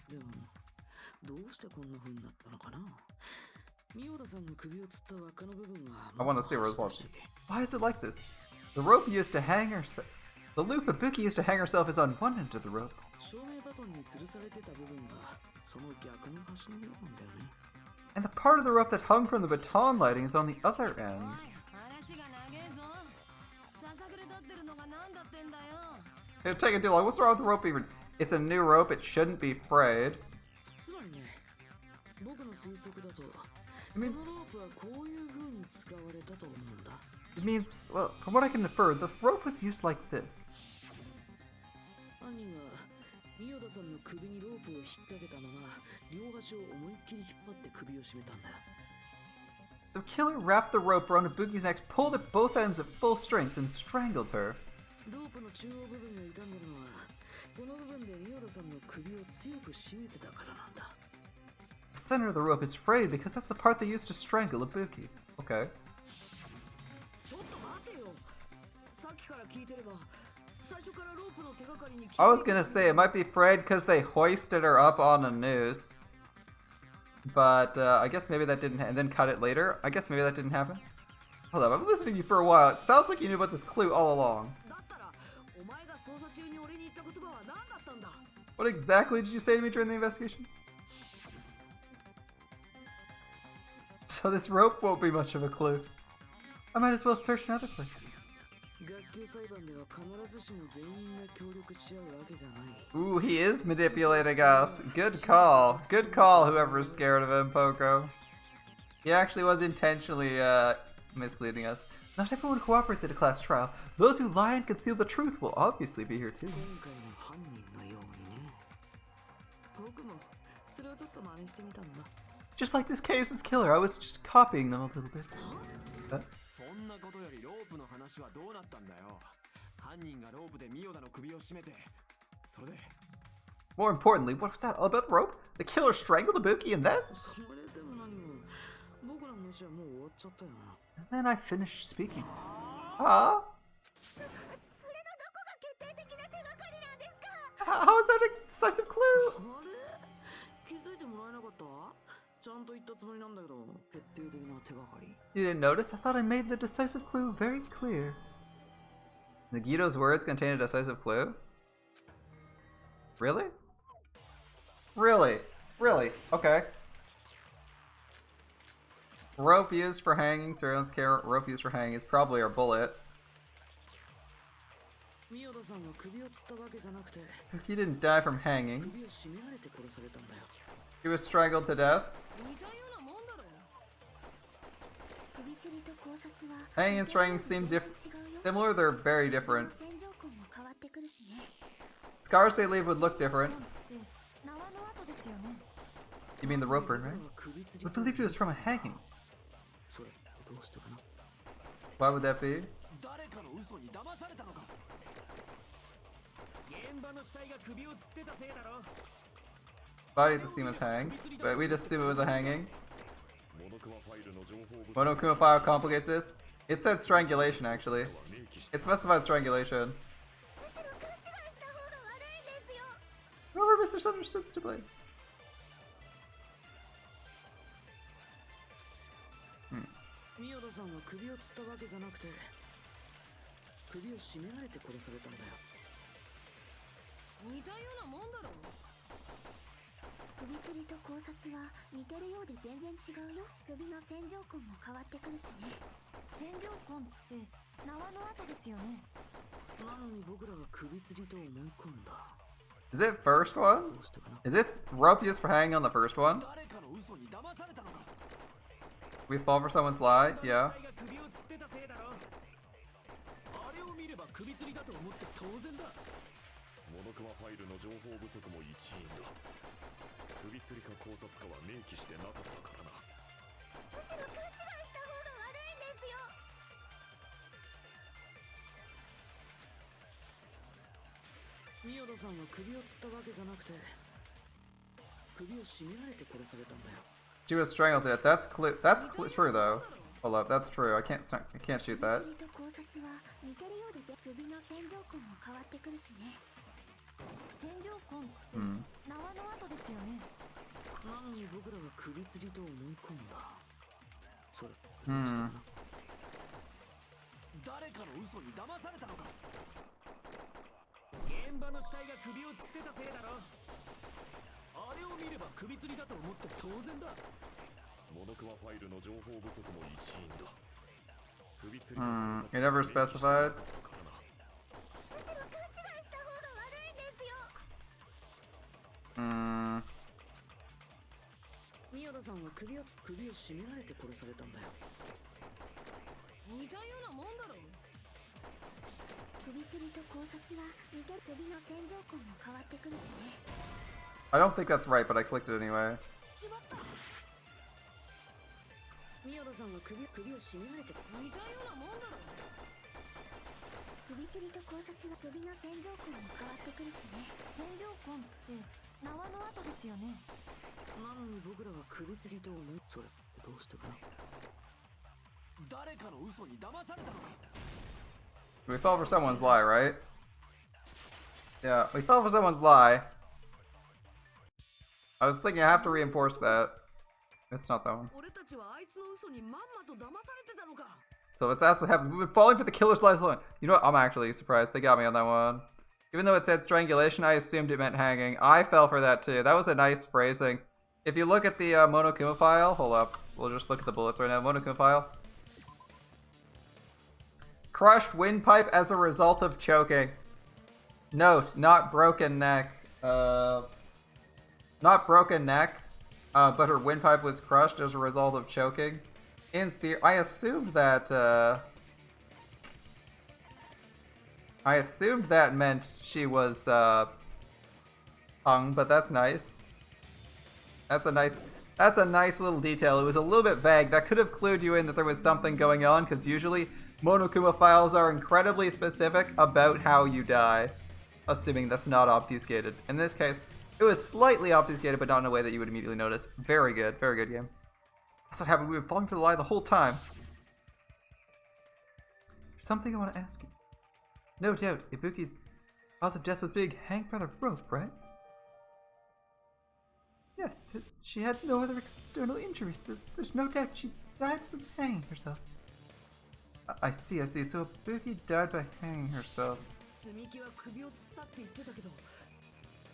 [SPEAKER 5] でも、どうしてこんな風になったのかな。ミオダさんの首を吊った輪っかの部分は
[SPEAKER 1] I want to see a result. Why is it like this? The rope used to hang herself. The loop Ibuki used to hang herself is on one end of the rope.
[SPEAKER 5] 照明バトンに吊るされてた部分がその逆の端の部分だよね。
[SPEAKER 1] And the part of the rope that hung from the baton lighting is on the other
[SPEAKER 2] お
[SPEAKER 1] end.
[SPEAKER 2] い、話が長えぞ。ささくれ立ってるのが何だってんだよ。
[SPEAKER 1] It's taking too long. What's wrong with the rope even? It's a new rope. It shouldn't be frayed.
[SPEAKER 5] つまりね、僕の推測だと、こ
[SPEAKER 1] It
[SPEAKER 5] の
[SPEAKER 1] means,
[SPEAKER 5] ロープはこういう風に使われたと思うんだ。
[SPEAKER 1] it means, well, from what I can infer, the rope was used like this.
[SPEAKER 5] 犯人はミオダさんの首にロープを引っ掛けたまま両端を思いっきり引っ張って首を絞めたんだ。
[SPEAKER 1] The killer wrapped the rope around Ibuki's neck, pulled at both ends at full strength, and strangled her.
[SPEAKER 5] ロープの中央部分が傷んでるのはこの部分でミオダさんの首を強く絞めてたからなんだ。
[SPEAKER 1] The center of the rope is frayed because that's the part they used to strangle Ibuki. Okay.
[SPEAKER 5] ちょっと待てよ。さっきから聞いてれば最初からロープの手がかりに
[SPEAKER 1] I was gonna say it might be frayed because they hoisted her up on a noose. But I guess maybe that didn't and then cut it later. I guess maybe that didn't happen. Hold up, I've been listening to you for a while. It sounds like you knew about this clue all along.
[SPEAKER 5] だったらお前が捜査中に俺に言った言葉は何だったんだ。
[SPEAKER 1] What exactly did you say to me during the investigation? So this rope won't be much of a clue. I might as well search another place.
[SPEAKER 5] 学級裁判では必ずしも全員が協力し合うわけじゃない。
[SPEAKER 1] Ooh, he is manipulating us. Good call. Good call, whoever's scared of him, Poco. He actually was intentionally misleading us. Not everyone cooperates at a class trial. Those who lie and conceal the truth will obviously be here too.
[SPEAKER 5] 今回の犯人のようにね。僕もそれをちょっと真似してみたんだ。
[SPEAKER 1] Just like this case's killer, I was just copying them a little bit.
[SPEAKER 3] そんなことよりロープの話はどうなったんだよ。犯人がロープでミオダの首を絞めて、それで
[SPEAKER 1] More importantly, what was that all about the rope? The killer strangled Ibuki and then?
[SPEAKER 5] それでも何も僕の話はもう終わっちゃったよな。
[SPEAKER 1] And then I finished speaking. Ah?
[SPEAKER 4] それのどこが決定的な手がかりなんですか？
[SPEAKER 1] How is that a decisive clue?
[SPEAKER 5] あれ気づいてもらえなかった？ちゃんと言ったつもりなんだけど、決定的な手がかり。
[SPEAKER 1] You didn't notice? I thought I made the decisive clue very clear. Nagito's words contain a decisive clue? Really? Really? Really? Okay. Rope used for hanging, surveillance camera, rope used for hanging. It's probably our bullet.
[SPEAKER 5] ミオダさんは首を吊ったわけじゃなくて
[SPEAKER 1] He didn't die from hanging.
[SPEAKER 5] 首を絞められて殺されたんだよ
[SPEAKER 1] He was strangled to death.
[SPEAKER 2] 似たようなもんだろ。
[SPEAKER 4] 首吊りと考察は
[SPEAKER 1] Hanging and strangling seem similar, they're very different.
[SPEAKER 4] 戦場痕も変わってくるしね
[SPEAKER 1] Scars they leave would look different.
[SPEAKER 4] 縄の跡ですよね
[SPEAKER 1] You mean the rope burn, right?
[SPEAKER 5] 首吊り
[SPEAKER 1] But believed it was from a hanging.
[SPEAKER 5] それどうしてかな
[SPEAKER 1] Why would that be?
[SPEAKER 3] 誰かの嘘に騙されたのか。現場の死体が首を吊ってたせいだろ。
[SPEAKER 1] Body at the scene was hanged, but we just assume it was a hanging.
[SPEAKER 6] モノクマファイルの情報不足
[SPEAKER 1] Monokuma file complicates this. It said strangulation, actually.
[SPEAKER 6] は明記して
[SPEAKER 1] It specified strangulation.
[SPEAKER 4] むしろ勘違いした方が悪いんですよ
[SPEAKER 1] However, misunderstood stupidly.
[SPEAKER 5] ミオダさんは首を吊ったわけじゃなくて首を絞められて殺されたんだよ
[SPEAKER 2] 似たようなもんだろ。
[SPEAKER 4] 首吊りと考察は似てるようで全然違うよ首の線条痕も変わってくるしね線条痕って縄の跡ですよね
[SPEAKER 5] なのに僕らが首吊りと思い込んだ
[SPEAKER 1] Is it first one?
[SPEAKER 5] どうしてかな
[SPEAKER 1] Is it rope used for hanging on the first one?
[SPEAKER 3] 誰かの嘘に騙されたのか。
[SPEAKER 1] We fall for someone's lie? Yeah.
[SPEAKER 3] 死体が首を吊ってたせいだろ。あれを見れば首吊りだと思って当然だ。
[SPEAKER 6] モノクマファイルの情報不足も一因だ首吊りか考察かは明記してなかったからな
[SPEAKER 4] むしろ勘違いした方が悪いんですよ
[SPEAKER 5] ミオダさんは首を吊ったわけじゃなくて首を絞められて殺されたんだよ
[SPEAKER 1] She was strangled to death. That's true though. Hold up, that's true. I can't shoot that.
[SPEAKER 4] 首吊りと考察は似てるようで首の線条痕も変わってくるしね線条痕って
[SPEAKER 1] うん
[SPEAKER 4] 縄の跡ですよね
[SPEAKER 5] なのに僕らが首吊りと思い込んだそれどうしてかな
[SPEAKER 3] 誰かの嘘に騙されたのか。現場の死体が首を吊ってたせいだろ。あれを見れば首吊りだと思って当然だ。
[SPEAKER 6] モノクマファイルの情報不足も一因だ首吊り
[SPEAKER 1] It never specified.
[SPEAKER 4] むしろ勘違いした方が悪いんですよ
[SPEAKER 5] ミオダさんは首を絞められて殺されたんだよ
[SPEAKER 2] 似たようなもんだろ。
[SPEAKER 4] 首吊りと考察は似て首の線条痕も変わってくるしね
[SPEAKER 1] I don't think that's right, but I clicked it anyway.
[SPEAKER 2] しまった。
[SPEAKER 5] ミオダさんは首を絞められて
[SPEAKER 2] 似たようなもんだろ。
[SPEAKER 4] 首吊りと考察は首の線条痕も変わってくるしね線条痕って縄の跡ですよね
[SPEAKER 5] なのに僕らは首吊りと思いそれどうしてかな
[SPEAKER 3] 誰かの嘘に騙されたのか。
[SPEAKER 1] We fell for someone's lie, right? Yeah, we fell for someone's lie. I was thinking I have to reinforce that. It's not that one.
[SPEAKER 2] 俺たちはあいつの嘘にまんまと騙されてたのか。
[SPEAKER 1] So if that's what happened, we've been falling for the killer's lies line. You know what? I'm actually surprised. They got me on that one. Even though it said strangulation, I assumed it meant hanging. I fell for that too. That was a nice phrasing. If you look at the Monokuma file, hold up. We'll just look at the bullets right now. Monokuma file. Crushed windpipe as a result of choking. Note, not broken neck. Not broken neck, but her windpipe was crushed as a result of choking. In theory, I assumed that meant she was hung, but that's nice. That's a nice little detail. It was a little bit vague. That could have clued you in that there was something going on, because usually Monokuma files are incredibly specific about how you die, assuming that's not obfuscated. In this case, it was slightly obfuscated, but not in a way that you would immediately notice. Very good game. That's what happened. We've been falling for the lie the whole time. There's something I want to ask you. No doubt, Ibuki's cause of death was being hanged by the rope, right? Yes, she had no other external injuries. There's no doubt she died from hanging herself. I see. So Ibuki died by hanging herself.
[SPEAKER 2] 積み木は首を吊ったって言ってたけど、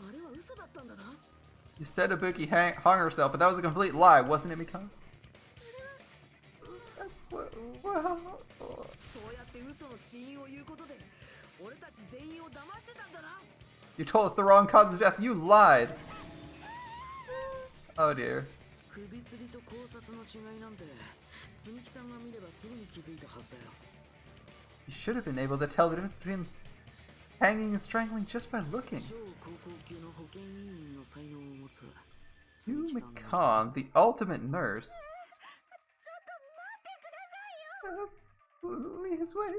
[SPEAKER 2] あれは嘘だったんだな。
[SPEAKER 1] You said Ibuki hung herself, but that was a complete lie, wasn't it, Mikon? That's what. Well.
[SPEAKER 5] そうやって嘘の死因を言うことで俺たち全員を騙してたんだな。
[SPEAKER 1] You told us the wrong cause of death. You lied. Oh dear.
[SPEAKER 5] 首吊りと考察の違いなんて積木さんが見ればすぐに気づいたはずだよ。
[SPEAKER 1] You should have been able to tell the difference between hanging and strangling just by looking.
[SPEAKER 5] 超高校級の保健委員の才能を持つ
[SPEAKER 1] You
[SPEAKER 5] 積木さん
[SPEAKER 1] Mikon, the ultimate nurse.
[SPEAKER 4] ちょっと待ってくださいよ。
[SPEAKER 1] Please wait.
[SPEAKER 4] そもそも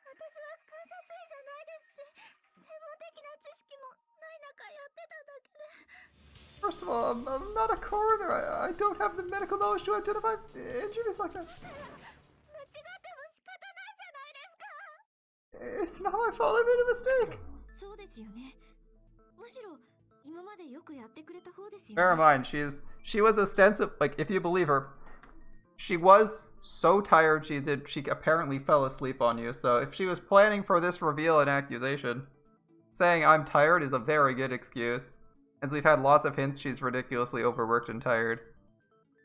[SPEAKER 4] 私は観察医じゃないですし、専門的な知識もない中やってただけで。
[SPEAKER 1] First of all, I'm not a coroner. I don't have the medical knowledge to identify injuries like that.
[SPEAKER 4] 間違っても仕方ないじゃないですか。
[SPEAKER 1] It's not my fault. I made a mistake.
[SPEAKER 4] そうですよね。むしろ今までよくやってくれた方ですよ。
[SPEAKER 1] Bear in mind, she was ostensive. Like, if you believe her, she was so tired she apparently fell asleep on you. So if she was planning for this reveal and accusation, saying I'm tired is a very good excuse. And so we've had lots of hints she's ridiculously overworked and tired.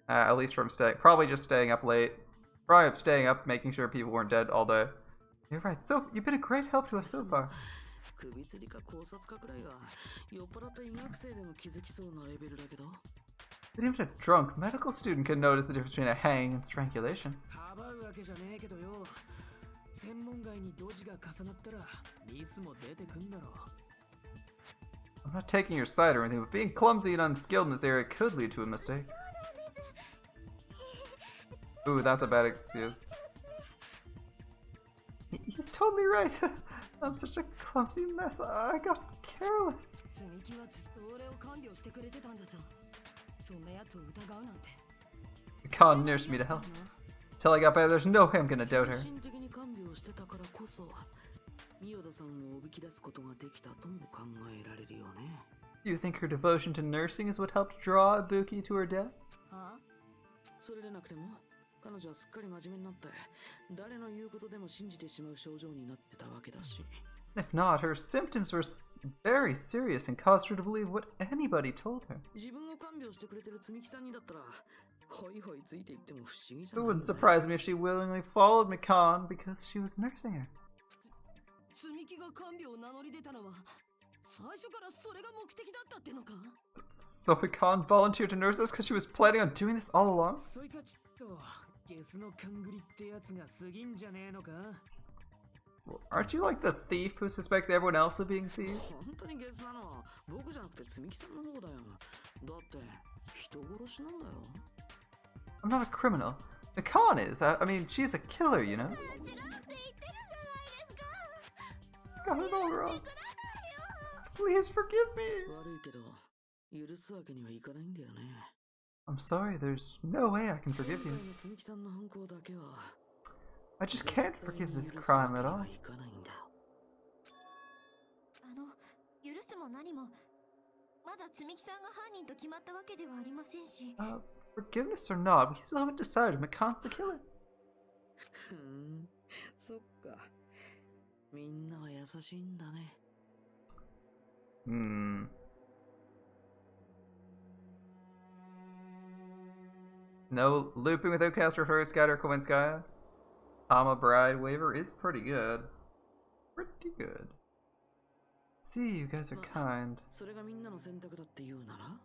[SPEAKER 1] At least from probably just staying up late. Probably staying up, making sure people weren't dead all day. You're right. So you've been a great help to us so far.
[SPEAKER 5] 首吊りか考察かくらいが酔っ払った医学生でも気づきそうなレベルだけど。
[SPEAKER 1] But even a drunk medical student can notice the difference between a hang and strangulation.
[SPEAKER 3] かばうわけじゃねえけどよ。専門外にドジが重なったらミスも出てくんだろう。
[SPEAKER 1] I'm not taking your side or anything, but being clumsy and unskilled in this area could lead to a mistake. Ooh, that's a bad excuse. He's totally right. I'm such a clumsy mess. I got careless.
[SPEAKER 2] 積木はずっと俺を看病してくれてたんだぞ。そんな奴を疑うなんて。
[SPEAKER 1] Khan nursed me to health. Till I got better, there's no way I'm gonna doubt her.
[SPEAKER 5] 精神的に看病してたからこそミオダさんをおびき出すことができたとも考えられるよね。
[SPEAKER 1] Do you think her devotion to nursing is what helped draw Ibuki to her death?
[SPEAKER 5] はあ、それでなくても彼女はすっかり真面目になって誰の言うことでも信じてしまう症状になってたわけだし。
[SPEAKER 1] If not, her symptoms were very serious and caused her to believe what anybody told her.
[SPEAKER 5] 自分を看病してくれてる積木さんにだったらホイホイついていっても不思議じゃ
[SPEAKER 1] It
[SPEAKER 5] ないよね。
[SPEAKER 1] wouldn't surprise me if she willingly followed Mikon because she was nursing her.
[SPEAKER 2] 積木が看病を名乗り出たのは最初からそれが目的だったってのか？
[SPEAKER 1] So Mikon volunteered to nurse us because she was planning on doing this all along?
[SPEAKER 3] そいつはちょっとゲスの勘繰りってやつが過ぎんじゃねえのか。
[SPEAKER 1] Well, aren't you like the thief who suspects everyone else of being thieves?
[SPEAKER 5] 本当にゲスなのは僕じゃなくて積木さんの方だよ。だって人殺しなんだよ。
[SPEAKER 1] I'm not a criminal. Mikon is. I mean, she's a killer, you know?
[SPEAKER 4] 違うって言ってるじゃないですか。
[SPEAKER 1] Got it all wrong. Please forgive me.
[SPEAKER 5] 悪いけど許すわけにはいかないんだよね。
[SPEAKER 1] I'm sorry, there's no way I can forgive
[SPEAKER 5] 今
[SPEAKER 1] you.
[SPEAKER 5] 回の積木さんの犯行だけは
[SPEAKER 1] I just can't forgive this crime at all.
[SPEAKER 5] いかないんだ。
[SPEAKER 4] 許すも何もまだ積木さんが犯人と決まったわけではありませんし。
[SPEAKER 1] Forgiveness or not, we still haven't decided Mikon's the killer.
[SPEAKER 5] ふん、そっか。みんなは優しいんだね。
[SPEAKER 1] No looping with Outcast or Fairy Scatter Kowinskaya. Tama Bride waiver is pretty good. Pretty good. See, you guys are kind.
[SPEAKER 5] それがみんなの選択だって言うなら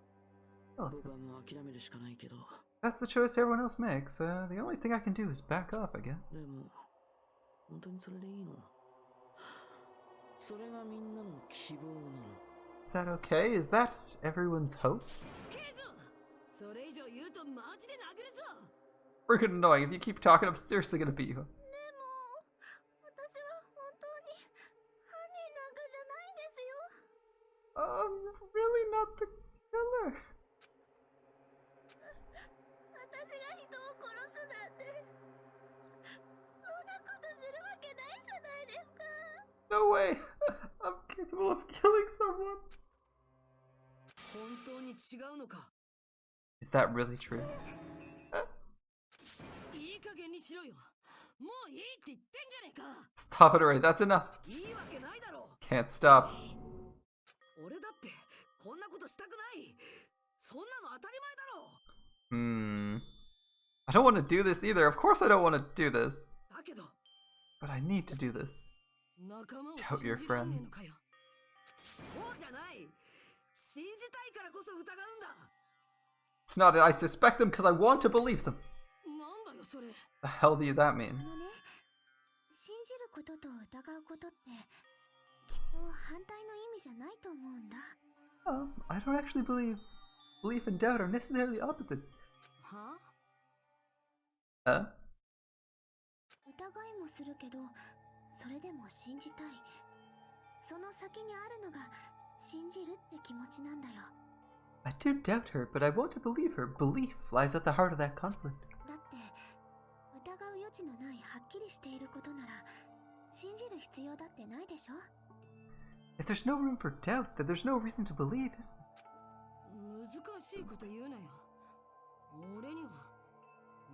[SPEAKER 1] Well,
[SPEAKER 5] 僕はもう諦めるしかないけど。
[SPEAKER 1] that's the choice everyone else makes. The only thing I can do is back up, I guess.
[SPEAKER 5] でも、本当にそれでいいの？それがみんなの希望なの。
[SPEAKER 1] Is that okay? Is that everyone's hope?
[SPEAKER 2] しつけえぞ。それ以上言うとマジで殴るぞ。
[SPEAKER 1] Freaking annoying. If you keep talking, I'm seriously gonna beat you.
[SPEAKER 4] でも私は本当に犯人なんかじゃないんですよ。
[SPEAKER 1] Really not the killer.
[SPEAKER 4] 私が人を殺すなんてそんなことするわけないじゃないですか。
[SPEAKER 1] No way. I'm capable of killing someone.
[SPEAKER 2] 本当に違うのか？
[SPEAKER 1] Is that really true?
[SPEAKER 2] いい加減にしろよ。もういいって言ってんじゃねえか。
[SPEAKER 1] Stop it already. That's enough.
[SPEAKER 2] いいわけないだろ。
[SPEAKER 1] Can't stop.
[SPEAKER 2] 俺だって
[SPEAKER 5] こんなことしたくない。そんなの当たり前だろ。
[SPEAKER 1] I don't want to do this either. Of course I don't want to do this.
[SPEAKER 5] だけど
[SPEAKER 1] But I need to do this.
[SPEAKER 5] 仲間を
[SPEAKER 1] Doubt
[SPEAKER 5] 信
[SPEAKER 1] your
[SPEAKER 5] じらんねえ
[SPEAKER 1] friends.
[SPEAKER 5] のかよ。そうじゃない。信じたいからこそ疑うんだ。
[SPEAKER 1] It's not I suspect them because I want to believe them.
[SPEAKER 5] なんだよそれ。
[SPEAKER 1] The hell do that mean?
[SPEAKER 4] 信じることと疑うことってきっと反対の意味じゃないと思うんだ。
[SPEAKER 1] I don't actually believe belief and doubt are necessarily opposite.
[SPEAKER 5] は？
[SPEAKER 4] 疑いもするけど、それでも信じたい。その先にあるのが信じるって気持ちなんだよ。
[SPEAKER 1] I do doubt her, but I want to believe her. Belief lies at the heart of that conflict.
[SPEAKER 4] だって疑う余地のないはっきりしていることなら信じる必要だってないでしょ。
[SPEAKER 1] If there's no room for doubt, then there's no reason to believe, is there?
[SPEAKER 5] 難しいこと言うなよ。俺には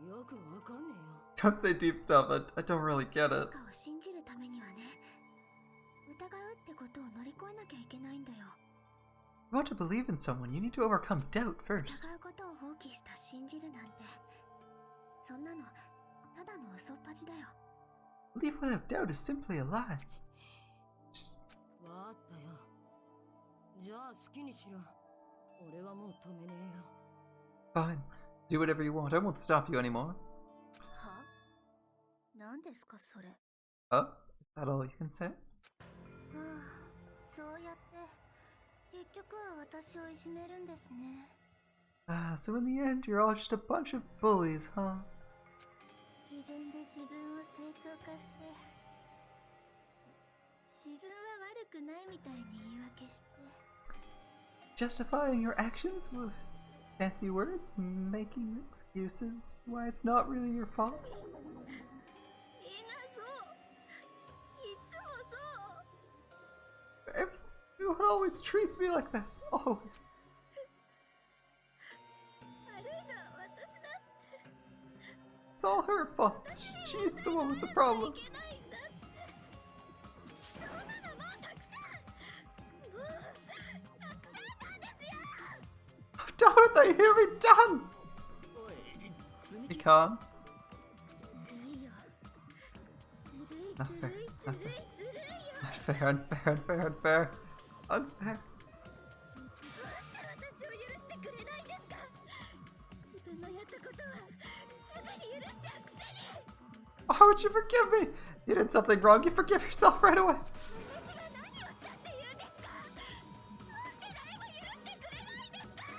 [SPEAKER 5] よくわかんねえよ。
[SPEAKER 1] Don't say deep stuff. I don't really get
[SPEAKER 4] 何
[SPEAKER 1] it.
[SPEAKER 4] かを信じるためにはね、疑うってことを乗り越えなきゃいけないんだよ。
[SPEAKER 1] If you want to believe in someone, you need to overcome doubt first.
[SPEAKER 4] 疑うことを放棄した信じるなんて、そんなのただの嘘っぱちだよ。
[SPEAKER 1] Belief without doubt is simply a lie.
[SPEAKER 5] わかったよ。じゃあ好きにしろ。俺はもう止めねえよ。
[SPEAKER 1] Fine. Do whatever you want. I won't stop you anymore.
[SPEAKER 4] は？何ですかそれ。
[SPEAKER 1] Is that all you can say?
[SPEAKER 4] そうやって結局は私をいじめるんですね。
[SPEAKER 1] So in the end, you're all just a bunch of bullies, huh?
[SPEAKER 4] 自分で自分を正当化して、自分は悪くないみたいに言い訳して。
[SPEAKER 1] Justifying your actions with fancy words, making excuses why it's not really your fault.
[SPEAKER 4] みんなそう。いつもそう。
[SPEAKER 1] Everyone always treats me like that. Always.
[SPEAKER 4] 悪いのは私だって。
[SPEAKER 1] It's all her fault. She's the one with the problem.
[SPEAKER 4] いけないんだって。そんなのもうたくさん。もうたくさんなんですよ。
[SPEAKER 1] Don't they hear me done?
[SPEAKER 3] おい積み
[SPEAKER 1] You can't.
[SPEAKER 4] ずるいよ。ずるい
[SPEAKER 1] Not
[SPEAKER 4] ず
[SPEAKER 1] fair.
[SPEAKER 4] るいずるいずるいよ。
[SPEAKER 1] Unfair, unfair, unfair, unfair. Unfair.
[SPEAKER 4] どうして私を許してくれないんですか。自分のやったことはすぐに許しちゃうくせに。
[SPEAKER 1] Why would you forgive me? You did something wrong. You forgive yourself right away.
[SPEAKER 4] 私が何をしたって言うんですか。なんで誰も許してくれないんですか。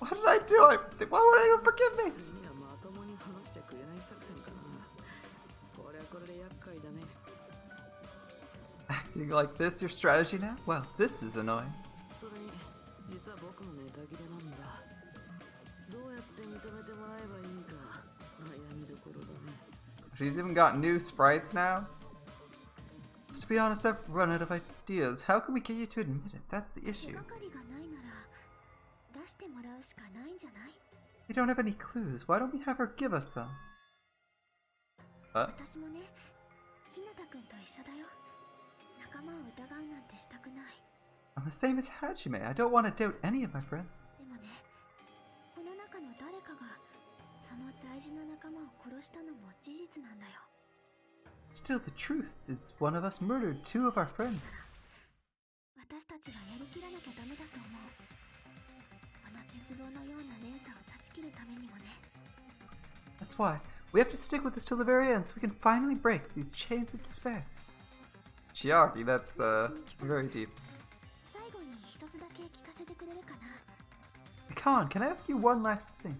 [SPEAKER 1] What did I do? Why would anyone forgive me?
[SPEAKER 5] 次はまともに話してくれない作戦かな。これはこれで厄介だね。
[SPEAKER 1] Acting like this, your strategy now? Well, this is annoying.
[SPEAKER 5] それに実は僕のネタ切れなんだ。どうやって認めてもらえばいいか悩みどころだね。
[SPEAKER 1] She's even got new sprites now. To be honest, I've run out of ideas. How can we get you to admit it? That's the
[SPEAKER 4] 手
[SPEAKER 1] issue.
[SPEAKER 4] がかりがないなら出してもらうしかないんじゃない。
[SPEAKER 1] We don't have any clues. Why don't we have her give us some?
[SPEAKER 4] 私もね、ひなたくんと一緒だよ。仲間を疑うなんてしたくない。
[SPEAKER 1] I'm the same as Hajime. I don't want to doubt any of my friends.
[SPEAKER 4] でもね、この中の誰かがその大事な仲間を殺したのも事実なんだよ。
[SPEAKER 1] Still, the truth is one of us murdered two of our friends.
[SPEAKER 4] 私たちがやりきらなきゃダメだと思う。この絶望のような連鎖を断ち切るためにもね。
[SPEAKER 1] That's why we have to stick with this till the very end so we can finally break these chains of despair. Chiaki, that's very deep.
[SPEAKER 4] 最後に一つだけ聞かせてくれるかな。
[SPEAKER 1] Khan, can I ask you one last thing?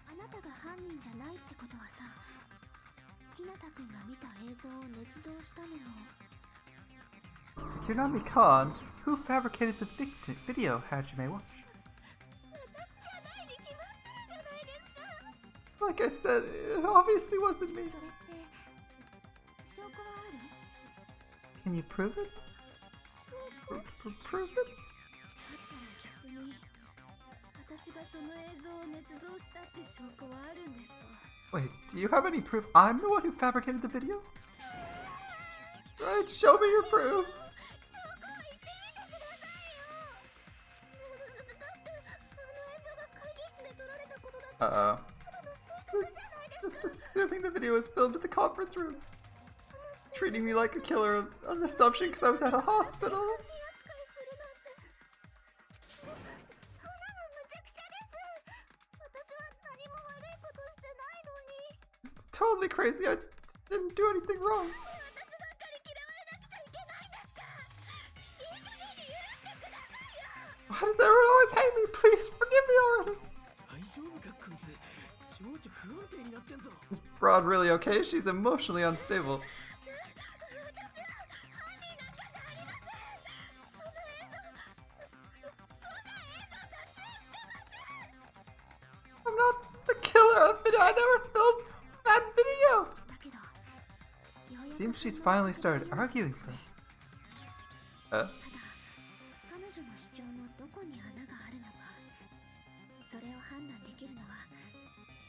[SPEAKER 4] あなたが犯人じゃないってことはさ、ひなたくんが見た映像を捏造したのも。
[SPEAKER 1] If you're not Khan, who fabricated the video Hajime watched?
[SPEAKER 4] 私じゃないに決まってるじゃないですか。
[SPEAKER 1] Like I said, it obviously wasn't me.
[SPEAKER 4] それって証拠はある？
[SPEAKER 1] Can you prove it?
[SPEAKER 4] 証拠？
[SPEAKER 1] Prove it?
[SPEAKER 4] だったら逆に私がその映像を捏造したって証拠はあるんですか？
[SPEAKER 1] Wait, do you have any proof I'm the one who fabricated the video? Right, show me your proof.
[SPEAKER 4] 証拠を言ってみてくださいよ。
[SPEAKER 1] Uh-oh. Just assuming the video was filmed at the conference room. Treating me like a killer on an assumption because I was at a hospital.
[SPEAKER 4] 扱いするなんてそんなの無茶苦茶です私は何も悪いことしてないのに
[SPEAKER 1] It's totally crazy. I didn't do anything wrong.
[SPEAKER 4] 私ばっかり嫌われなくちゃいけないんですかいい加減に許してくださいよ
[SPEAKER 1] Why does everyone always hate me? Please forgive me already.
[SPEAKER 3] 大丈夫かこいつ情緒不安定になってんぞ
[SPEAKER 1] Is Broad really okay? She's emotionally unstable.
[SPEAKER 4] 私は犯人なんかじゃありませんそんな映像撮影してません
[SPEAKER 1] I'm not the killer of the video. I never filmed that video.
[SPEAKER 4] だけどようやく
[SPEAKER 1] Seems she's finally started arguing for us.
[SPEAKER 4] ただ彼女の主張のどこに穴があるのかそれを判断できるのは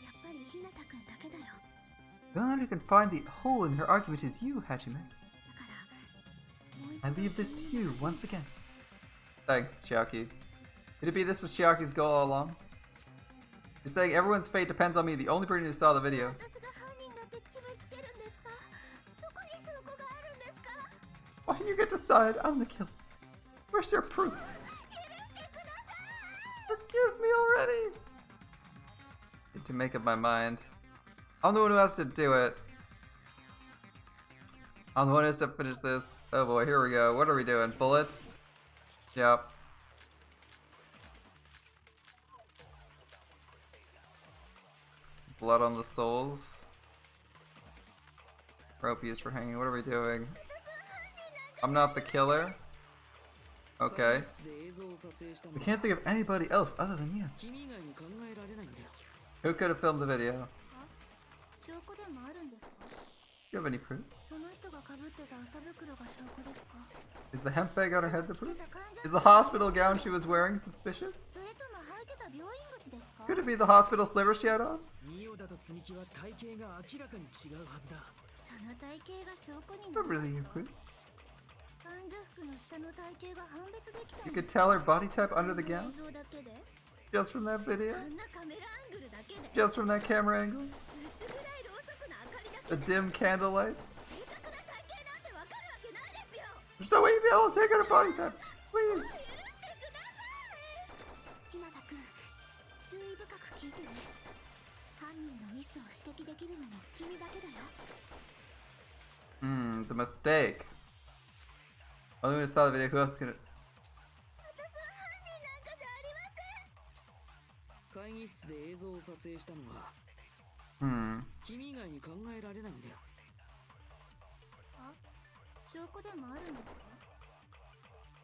[SPEAKER 4] やっぱりひなたくんだけだよ
[SPEAKER 1] The only one who can find the hole in her argument is you, Hajime.
[SPEAKER 4] だからもう一
[SPEAKER 1] I
[SPEAKER 4] 度
[SPEAKER 1] leave this to
[SPEAKER 4] 君
[SPEAKER 1] you
[SPEAKER 4] に
[SPEAKER 1] once again. Thanks, Chiaki. Could it be this was Chiaki's goal all along? You're saying everyone's fate depends on me, the only person who saw the video.
[SPEAKER 4] 私が犯人だって決めつけるんですかどこに証拠があるんですか
[SPEAKER 1] Why do you get to decide I'm the killer? Where's your proof?
[SPEAKER 4] 許してください
[SPEAKER 1] Forgive me already! Need to make up my mind. I'm the one who has to do it. I'm the one who has to finish this. Oh boy, here we go. What are we doing? Bullets? Yep. Blood on the souls. Rope used for hanging. What are we doing? I'm not the killer. Okay.
[SPEAKER 5] 室で映像を撮影したの
[SPEAKER 1] We
[SPEAKER 5] は
[SPEAKER 1] can't think of anybody else other than you.
[SPEAKER 5] 君以外に考えられないんだよ
[SPEAKER 1] Who could have filmed the video?
[SPEAKER 4] 証拠でもあるんですか
[SPEAKER 1] Do you have any proof?
[SPEAKER 4] その人が被ってた麻袋が証拠ですか
[SPEAKER 1] Is the hemp bag on her head the
[SPEAKER 4] 着
[SPEAKER 1] proof?
[SPEAKER 4] てた患者
[SPEAKER 1] Is the hospital gown she was wearing suspicious?
[SPEAKER 4] それとも履いてた病院靴ですか
[SPEAKER 1] Could it be the hospital slippers she had on?
[SPEAKER 3] ミオダと積木は体型が明らかに違うはずだ
[SPEAKER 4] その体型が証拠に
[SPEAKER 1] Not
[SPEAKER 4] なる
[SPEAKER 1] really
[SPEAKER 4] ん
[SPEAKER 1] your
[SPEAKER 4] ですか
[SPEAKER 1] proof.
[SPEAKER 4] 患者服の下の体型が判別できた
[SPEAKER 1] You
[SPEAKER 4] ん
[SPEAKER 1] could
[SPEAKER 4] です
[SPEAKER 1] tell her body type under the
[SPEAKER 4] こ
[SPEAKER 1] gown
[SPEAKER 4] の映像だけで
[SPEAKER 1] just from that video?
[SPEAKER 4] あんなカメラアングルだけで
[SPEAKER 1] Just from that camera angle?
[SPEAKER 4] 薄暗いろうそくの明かりだけ
[SPEAKER 1] The
[SPEAKER 4] で
[SPEAKER 1] dim candlelight?
[SPEAKER 4] 正確な体型なんてわかるわけないですよ
[SPEAKER 1] There's no way you'd be able to take her body type. Please.
[SPEAKER 4] 許してくださいひなたくん注意深く聞いてね犯人のミスを指摘できるのも君だけだよ
[SPEAKER 1] The mistake. Only one who saw the video. Who else is gonna?
[SPEAKER 4] 私は犯人なんかじゃありません
[SPEAKER 5] 会議室で映像を撮影したのは
[SPEAKER 1] Hmm.
[SPEAKER 5] 君以外に考えられないんだよ
[SPEAKER 4] あ証拠でもあるんですか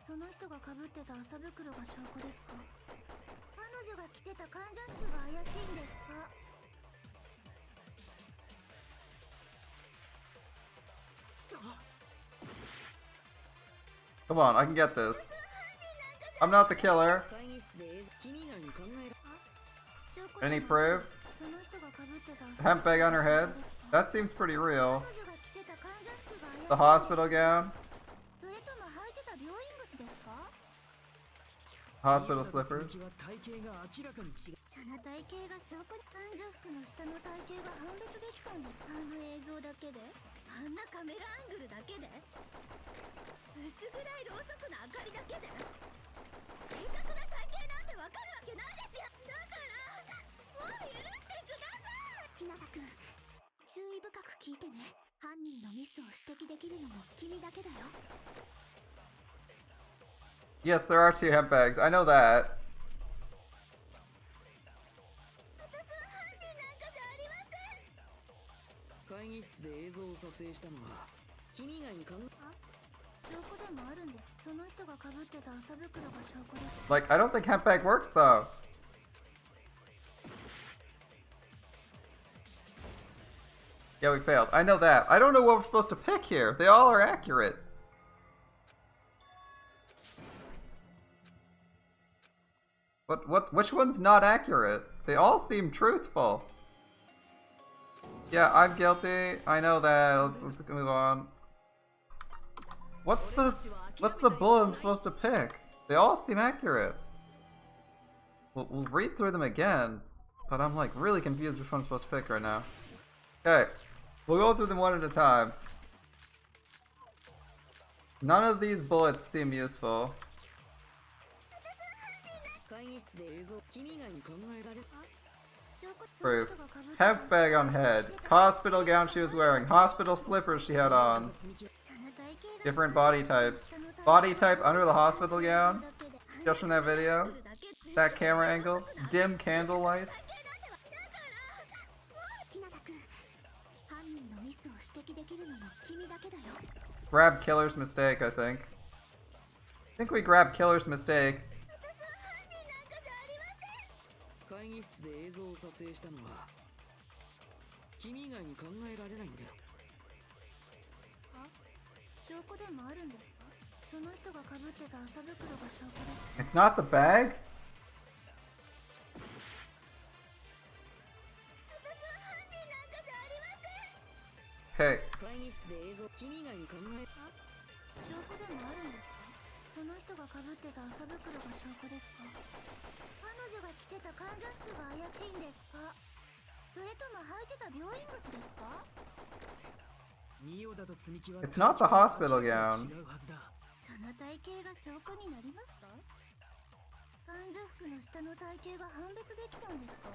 [SPEAKER 4] その人が被ってた麻袋が証拠ですか彼女が着てた患者服が怪しいんですか
[SPEAKER 1] Come on, I can get this. I'm not the killer.
[SPEAKER 5] 会議室で映像君以外に考えら
[SPEAKER 4] 証拠でも
[SPEAKER 1] Any proof?
[SPEAKER 4] その人が被ってた
[SPEAKER 1] Hemp bag on her head?
[SPEAKER 4] 彼
[SPEAKER 1] That seems pretty real.
[SPEAKER 4] 女が着てた患者服が怪しい
[SPEAKER 1] The hospital gown?
[SPEAKER 4] それとも履いてた病院靴ですか
[SPEAKER 1] Hospital
[SPEAKER 3] ミオダと
[SPEAKER 1] slippers?
[SPEAKER 3] 積木は体型が明らかに違う
[SPEAKER 4] その体型が証拠に患者服の下の体型が判別できたんですあの映像だけであんなカメラアングルだけで薄暗いろうそくの明かりだけで正確な体型なんてわかるわけないですよだからもう許してくださいひなたくん注意深く聞いてね犯人のミスを指摘できるのも君だけだよ
[SPEAKER 1] Yes, there are 2 hemp bags. I know that.
[SPEAKER 4] 私は犯人なんかじゃありません
[SPEAKER 5] 会議室で映像を撮影したのは君以外に考え
[SPEAKER 4] あ証拠でもあるんですその人が被ってた麻袋が証拠です
[SPEAKER 1] Like, I don't think hemp bag works though. Yeah, we failed. I know that. I don't know what we're supposed to pick here. They all are accurate. Which one's not accurate? They all seem truthful. Yeah, I'm guilty. I know that. Let's move on. What's the bullet I'm supposed to pick? They all seem accurate. We'll read through them again. but I'm like really confused which one I'm supposed to pick right now. Okay, we'll go through them one at a time. None of these bullets seem useful.
[SPEAKER 5] 会議室で映像君以外に考えられる
[SPEAKER 1] Proof. Hemp bag on head. Hospital gown she was wearing. Hospital slippers she had on. Different body types. Body type under the hospital gown. Just from that video. That camera angle. Dim candlelight.
[SPEAKER 4] 日向君犯人のミスを指摘できるのも君だけだよ
[SPEAKER 1] Grab killer's mistake, I think. I think we grabbed killer's mistake.
[SPEAKER 5] 会議室で映像を撮影したのは君以外に考えられないんだよ
[SPEAKER 4] 証拠でもあるんですかその人が被ってた麻袋が証拠です
[SPEAKER 1] It's not the bag? Okay.
[SPEAKER 5] 会議室で映像君以外に考え
[SPEAKER 4] 証拠でもあるんですかその人が被ってた麻袋が証拠ですか彼女が着てた患者服が怪しいんですかそれとも履いてた病院靴ですか
[SPEAKER 1] It's not the hospital gown.
[SPEAKER 4] その体型が証拠になりますか患者服の下の体型が判別できたんですか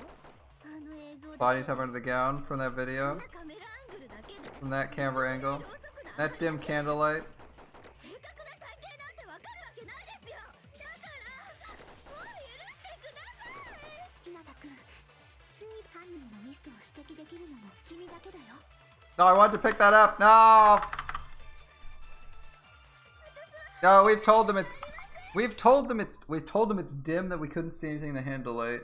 [SPEAKER 4] あの映像で
[SPEAKER 1] Body type under the gown from that video.
[SPEAKER 4] カメラアングルだけで
[SPEAKER 1] From that camera angle. That dim candlelight.
[SPEAKER 4] 正確な体型なんてわかるわけないですよだからもう許してください日向君つい犯人のミスを指摘できるのも君だけだよ
[SPEAKER 1] No, I wanted to pick that up. No! No, we've told them it's dim that we couldn't see anything in the handle light.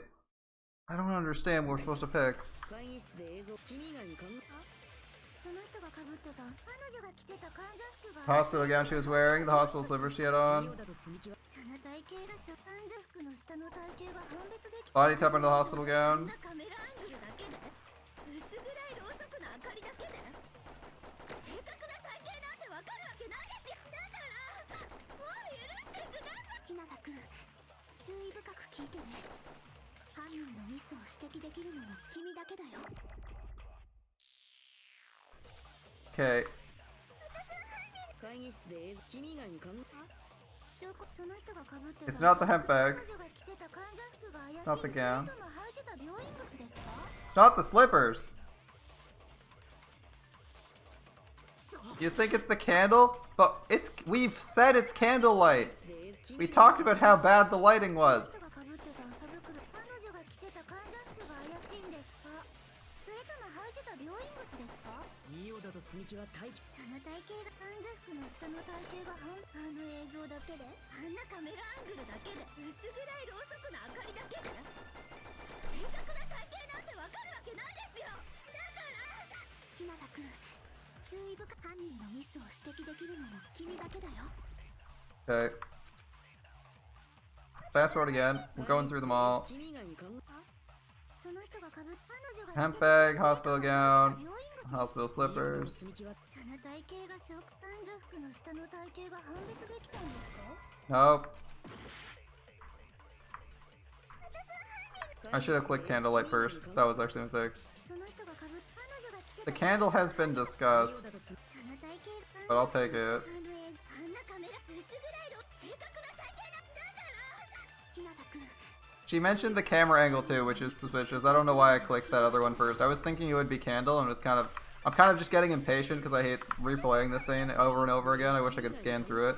[SPEAKER 1] I don't understand what we're supposed to pick.
[SPEAKER 5] 会議室で映像君以外に考え
[SPEAKER 4] その人が被ってた彼女が着てた患者服が
[SPEAKER 1] Hospital gown she was wearing, the hospital slippers she had on.
[SPEAKER 4] その体型が患者服の下の体型が判別できた
[SPEAKER 1] Body type under the hospital gown.
[SPEAKER 4] カメラアングルだけで薄暗いろうそくの明かりだけで正確な体型なんてわかるわけないですよだからもう許してください日向君注意深く聞いてね犯人のミスを指摘できるのも君だけだよ
[SPEAKER 1] Okay.
[SPEAKER 5] 会議室で映像君以外に考え
[SPEAKER 4] 証拠その人が被ってた
[SPEAKER 1] It's not the hemp bag.
[SPEAKER 4] 彼女が着てた患者服が怪しい
[SPEAKER 1] Not the gown.
[SPEAKER 4] それとも履いてた病院靴ですか
[SPEAKER 1] It's not the slippers. You think it's the candle? But we've said it's candlelight.
[SPEAKER 5] 室で映像
[SPEAKER 1] We talked about how bad the lighting was.
[SPEAKER 4] 彼女が被ってた麻袋彼女が着てた患者服が怪しいんですかそれとも履いてた病院靴ですか
[SPEAKER 5] 仁王だと積み木は大気
[SPEAKER 4] その体型が患者服の下の体型があの映像だけであんなカメラアングルだけで薄暗いろうそくの明かりだけで正確な体型なんてわかるわけないですよだから日向君注意深く犯人のミスを指摘できるのも君だけだよ
[SPEAKER 1] Okay. Let's fast forward again. We're going through them all.
[SPEAKER 5] 君以外に考え
[SPEAKER 4] その人が被っ彼女が
[SPEAKER 1] Hemp bag, hospital gown, hospital slippers.
[SPEAKER 5] 積み木は
[SPEAKER 4] その体型が患者服の下の体型が判別できたんですか
[SPEAKER 1] Nope. I should have clicked candlelight first. That was actually a mistake.
[SPEAKER 4] その人が被っ彼女が着て
[SPEAKER 1] The
[SPEAKER 4] た
[SPEAKER 1] candle has been discussed,
[SPEAKER 4] その体型
[SPEAKER 1] but I'll take it.
[SPEAKER 4] あんなカメラ薄暗いろ正確な体型なんだから日向君
[SPEAKER 1] She mentioned the camera angle too, which is suspicious. I don't know why I clicked that other one first. I was thinking it would be candle, and I'm kind of just getting impatient because I hate replaying this scene over and over again. I wish I could scan through it.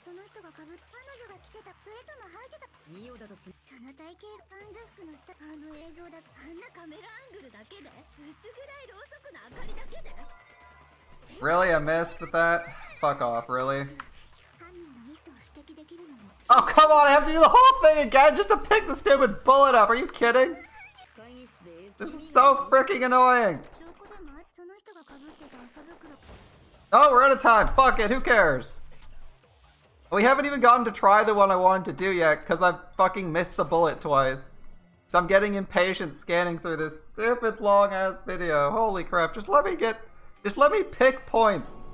[SPEAKER 4] その人が被っ彼女が着てたそれとも履いてた
[SPEAKER 5] 仁王だと積み
[SPEAKER 4] その体型患者服の下あの映像だあんなカメラアングルだけで薄暗いろうそくの明かりだけで
[SPEAKER 1] Really? I missed with that? Fuck off, really?
[SPEAKER 4] 犯人のミスを指摘できるのも
[SPEAKER 1] Oh, come on, I have to do the whole thing again just to pick the stupid bullet up. Are you kidding?
[SPEAKER 5] 会議室で映像
[SPEAKER 1] This is so freaking annoying.
[SPEAKER 4] 証拠でもあるその人が被ってた麻袋
[SPEAKER 1] Oh, we're out of time. Fuck it, who cares? We haven't even gotten to try the one I wanted to do yet because I fucking missed the bullet twice. So I'm getting impatient scanning through this stupid long ass video. Holy crap, just let me pick points.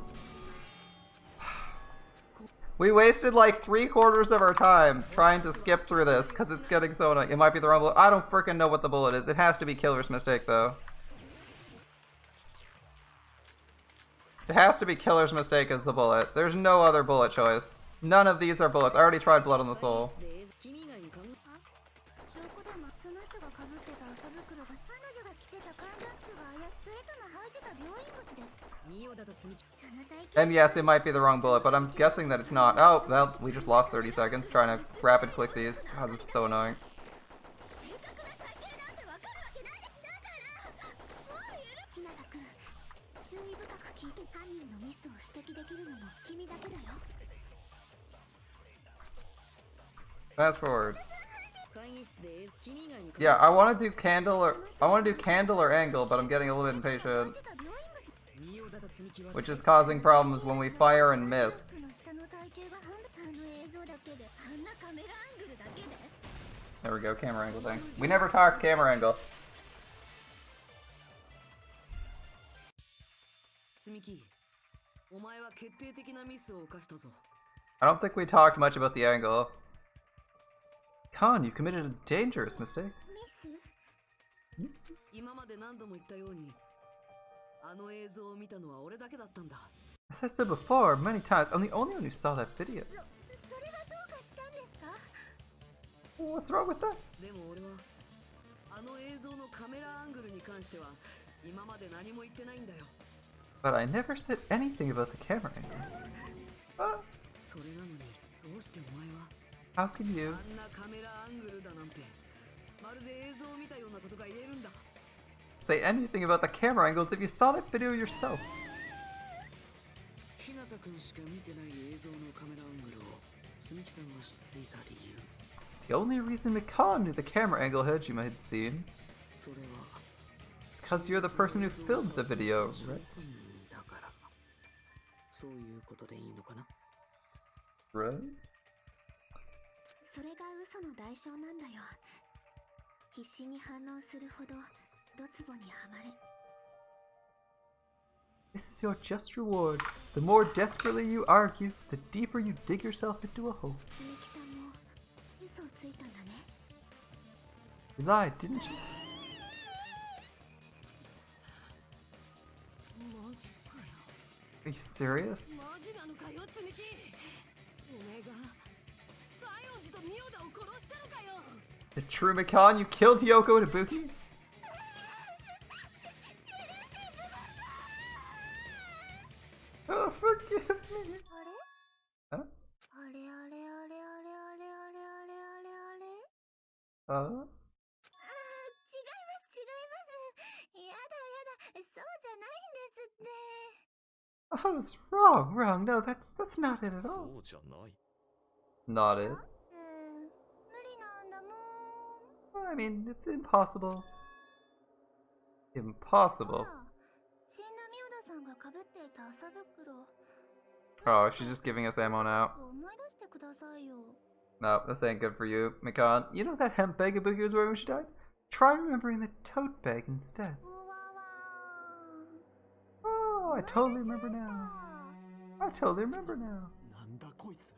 [SPEAKER 1] We wasted like 3/4 of our time trying to skip through this because it's getting so annoying. It might be the wrong bullet. I don't freaking know what the bullet is. It has to be Killer's Mistake though. It has to be Killer's Mistake as the bullet. There's no other bullet choice. None of these are bullets. I already tried Blood on the Soul.
[SPEAKER 4] 証拠でもその人が被ってた麻袋が彼女が着てた患者服がそれとも履いてた病院靴です。ミオだと積みその体験
[SPEAKER 1] And yes, it might be the wrong bullet, but I'm guessing that it's not. Oh, well, we just lost 30 seconds trying to rapid click these. God, this is so annoying.
[SPEAKER 4] 正確な体験なんてわかるわけないだからもう許ひなたくん注意深く聞いて犯人のミスを指摘できるのも君だけだよ
[SPEAKER 1] Fast forward. Yeah, I want to do candle or angle, but I'm getting a little bit impatient, which is causing problems when we fire and miss.
[SPEAKER 4] その下の体型があの映像だけであんなカメラアングルだけで
[SPEAKER 1] There we go, camera angle thing. We never talked camera angle.
[SPEAKER 5] 積木、お前は決定的なミスを犯したぞ。
[SPEAKER 1] I don't think we talked much about the angle. Khan, you committed a dangerous mistake.
[SPEAKER 4] ミス
[SPEAKER 5] 今まで何度も言ったように、あの映像を見たのは俺だけだったんだ。
[SPEAKER 1] As I said before, many times, I'm the only one who saw that video.
[SPEAKER 4] それがどうかしたんですか
[SPEAKER 1] What's wrong with that?
[SPEAKER 5] でも俺は、あの映像のカメラアングルに関しては、今まで何も言ってないんだよ。
[SPEAKER 1] But I never said anything about the camera angle.
[SPEAKER 5] それなのに、どうしてお前は
[SPEAKER 1] How can you?
[SPEAKER 5] あんなカメラアングルだなんて、まるで映像を見たようなことが言えるんだ。
[SPEAKER 1] Say anything about the camera angles if you saw that video yourself.
[SPEAKER 5] 日向君しか見てない映像のカメラアングルを積木さんが知っていた理由。
[SPEAKER 1] The only reason Mikan knew the camera angle Hajime had seen
[SPEAKER 5] それは
[SPEAKER 1] because you're the person who filmed the video, right?
[SPEAKER 5] だから。そういうことでいいのかな。
[SPEAKER 1] Right?
[SPEAKER 4] それが嘘の代償なんだよ必死に反応するほどドツボにはまる
[SPEAKER 1] This is your just reward. The more desperately you argue, the deeper you dig yourself into a hole.
[SPEAKER 4] 積木さんも嘘をついたんだね
[SPEAKER 1] You lied, didn't you?
[SPEAKER 2] マジかよ
[SPEAKER 1] Are you serious?
[SPEAKER 2] マジなのかよ積木おめえが西園寺とミオダを殺したのかよ
[SPEAKER 1] Is it true, Mikan? You killed Yoko and Ibuki? Oh, forgive me.
[SPEAKER 4] あれ
[SPEAKER 1] Huh?
[SPEAKER 4] あれあれあれあれあれあれあれあれあれ
[SPEAKER 1] Huh?
[SPEAKER 4] 違いますやだそうじゃないんですって
[SPEAKER 1] I was wrong, wrong. No, that's not it at all.
[SPEAKER 6] そうじゃない。
[SPEAKER 1] Not it.
[SPEAKER 4] 無理なんだもん
[SPEAKER 1] I mean, it's impossible. Impossible.
[SPEAKER 4] ほら死んだミオダさんが被っていた麻袋
[SPEAKER 1] Oh, she's just giving us ammo now.
[SPEAKER 4] 思い出してくださいよ
[SPEAKER 1] No, this ain't good for you, Mikan. You know that hemp bag Ibuki was wearing when she died? Try remembering the tote bag instead.
[SPEAKER 4] うわわ
[SPEAKER 1] Oh, I totally remember now. I totally remember now.
[SPEAKER 3] なんだこいつ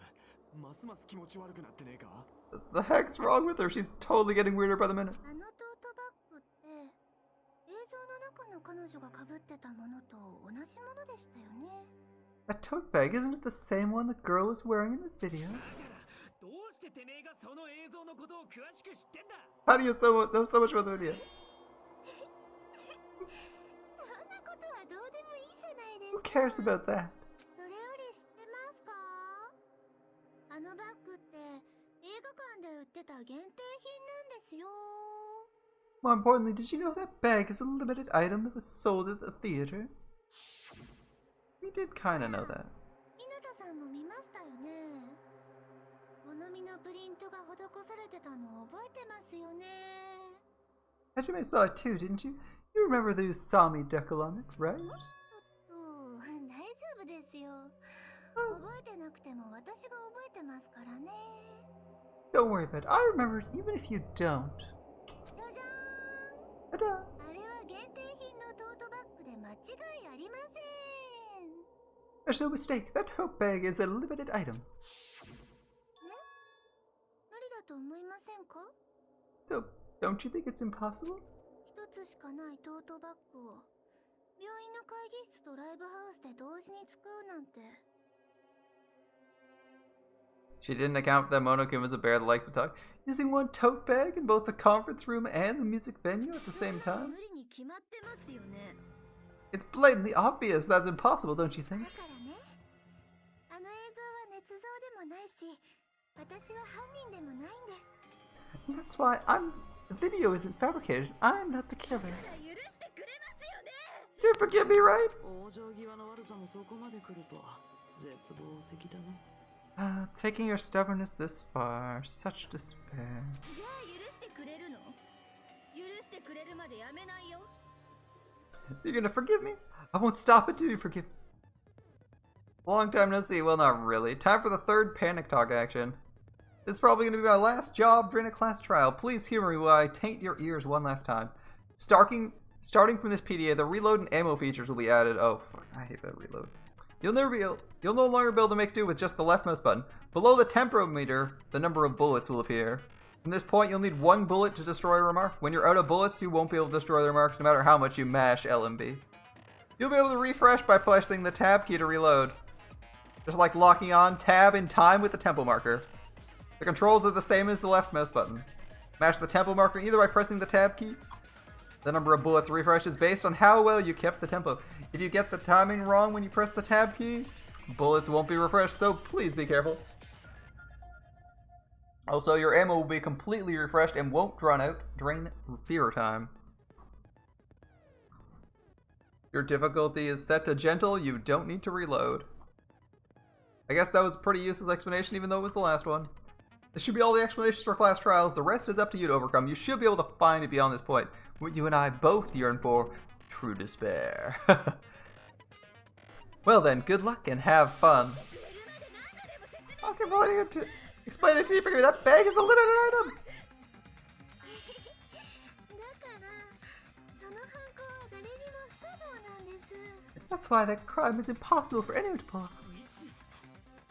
[SPEAKER 3] ますます気持ち悪くなってねえか
[SPEAKER 1] The heck's wrong with her? She's totally getting weirder by the minute.
[SPEAKER 4] あのトートバッグって映像の中の彼女が被ってたものと同じものでしたよね
[SPEAKER 1] That tote bag, isn't it the same one the girl was wearing in the video?
[SPEAKER 7] どうしててめえがその映像のことを詳しく知ってんだ
[SPEAKER 1] How do you know so much about the video?
[SPEAKER 4] そんなことはどうでもいいじゃないです
[SPEAKER 1] Who
[SPEAKER 4] か
[SPEAKER 1] cares about that?
[SPEAKER 4] それより知ってますかあのバッグって映画館で売ってた限定品なんですよ
[SPEAKER 1] More importantly, did you know that bag is a limited item that was sold at the theater? We did kinda know that.
[SPEAKER 4] 稲田さんも見ましたよね好みのプリントが施されてたのを覚えてますよね
[SPEAKER 1] Hajime saw it too, didn't you? You remember the Usami decalogue, right?
[SPEAKER 4] 大丈夫ですよ覚えてなくても私が覚えてますからね
[SPEAKER 1] Don't worry about it. I remember it even if you don't.
[SPEAKER 4] じゃじゃ
[SPEAKER 1] Ta-da!
[SPEAKER 4] ーんあれは限定品のトートバッグで間違いありません
[SPEAKER 1] There's no mistake. That tote bag is a limited item.
[SPEAKER 4] 無理だと思いませんか？
[SPEAKER 1] So, don't you think it's impossible?
[SPEAKER 4] 一つしかないトートバッグを病院の会議室とライブハウスで同時に使うなんて。
[SPEAKER 1] She didn't account that Monokuma is a bear that likes to talk. Using one tote bag in both the conference room and the music venue at the same
[SPEAKER 4] 無
[SPEAKER 1] time?
[SPEAKER 4] 理に決まってますよね。
[SPEAKER 1] It's blatantly obvious that's impossible, don't you
[SPEAKER 4] だ
[SPEAKER 1] think?
[SPEAKER 4] からね、あの映像は捏造でもないし、私は犯人でもないんです。
[SPEAKER 1] That's why the video isn't fabricated. I'm not the killer.
[SPEAKER 4] だから許してくれますよね。
[SPEAKER 1] So you forgive me, right?
[SPEAKER 5] 往生際の悪さもそこまで来ると絶望的だね。
[SPEAKER 1] Taking your stubbornness this far, such despair.
[SPEAKER 4] じゃあ許してくれるの？許してくれるまでやめないよ。
[SPEAKER 1] You're gonna forgive me? I won't stop until you forgive me. Long time no see. Well, not really. Time for the third panic talk action. This is probably gonna be my last job during a class trial. Please humor me while I taint your ears one last time. Starting from this PDA, the reload and ammo features will be added. Oh, fuck, I hate that reload. You'll no longer be able to make do with just the left mouse button. Below the temperometer, the number of bullets will appear. From this point, you'll need one bullet to destroy a remark. When you're out of bullets, you won't be able to destroy the remarks no matter how much you mash LMB. You'll be able to refresh by pressing the tab key to reload. Just like locking on tab in time with the tempo marker. The controls are the same as the left mouse button. Mash the tempo marker either by pressing the tab key. The number of bullets refreshed is based on how well you kept the tempo. If you get the timing wrong when you press the tab key, bullets won't be refreshed, so please be careful. Also, your ammo will be completely refreshed and won't drain fear time. Your difficulty is set to gentle, you don't need to reload. I guess that was a pretty useless explanation even though it was the last one. This should be all the explanations for class trials. The rest is up to you to overcome. You should be able to find it beyond this point. What you and I both yearn for, true despair. Well then, good luck and have fun. Okay, well, I need to explain it to you. Forgive me, that bag is a limited item.
[SPEAKER 4] だからその犯行は誰にも不可能なんです。
[SPEAKER 1] That's why that crime is impossible for anyone to pull off.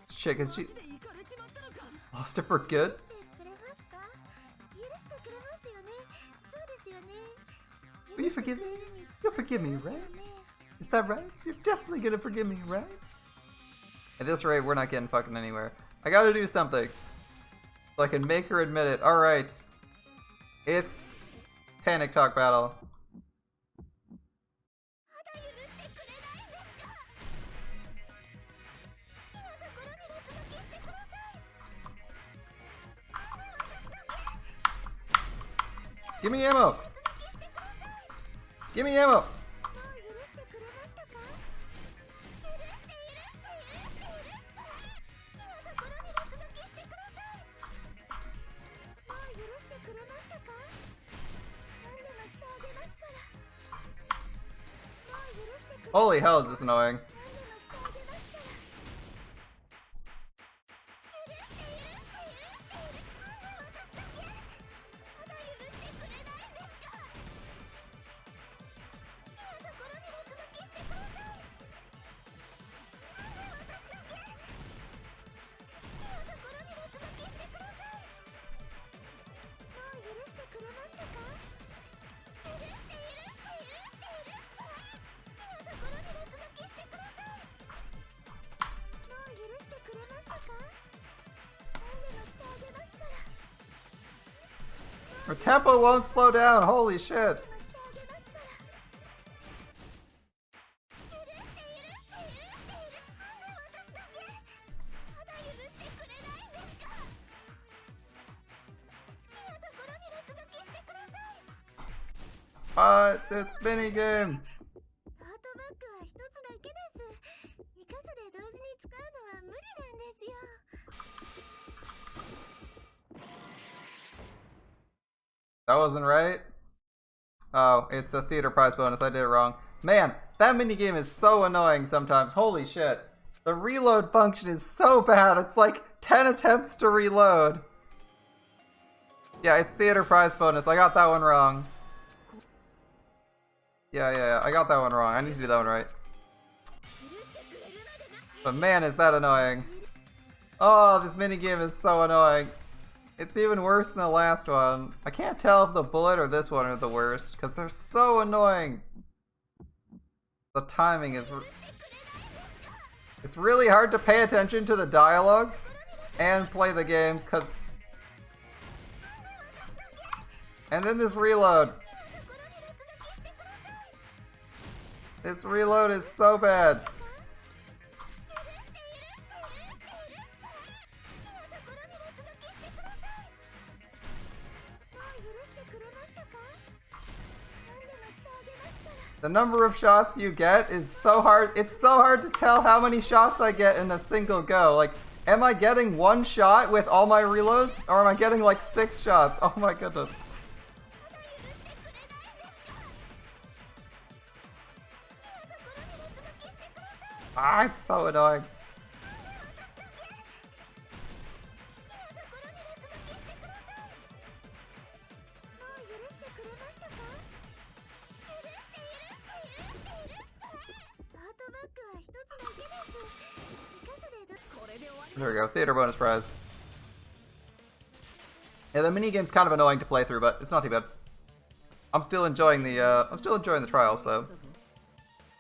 [SPEAKER 1] This chick, is she
[SPEAKER 2] マジで行かれちまったのか。
[SPEAKER 1] lost it for good?
[SPEAKER 4] 許してくれますか？許してくれますよね。そうですよね。
[SPEAKER 1] Will you forgive me? You'll forgive me, right? Is that right? You're definitely gonna forgive me, right? At this rate, we're not getting fucking anywhere. I gotta do something. So I can make her admit it. Alright. It's Panic Talk Battle.
[SPEAKER 4] まだ許してくれないんですか？好きなところに落書きしてください。私だけ。
[SPEAKER 1] Give me ammo!
[SPEAKER 4] 落書きしてください。
[SPEAKER 1] Give me ammo!
[SPEAKER 4] もう許してくれましたか？許して。好きなところに落書きしてください。もう許してくれましたか？何でもしてあげますから。もう許してくれ。
[SPEAKER 1] Holy hell, is this annoying.
[SPEAKER 4] 何でもしてあげますから。私だけ。まだ許してくれないんですか？好きなところに落書きしてください。なんで私だけ？好きなところに落書きしてください。もう許してくれましたか？許して。好きなところに落書きしてください。もう許してくれましたか？何でもしてあげますから。
[SPEAKER 1] Her tempo won't slow down, holy shit.
[SPEAKER 4] 何でもしてあげますから。なんで私だけ？まだ許してくれないんですか？好きなところに落書きしてください。
[SPEAKER 1] This minigame.
[SPEAKER 4] トートバッグは一つだけです。2箇所で同時に使うのは無理なんですよ。
[SPEAKER 1] That wasn't right? Oh, it's a theater prize bonus. I did it wrong. Man, that minigame is so annoying sometimes. Holy shit. The reload function is so bad. It's like 10 attempts to reload. Yeah, it's theater prize bonus. I got that one wrong. Yeah. I got that one wrong. I need to do that one right.
[SPEAKER 4] 許してくれるまでな。
[SPEAKER 1] But man, is that annoying. Oh, this minigame is so annoying. It's even worse than the last one. I can't tell if the bullet or this one are the worst, because they're so annoying. The timing is... It's really hard to pay attention to the dialogue and play the game, because... And then this reload. This reload is so bad. The number of shots you get is so hard. It's so hard to tell how many shots I get in a single go. Like, am I getting one shot with all my reloads? Or am I getting like 6 shots? Oh my goodness. Ah, it's so annoying. There we go, theater bonus prize. Yeah, the minigame's kind of annoying to play through, but it's not too bad. I'm still enjoying the trial, so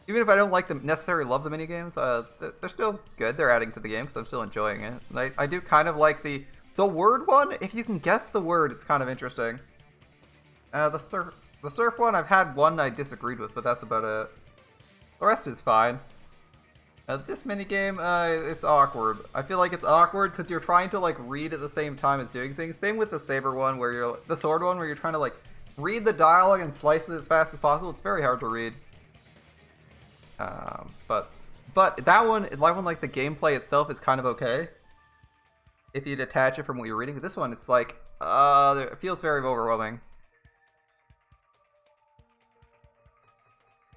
[SPEAKER 1] even if I don't like them necessarily love the minigames, they're still good. They're adding to the game because I'm still enjoying it. And I do kind of like the word one. If you can guess the word, it's kind of interesting. The surf one, I've had one I disagreed with, but that's about it. The rest is fine. This minigame, it's awkward. I feel like it's awkward because you're trying to like read at the same time as doing things. Same with the saber one, where the sword one, where you're trying to like read the dialogue and slice it as fast as possible. It's very hard to read. But that one, like the gameplay itself is kind of okay if you detach it from what you're reading. But this one, it's like, it feels very overwhelming.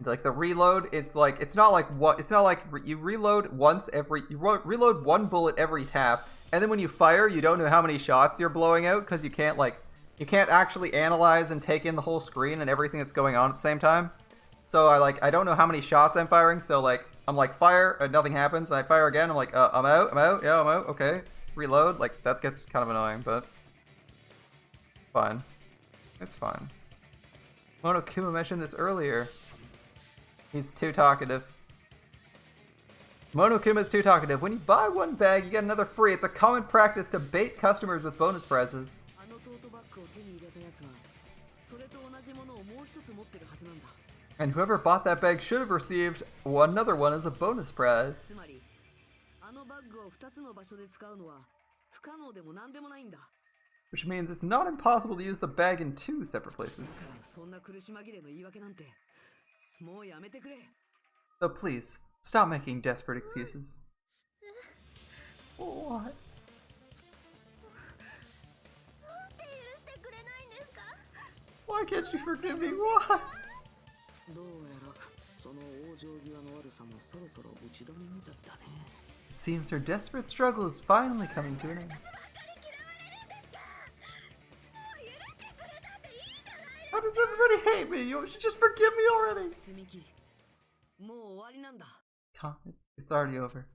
[SPEAKER 1] Like the reload, it's not like you reload once reload one bullet every tap, and then when you fire, you don't know how many shots you're blowing out because you can't actually analyze and take in the whole screen and everything that's going on at the same time. So I don't know how many shots I'm firing, so like I'm like fire and nothing happens, and I fire again, I'm like I'm out, yeah, I'm out, okay. Reload, like that gets kind of annoying, but fine. It's fine. Monokuma mentioned this earlier. He's too talkative. Monokuma's too talkative. When you buy one bag, you get another free. It's a common practice to bait customers with bonus prizes. And whoever bought that bag should have received another one as a bonus prize. Which means it's not impossible to use the bag in 2 separate places. So please, stop making desperate excuses. What? Why can't you forgive me? Why? It seems her desperate struggle is finally coming to an end. How does everybody hate me? You should just forgive me already. It's already over.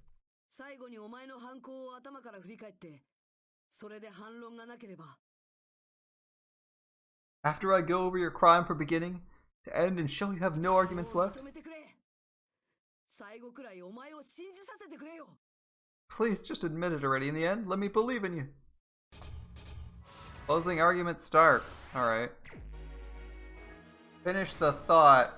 [SPEAKER 1] After I go over your crime from beginning to end and show you have no arguments left, please just admit it already. In the end, let me believe in you. Closing argument start. Alright. Finish the thought.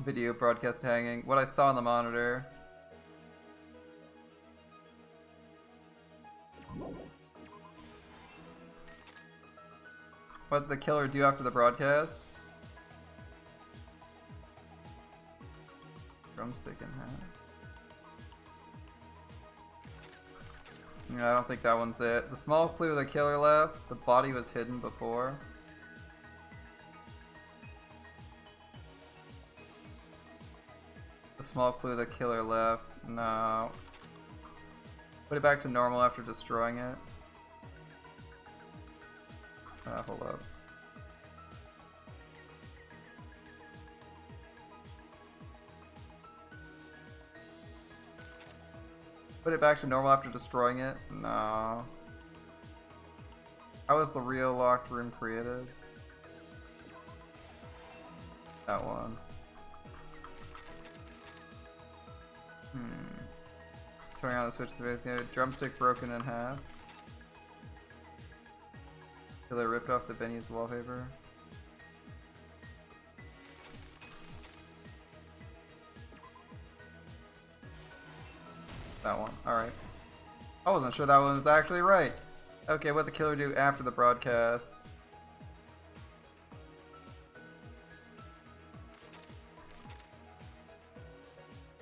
[SPEAKER 1] Video broadcast hanging. What I saw on the monitor. What did the killer do after the broadcast? Drumstick in hand. Yeah, I don't think that one's it. The small clue the killer left, the body was hidden before. The small clue the killer left, no. Put it back to normal after destroying it. Hold up. Put it back to normal after destroying it? No. How was the real locked room created? That one. Turning on the switch to the base. Drumstick broken in half. Killer ripped off the Benny's wallpaper. That one. Alright. I wasn't sure that one was actually right. Okay, what the killer do after the broadcast?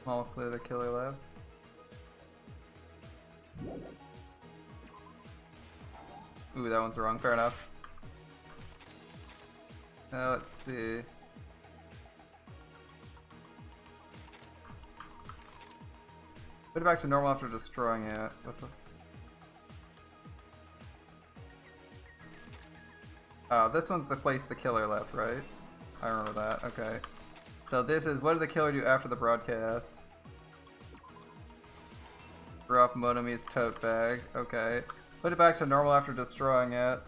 [SPEAKER 1] Small clue the killer left. Ooh, that one's wrong. Fair enough. Let's see. Put it back to normal after destroying it. What's this? Oh, this one's the place the killer left, right? I remember that. Okay. So this is, what did the killer do after the broadcast? Threw off Monomi's tote bag. Okay. Put it back to normal after destroying it.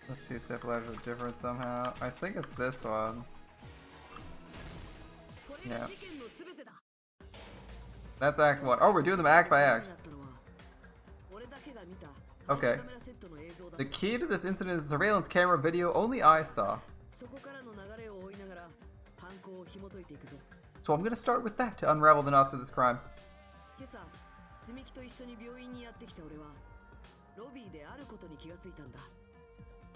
[SPEAKER 1] Let's see if stabilizers are different somehow. I think it's this one. Yeah. That's act 1. Oh, we're doing them act by act. Okay. The key to this incident is surveillance camera video only I saw. So I'm gonna start with that to unravel the knots of this crime.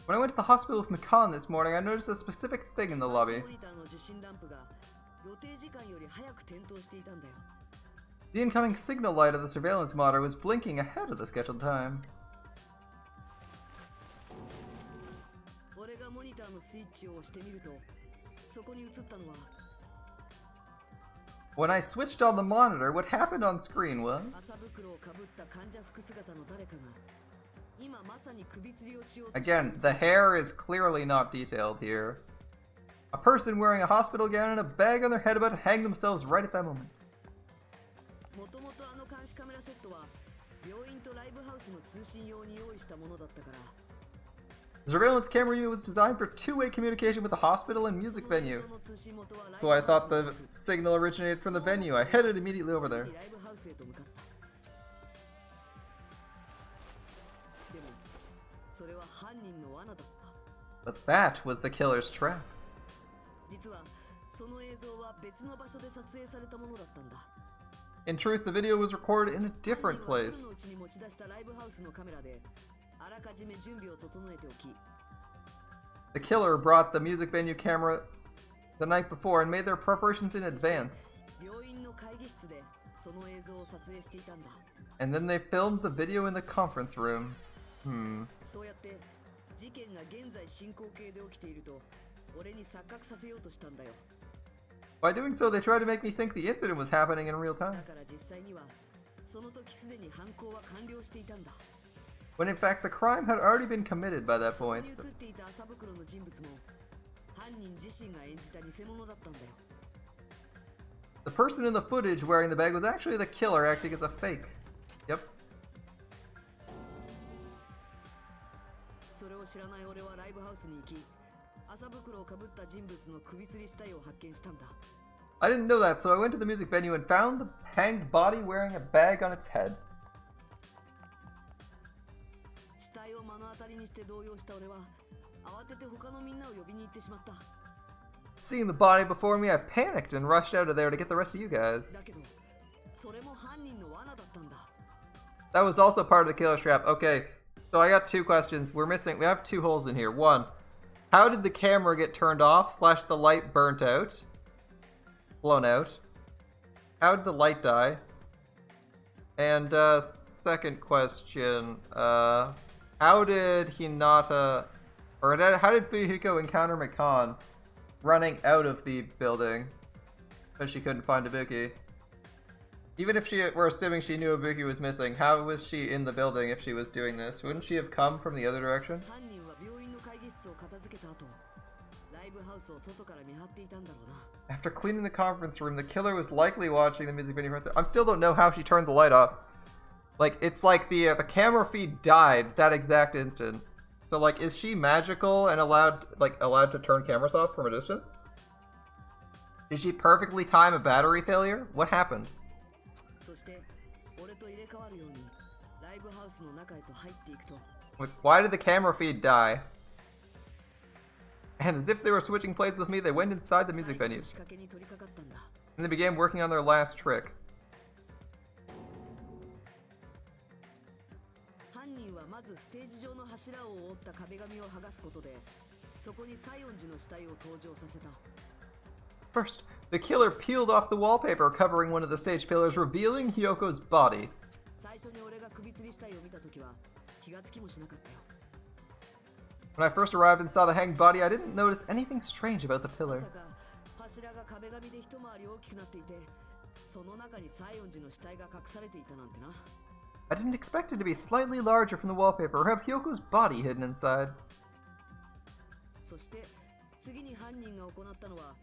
[SPEAKER 1] When I went to the hospital with McCann this morning, I noticed a specific thing in the lobby. The incoming signal light of the surveillance monitor was blinking ahead of the scheduled time. When I switched on the monitor, what happened on screen was... Again, the hair is clearly not detailed here. A person wearing a hospital gown and a bag on their head about to hang themselves right at that moment. The surveillance camera unit was designed for two-way communication with the hospital and music venue. So I thought the signal originated from the venue. I headed immediately over there. But that was the killer's trap. In truth, the video was recorded in a different place. The killer brought the music venue camera the night before and made their preparations in advance. And then they filmed the video in the conference room. By doing so, they tried to make me think the incident was happening in real time. When in fact the crime had already been committed by that point. The person in the footage wearing the bag was actually the killer acting as a fake. Yep. I didn't know that, so I went to the music venue and found the hanged body wearing a bag on its head. Seeing the body before me, I panicked and rushed out of there to get the rest of you guys. That was also part of the killer's trap. Okay, so I got two questions. We have two holes in here. One, how did the camera get turned off / the light burnt out? Blown out? How did the light die? And second question, how did Hinata, or how did Fuyuhiko encounter McCann running out of the building because she couldn't find Ibuki? Even if we're assuming she knew Ibuki was missing, how was she in the building if she was doing this? Wouldn't she have come from the other direction?
[SPEAKER 5] イブハウスを外から見張っていたんだろうな。
[SPEAKER 1] After cleaning the conference room, the killer was likely watching the music video. I still don't know how she turned the light off. Like, it's like the camera feed died that exact instant. So, like, is she magical and allowed to turn cameras off from a distance? Did she perfectly time a battery failure? What happened?
[SPEAKER 5] そして俺と入れ替わるようにライブハウスの中へと入っていくと
[SPEAKER 1] Why did the camera feed die? And as if they were switching places with me, they went inside the music
[SPEAKER 5] 最後
[SPEAKER 1] venue.
[SPEAKER 5] の仕掛けに取り掛かったんだ。
[SPEAKER 1] And they began working on their last trick.
[SPEAKER 5] 犯人はまずステージ上の柱を覆った壁紙を剥がすことでそこに西園寺の死体を登場させた。
[SPEAKER 1] First, the killer peeled off the wallpaper covering one of the stage pillars, revealing Hyoko's body.
[SPEAKER 5] 最初に俺が首吊り死体を見た時は気がつきもしなかったよ。
[SPEAKER 1] When I first arrived and saw the hanged body, I didn't notice anything strange about the
[SPEAKER 5] ま
[SPEAKER 1] pillar.
[SPEAKER 5] さか柱が壁紙で一回り大きくなっていてその中に西園寺の死体が隠されていたなんてな。
[SPEAKER 1] I didn't expect it to be slightly larger from the wallpaper or have Hyoko's body hidden inside.
[SPEAKER 5] そして次に犯人が行ったのは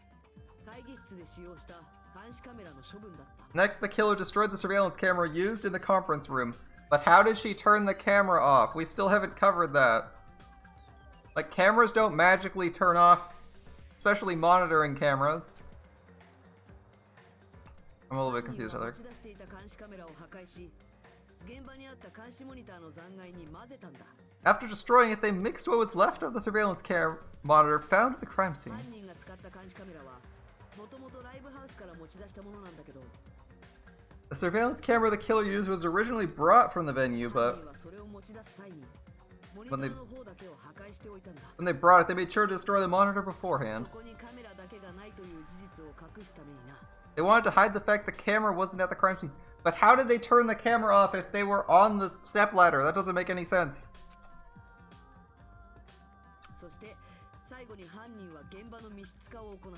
[SPEAKER 5] 会議室で使用した監視カメラの処分だった。
[SPEAKER 1] Next, the killer destroyed the surveillance camera used in the conference room. But how did she turn the camera off? We still haven't covered that. Like, cameras don't magically turn off, especially monitoring cameras. I'm a little bit confused,
[SPEAKER 5] 犯人は
[SPEAKER 1] Heather.
[SPEAKER 5] 持ち出していた監視カメラを破壊し現場にあった監視モニターの残骸に混ぜたんだ。
[SPEAKER 1] After destroying it, they mixed what was left of the surveillance monitor found at the crime scene.
[SPEAKER 5] 犯人が使った監視カメラはもともとライブハウスから持ち出したものなんだけど
[SPEAKER 1] The surveillance camera the killer used was originally brought from the venue,
[SPEAKER 5] 犯
[SPEAKER 1] but
[SPEAKER 5] 人はそれを持ち出す際にモニターの方だけを破壊しておいたんだ。
[SPEAKER 1] when they brought it, they made sure to destroy the monitor
[SPEAKER 5] そ
[SPEAKER 1] beforehand.
[SPEAKER 5] こにカメラだけがないという事実を隠すためにな。
[SPEAKER 1] They wanted to hide the fact the camera wasn't at the crime scene. But how did they turn the camera off if they were on the stepladder? That doesn't make any sense.
[SPEAKER 5] そして最後に犯人は現場の密室化を行った。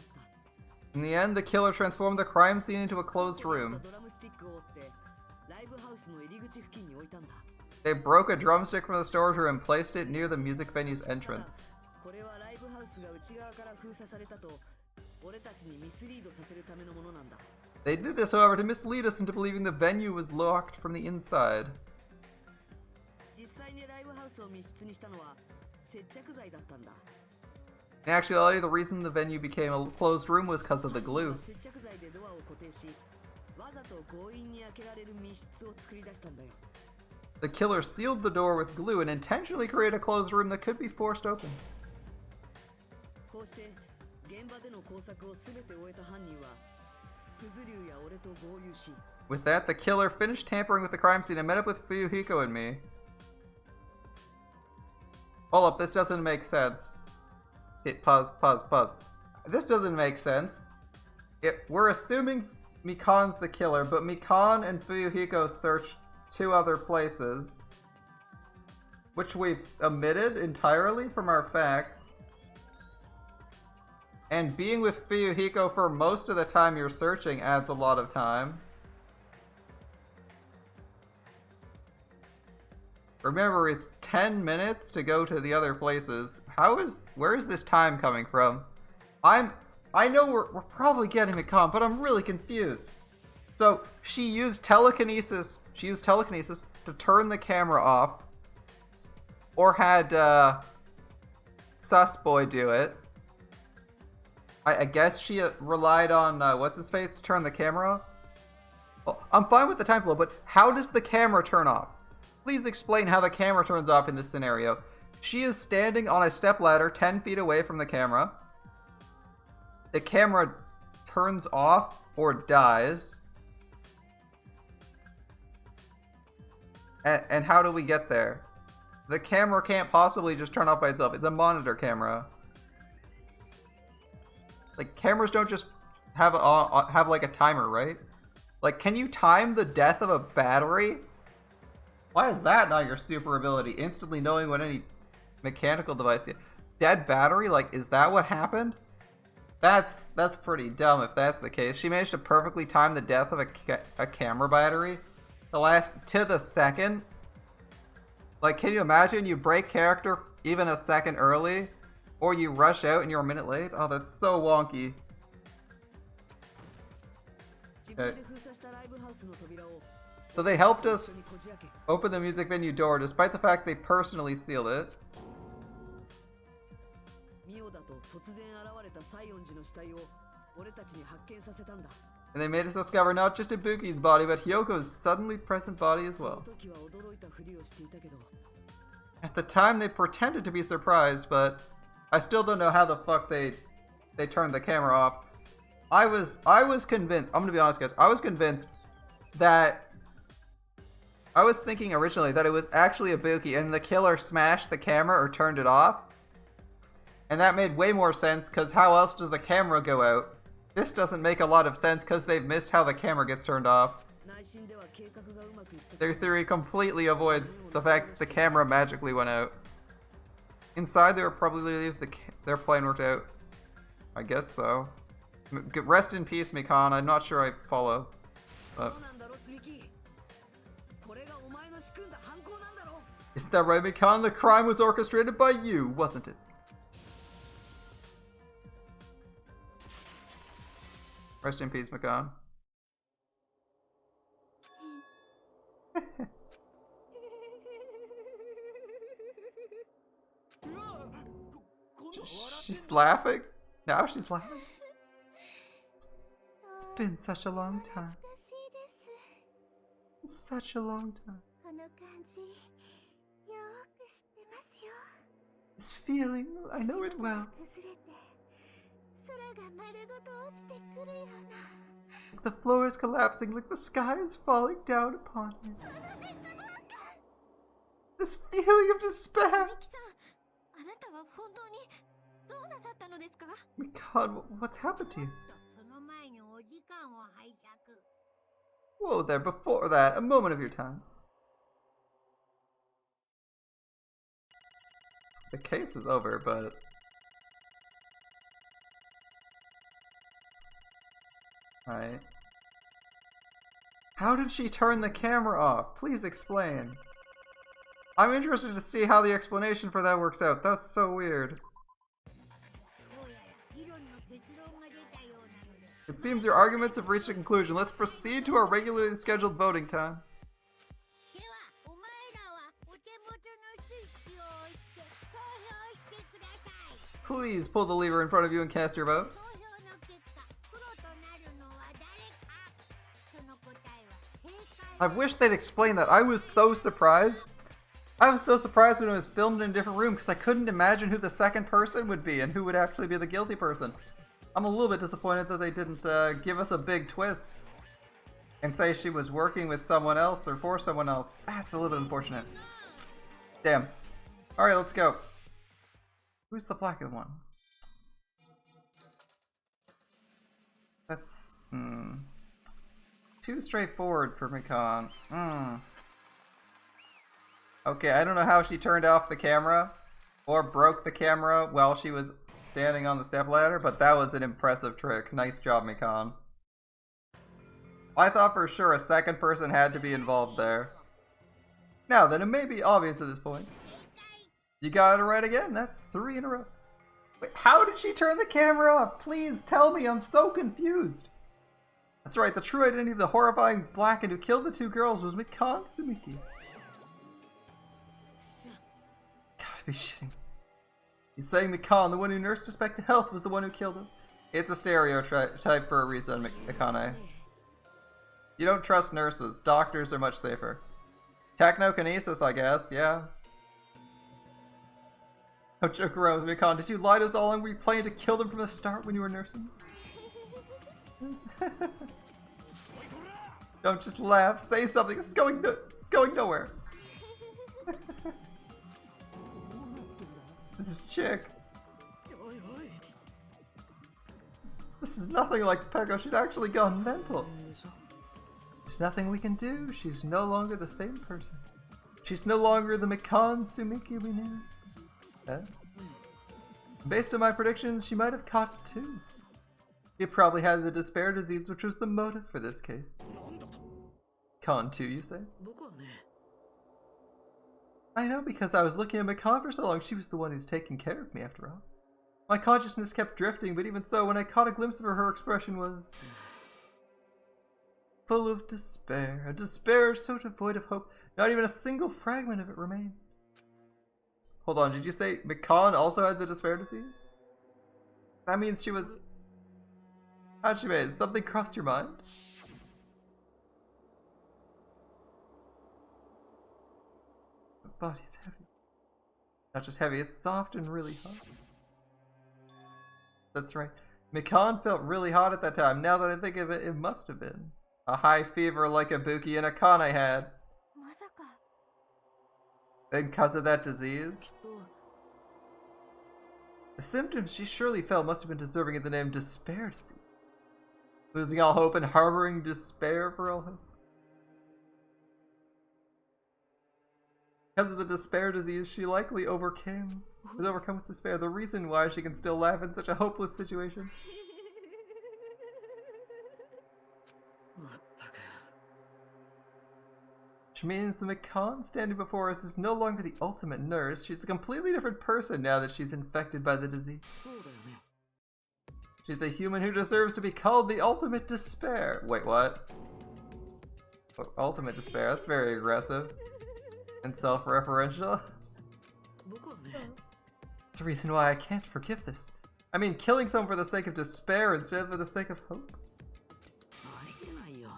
[SPEAKER 1] In the end, the killer transformed the crime scene into a closed
[SPEAKER 5] そこにあっ
[SPEAKER 1] room.
[SPEAKER 5] たドラムスティックを折ってライブハウスの入り口付近に置いたんだ。
[SPEAKER 1] They broke a drumstick from the storage room and placed it near the music venue's
[SPEAKER 5] ただ
[SPEAKER 1] entrance.
[SPEAKER 5] これはライブハウスが内側から封鎖されたと俺たちにミスリードさせるためのものなんだ。
[SPEAKER 1] They did this, however, to mislead us into believing the venue was locked from the inside.
[SPEAKER 5] 実際にライブハウスを密室にしたのは接着剤だったんだ。
[SPEAKER 1] In actuality, the reason the venue became a closed room was because of the
[SPEAKER 5] 犯人
[SPEAKER 1] glue.
[SPEAKER 5] は接着剤でドアを固定しわざと強引に開けられる密室を作り出したんだよ。
[SPEAKER 1] The killer sealed the door with glue and intentionally created a closed room that could be forced open.
[SPEAKER 5] こうして現場での工作を全て終えた犯人はクズリュウや俺と合流し
[SPEAKER 1] With that, the killer finished tampering with the crime scene and met up with Fuyuhiko and me. Hold up, this doesn't make sense. Hit pause. This doesn't make sense. We're assuming Mikan's the killer, but Mikan and Fuyuhiko searched two other places, which we've omitted entirely from our facts. And being with Fuyuhiko for most of the time you're searching adds a lot of time. Remember, it's 10 minutes to go to the other places. Where is this time coming from? I know we're probably getting Mikan, but I'm really confused. So she used telekinesis. She used telekinesis to turn the camera off, or had Susboy do it. I guess she relied on what's his face to turn the camera off. Well, I'm fine with the time flow, but how does the camera turn off? Please explain how the camera turns off in this scenario. She is standing on a stepladder 10 feet away from the camera. The camera turns off or dies. And how do we get there? The camera can't possibly just turn off by itself. It's a monitor camera. Like, cameras don't just have like a timer, right? Like, can you time the death of a battery? Why is that not your super ability? Instantly knowing when any mechanical device... Dead battery? Like, is that what happened? That's pretty dumb if that's the case. She managed to perfectly time the death of a camera battery to the second. Like, can you imagine you break character even a second early? Or you rush out and you're a minute late? Oh, that's so wonky. Okay. So they helped us open the music venue door despite the fact they personally sealed it. And they made us discover not just Ibuki's body, but Hyoko's suddenly present body as well. At the time, they pretended to be surprised, but I still don't know how the fuck they turned the camera off. I was convinced, I'm gonna be honest guys, I was convinced that I was thinking originally that it was actually Ibuki and the killer smashed the camera or turned it off. And that made way more sense because how else does the camera go out? This doesn't make a lot of sense because they've missed how the camera gets turned off. Their theory completely avoids the fact that the camera magically went out. Inside, they were probably their plan worked out. I guess so. Rest in peace, Mikan. I'm not sure I follow. But... Isn't that right, Mikan? The crime was orchestrated by you, wasn't it? Rest in peace, Mikan. She's laughing? Now she's laughing? It's been such a long time. Such a long time. This feeling, I know it well. The floor is collapsing like the sky is falling down upon me. This feeling of despair. My God, what's happened to you? Whoa there, before that, a moment of your time. The case is over, but... Alright. How did she turn the camera off? Please explain. I'm interested to see how the explanation for that works out. That's so weird. It seems your arguments have reached a conclusion. Let's proceed to our regularly scheduled voting time. Please pull the lever in front of you and cast your vote. I wish they'd explain that. I was so surprised. I was so surprised when it was filmed in a different room because I couldn't imagine who the second person would be and who would actually be the guilty person. I'm a little bit disappointed that they didn't give us a big twist and say she was working with someone else or for someone else. That's a little bit unfortunate. Damn. Alright, let's go. Who's the black one? That's too straightforward for Mikan. Okay, I don't know how she turned off the camera or broke the camera while she was standing on the stepladder, but that was an impressive trick. Nice job, Mikan. I thought for sure a second person had to be involved there. Now then, it may be obvious at this point. You got it right again. That's 3 in a row. Wait, how did she turn the camera off? Please tell me. I'm so confused. That's right. The true identity of the horrifying Blackened who killed the 2 girls was Mikan Sumiki. Gotta be shitting. He's saying Mikan, the one who nursed us back to health, was the one who killed him. It's a stereotype for a reason, Akane. You don't trust nurses. Doctors are much safer. Technokinesis, I guess. Yeah. Don't joke around with Mikan. Did you lie to us all along? Were you planning to kill them from the start when you were nursing? Don't just laugh. Say something. It's going nowhere. This chick. This is nothing like Peko. She's actually gone mental. There's nothing we can do. She's no longer the same person. She's no longer the Mikan Sumiki we knew. Based on my predictions, she might have caught it too. She probably had the despair disease, which was the motive for this case. Con too, you say? I know, because I was looking at Mikan for so long. She was the one who's taking care of me, after all. My consciousness kept drifting, but even so, when I caught a glimpse of her, her expression was full of despair. A despair so devoid of hope, not even a single fragment of it remained. Hold on, did you say Mikan also had the despair disease? That means she was... Hajime, something crossed your mind? The body's heavy. Not just heavy, it's soft and really hot. That's right. Mikan felt really hot at that time. Now that I think of it, it must have been. A high fever like Ibuki and Akane had.
[SPEAKER 4] まさか
[SPEAKER 1] And because of that disease?
[SPEAKER 5] きっと
[SPEAKER 1] The symptoms she surely felt must have been deserving of the name despair disease. Losing all hope and harboring despair for all hope. Because of the despair disease, she likely was overcome with despair. The reason why she can still laugh in such a hopeless situation.
[SPEAKER 5] まったく
[SPEAKER 1] Which means the Mikan standing before us is no longer the ultimate nurse. She's a completely different person now that she's infected by the disease.
[SPEAKER 5] そうだよね
[SPEAKER 1] She's a human who deserves to be called the ultimate despair. Wait, what? Ultimate despair? That's very aggressive. And self-referential.
[SPEAKER 5] 僕はね
[SPEAKER 1] That's the reason why I can't forgive this. I mean, killing someone for the sake of despair instead of for the sake of hope.
[SPEAKER 5] ありえないよ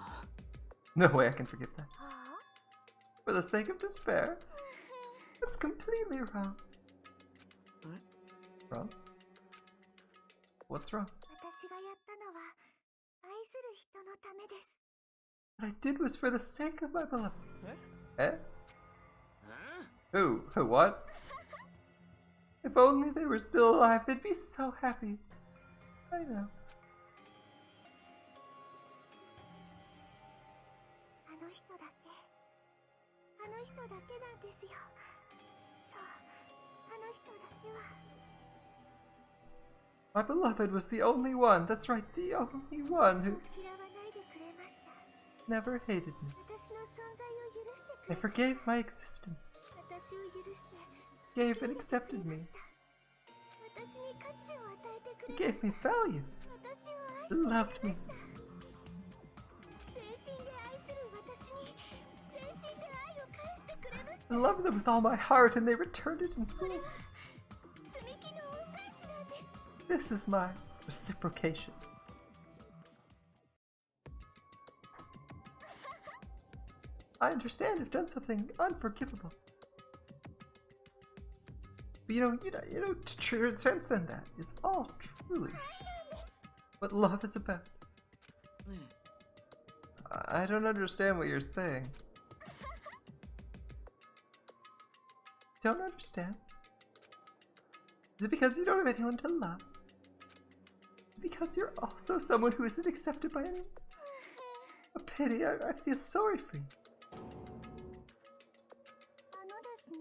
[SPEAKER 1] No way I can forgive that.
[SPEAKER 4] はあ
[SPEAKER 1] For the sake of despair? That's completely wrong.
[SPEAKER 5] え
[SPEAKER 1] Wrong? What's wrong?
[SPEAKER 4] 私がやったのは愛する人のためです
[SPEAKER 1] What I did was for the sake of my beloved. Eh?
[SPEAKER 3] え
[SPEAKER 1] Who? Who? What? If only they were still alive, they'd be so happy. I know.
[SPEAKER 4] あの人だけあの人だけなんですよそうあの人だけは
[SPEAKER 1] My beloved was the only one. That's right, the only one
[SPEAKER 4] 私
[SPEAKER 1] who
[SPEAKER 4] を嫌わないでくれました
[SPEAKER 1] never hated me.
[SPEAKER 4] 私の存在を許してく
[SPEAKER 1] They
[SPEAKER 4] れ
[SPEAKER 1] forgave my existence.
[SPEAKER 4] 私を許して
[SPEAKER 1] Gave and accepted me.
[SPEAKER 4] 私に価値を与えてく
[SPEAKER 1] They
[SPEAKER 4] れま
[SPEAKER 1] gave
[SPEAKER 4] した
[SPEAKER 1] me value.
[SPEAKER 4] 私を愛
[SPEAKER 1] They
[SPEAKER 4] してくれ
[SPEAKER 1] loved
[SPEAKER 4] ま
[SPEAKER 1] me.
[SPEAKER 4] した全身で愛する私に全身で愛を返してくれました
[SPEAKER 1] I loved them with all my heart, and they returned it in
[SPEAKER 4] こ
[SPEAKER 1] full.
[SPEAKER 4] れは積み木の恩返しなんです
[SPEAKER 1] This is my reciprocation. I understand I've done something unforgivable. But you know, to transcend that is all truly what love is about.
[SPEAKER 5] ね
[SPEAKER 1] I don't understand what you're saying. Don't understand? Is it because you don't have anyone to love? Because you're also someone who isn't accepted by anyone? A pity, I feel sorry for you.
[SPEAKER 4] あのですね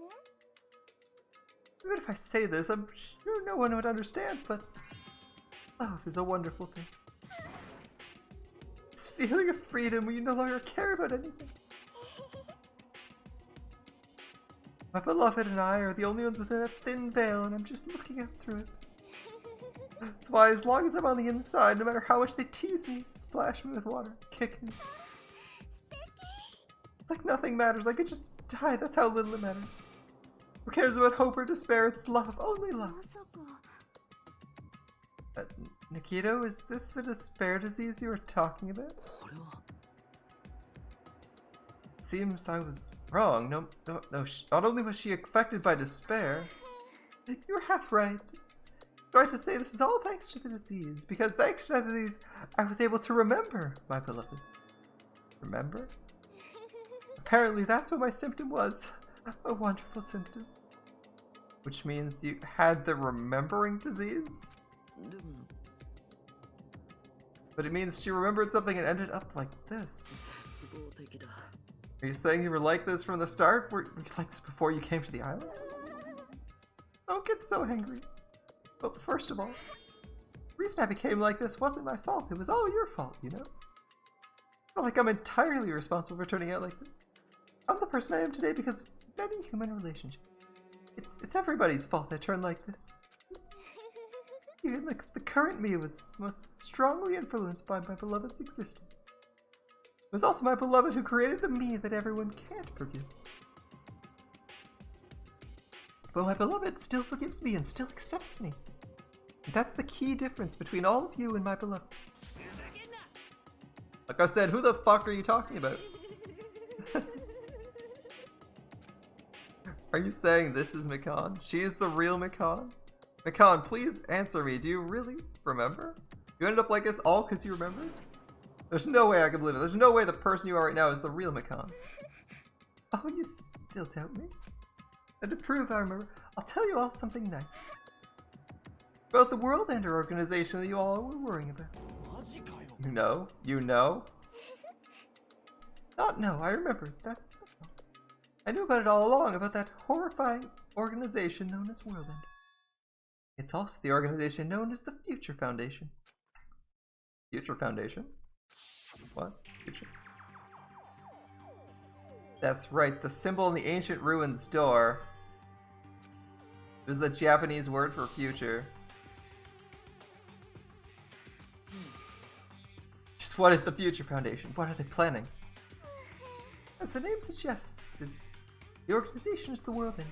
[SPEAKER 1] Even if I say this, I'm sure no one would understand, but love is a wonderful thing. This feeling of freedom where you no longer care about anything. My beloved and I are the only ones within that thin veil, and I'm just looking out through it. That's why as long as I'm on the inside, no matter how much they tease me, splash me with water, kick me, it's like nothing matters. I could just die, that's how little it matters. Who cares about hope or despair? It's love, only love.
[SPEAKER 4] まさか
[SPEAKER 1] Nikito, is this the despair disease you were talking about?
[SPEAKER 5] これは
[SPEAKER 1] Seems I was wrong. No, not only was she affected by despair, you're half right. It's right to say this is all thanks to the disease, because thanks to the disease, I was able to remember my beloved. Remember? Apparently that's what my symptom was. A wonderful symptom. Which means you had the remembering disease?
[SPEAKER 5] でも
[SPEAKER 1] But it means she remembered something and ended up like this.
[SPEAKER 5] 絶望的だ
[SPEAKER 1] Are you saying you were like this from the start? Were you like this before you came to the island? Don't get so angry. But first of all, the reason I became like this wasn't my fault. It was all your fault, you know? Not like I'm entirely responsible for turning out like this. I'm the person I am today because of many human relationships. It's everybody's fault I turned like this. Even the current me was most strongly influenced by my beloved's existence. It was also my beloved who created the me that everyone can't forgive. But my beloved still forgives me and still accepts me. And that's the key difference between all of you and my beloved. Like I said, who the fuck are you talking about? Are you saying this is Mikan? She is the real Mikan? Mikan, please answer me. Do you really remember? You ended up like this all because you remembered? There's no way I can believe it. There's no way the person you are right now is the real Mikan. Oh, you still doubt me? And to prove I remember, I'll tell you all something nice. About the World Ender organization that you all were worrying about. You know? You know? Not no, I remember. I knew about it all along, about that horrifying organization known as World Ender. It's also the organization known as the Future Foundation. Future Foundation? What? Future? That's right, the symbol in the ancient ruins door is the Japanese word for future. Just what is the Future Foundation? What are they planning? As the name suggests, the organization is the World End.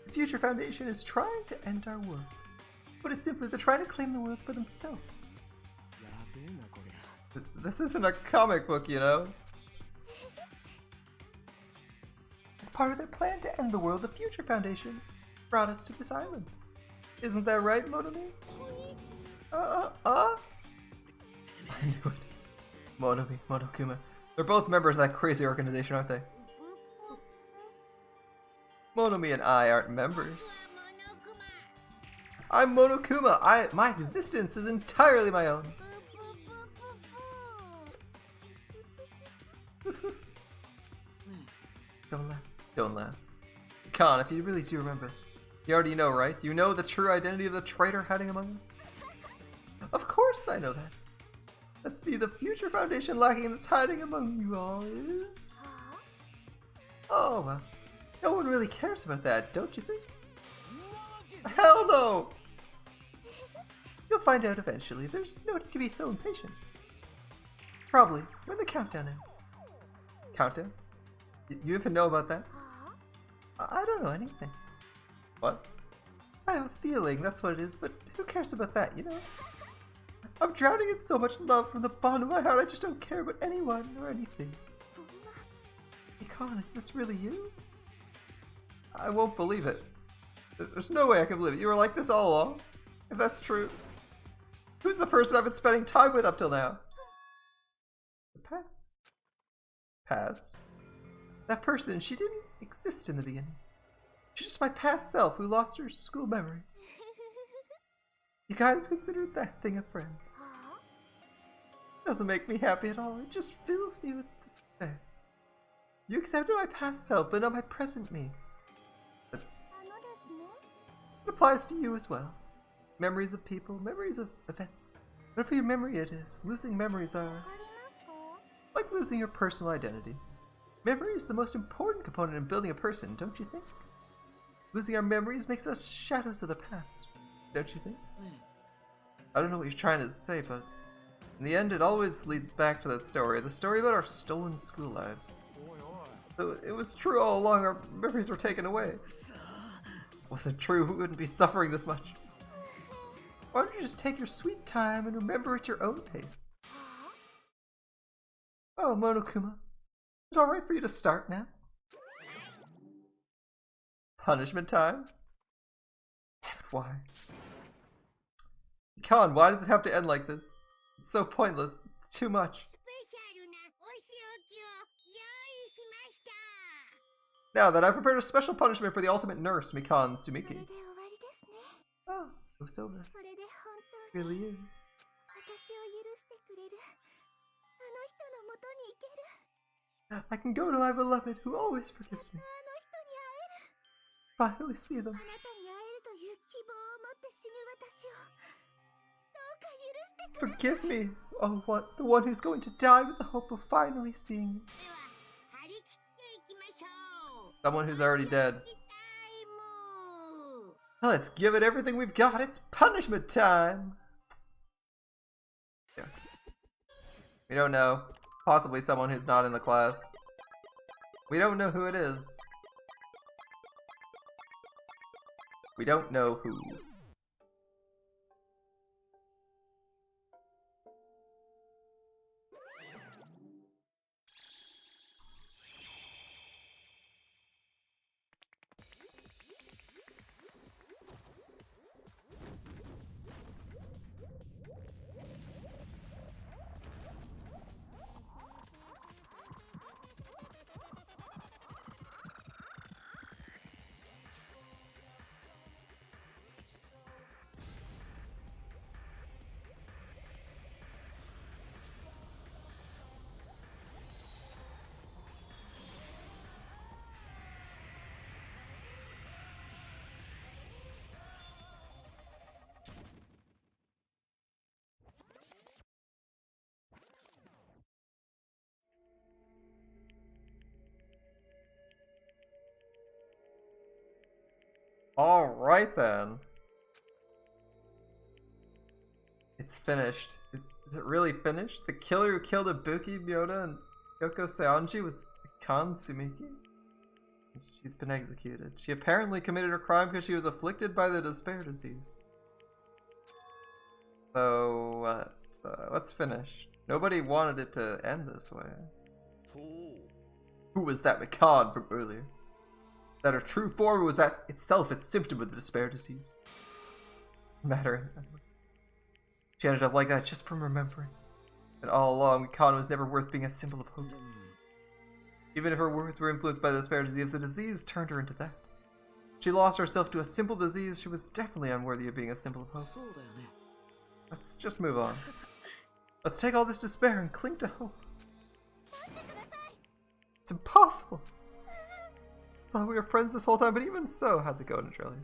[SPEAKER 1] The Future Foundation is trying to end our world. But it's simply they're trying to claim the world for themselves. This isn't a comic book, you know? As part of their plan to end the world, the Future Foundation brought us to this island. Isn't that right, Monomi? I knew it. Monomi, Monokuma. They're both members of that crazy organization, aren't they? Monomi and I aren't members. I'm Monokuma. My existence is entirely my own. Don't laugh. Don't laugh. Khan, if you really do remember, you already know, right? You know the true identity of the traitor hiding among us? Of course I know that. Let's see, the Future Foundation lacking that's hiding among you all is... Oh, well. No one really cares about that, don't you think? Hell no! You'll find out eventually. There's no need to be so impatient. Probably when the countdown ends. Countdown? You even know about that? I don't know anything. What? I have a feeling that's what it is, but who cares about that, you know? I'm drowning in so much love from the bottom of my heart, I just don't care about anyone or anything. Mikan, is this really you? I won't believe it. There's no way I can believe it. You were like this all along? If that's true. Who's the person I've been spending time with up till now? The past? Past? That person, she didn't exist in the beginning. She's just my past self who lost her school memories. You guys considered that thing a friend. Doesn't make me happy at all. It just fills me with despair. You accepted my past self, but not my present me. It applies to you as well. Memories of people, memories of events. Whatever your memory it is, losing memories are like losing your personal identity. Memory is the most important component in building a person, don't you think? Losing our memories makes us shadows of the past, don't you think? I don't know what you're trying to say, but in the end it always leads back to that story. The story about our stolen school lives. So it was true all along, our memories were taken away. Was it true, we wouldn't be suffering this much. Why don't you just take your sweet time and remember at your own pace? Oh, Monokuma, is it alright for you to start now? Punishment time? Why? Khan, why does it have to end like this? It's so pointless. It's too much. Now that I've prepared a special punishment for the ultimate nurse, Mikan Sumiki. Oh, so it's over. It really is. I can go to my beloved who always forgives me. Finally see them. Forgive me, oh what, the one who's going to die with the hope of finally seeing me. Someone who's already dead. Let's give it everything we've got. It's punishment time. Yeah. We don't know. Possibly someone who's not in the class. We don't know who it is. We don't know who. Alright then. It's finished. Is it really finished? The killer who killed Ibuki, Myoda, and Yoko Seonji was Mikan Tsumiki? She's been executed. She apparently committed her crime because she was afflicted by the despair disease. So, what's finished? Nobody wanted it to end this way. Who was that Mikan from earlier? That her true form was that itself a symptom of the despair disease. Matter. She ended up like that just from remembering. And all along, Mikan was never worth being a symbol of hope. Even if her words were influenced by the despair disease, the disease turned her into that. She lost herself to a simple disease. She was definitely unworthy of being a symbol of hope. Let's just move on. Let's take all this despair and cling to hope. It's impossible. Thought we were friends this whole time, but even so, how's it going, Australia?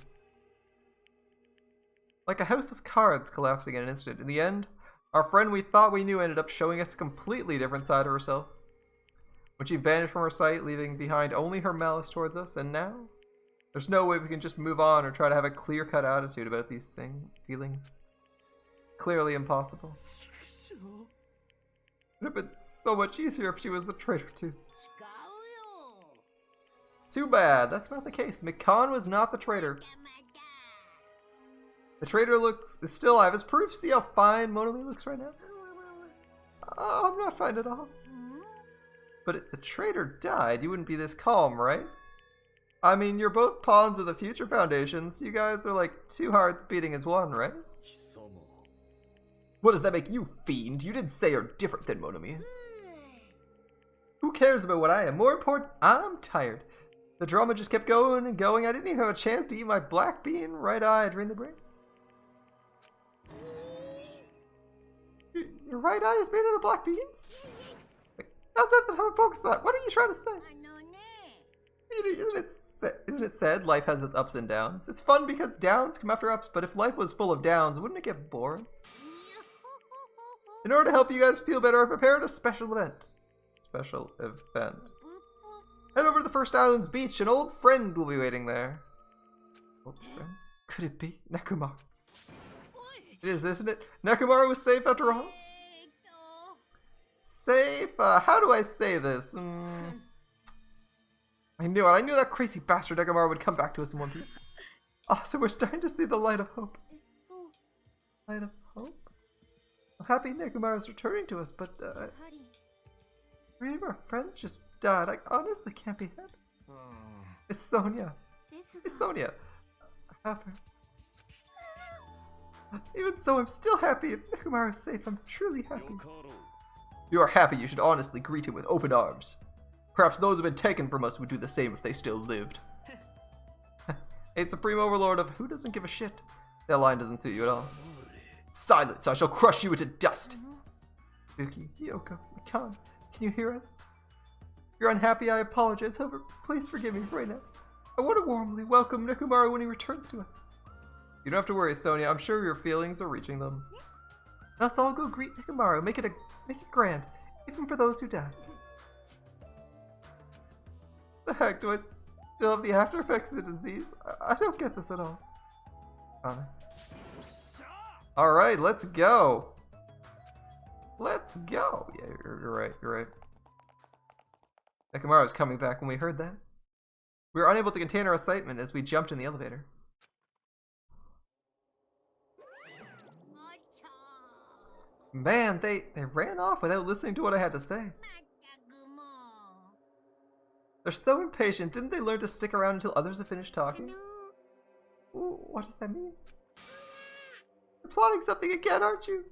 [SPEAKER 1] Like a house of cards collapsing in an instant. In the end, our friend we thought we knew ended up showing us a completely different side of herself. When she vanished from our sight, leaving behind only her malice towards us, and now? There's no way we can just move on or try to have a clear-cut attitude about these feelings. Clearly impossible. It would have been so much easier if she was the traitor too. Too bad, that's not the case. Mikan was not the traitor. The traitor is still alive as proof. See how fine Monami looks right now? Oh, I'm not fine at all. But if the traitor died, you wouldn't be this calm, right? I mean, you're both pawns of the Future Foundations. You guys are like two hearts beating as one, right? What does that make you, fiend? You didn't say you're different than Monami. Who cares about what I am? More important, I'm tired. The drama just kept going and going. I didn't even have a chance to eat my black bean. Right eye drained the brain. Your right eye is made out of black beans? How's that the time to focus on that? What are you trying to say? Isn't it said life has its ups and downs? It's fun because downs come after ups, but if life was full of downs, wouldn't it get boring? In order to help you guys feel better, I prepared a special event. Head over to the First Island's beach. An old friend will be waiting there. Old friend? Could it be Nekomaru? It is, isn't it? Nekomaru was safe after all? Safe? How do I say this? I knew it. I knew that crazy bastard Nekomaru would come back to us in one piece. Oh, so we're starting to see the light of hope. Light of hope? I'm happy Nekomaru's returning to us, but three of our friends just died. I honestly can't be happy. It's Sonia. It's Sonia. I have her. Even so, I'm still happy. If Nekomaru is safe, I'm truly happy. If you are happy, you should honestly greet him with open arms. Perhaps those who have been taken from us would do the same if they still lived. Hey, Supreme Overlord of who doesn't give a shit. That line doesn't suit you at all. Silence! I shall crush you into dust! Yuki, Yoko, Mikan, can you hear us? If you're unhappy, I apologize. However, please forgive me right now. I want to warmly welcome Nekomaru when he returns to us. You don't have to worry, Sonia. I'm sure your feelings are reaching them. Let's all go greet Nekomaru. Make it grand, even for those who died. The heck, do I still have the after effects of the disease? I don't get this at all. Alright, let's go. Let's go. Yeah, you're right, you're right. Nekomaru was coming back when we heard that. We were unable to contain our excitement as we jumped in the elevator. Man, they ran off without listening to what I had to say. They're so impatient. Didn't they learn to stick around until others have finished talking? Ooh, what does that mean? You're plotting something again, aren't you?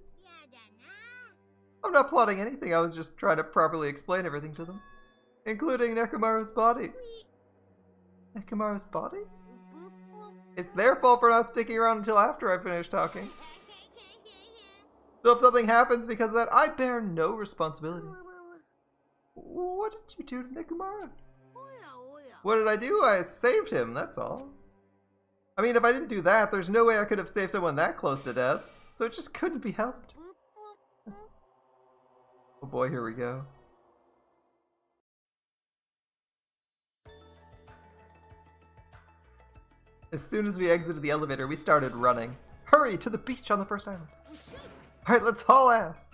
[SPEAKER 1] I'm not plotting anything. I was just trying to properly explain everything to them. Including Nekomaru's body. Nekomaru's body? It's their fault for not sticking around until after I finish talking. So if something happens because of that, I bear no responsibility. What did you do to Nekomaru? What did I do? I saved him, that's all. I mean, if I didn't do that, there's no way I could have saved someone that close to death. So it just couldn't be helped. Oh boy, here we go. As soon as we exited the elevator, we started running. Hurry, to the beach on the first island. Alright, let's haul ass.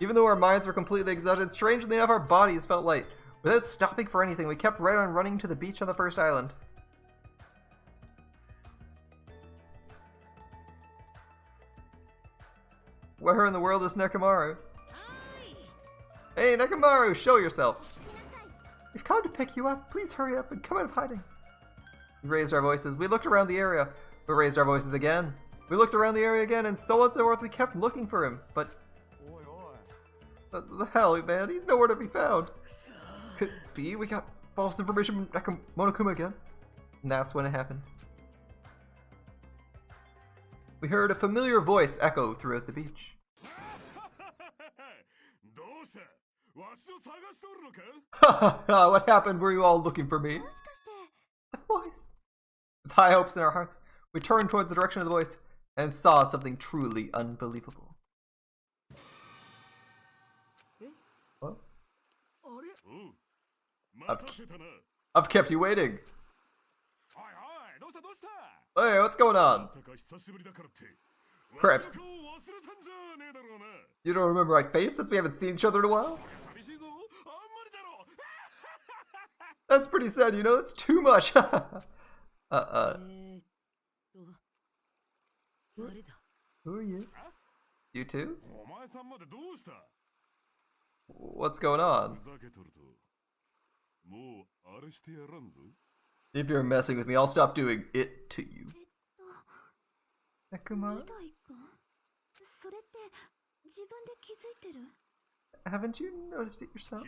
[SPEAKER 1] Even though our minds were completely exhausted, strangely enough our bodies felt light. Without stopping for anything, we kept right on running to the beach on the first island. Where in the world is Nekomaru? Hey, Nekomaru, show yourself. We've come to pick you up. Please hurry up and come out of hiding. We raised our voices. We looked around the area. We raised our voices again. We looked around the area again, and so on and so forth. We kept looking for him, but... the hell, man? He's nowhere to be found. Could be we got false information from Monokuma again. And that's when it happened. We heard a familiar voice echo throughout the beach. What happened? Were you all looking for me? The voice. With high hopes in our hearts, we turned towards the direction of the voice and saw something truly unbelievable. What? I've kept you waiting. Hey, what's going on? Perhaps you don't remember my face since we haven't seen each other in a while? That's pretty sad, you know? That's too much. Who are you? You too? What's going on? If you're messing with me, I'll stop doing it to you. Nekomaru? Haven't you noticed it yourself?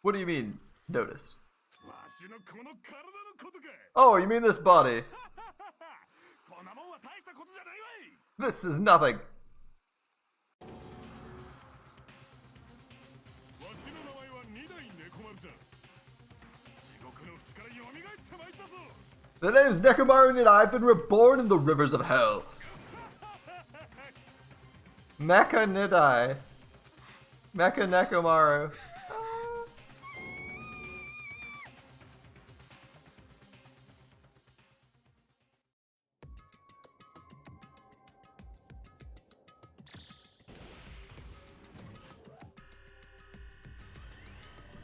[SPEAKER 1] What do you mean, noticed? Oh, you mean this body? This is nothing. The name's Nekomaru and I've been reborn in the rivers of hell. Mecha Nidai. Mecha Nekomaru.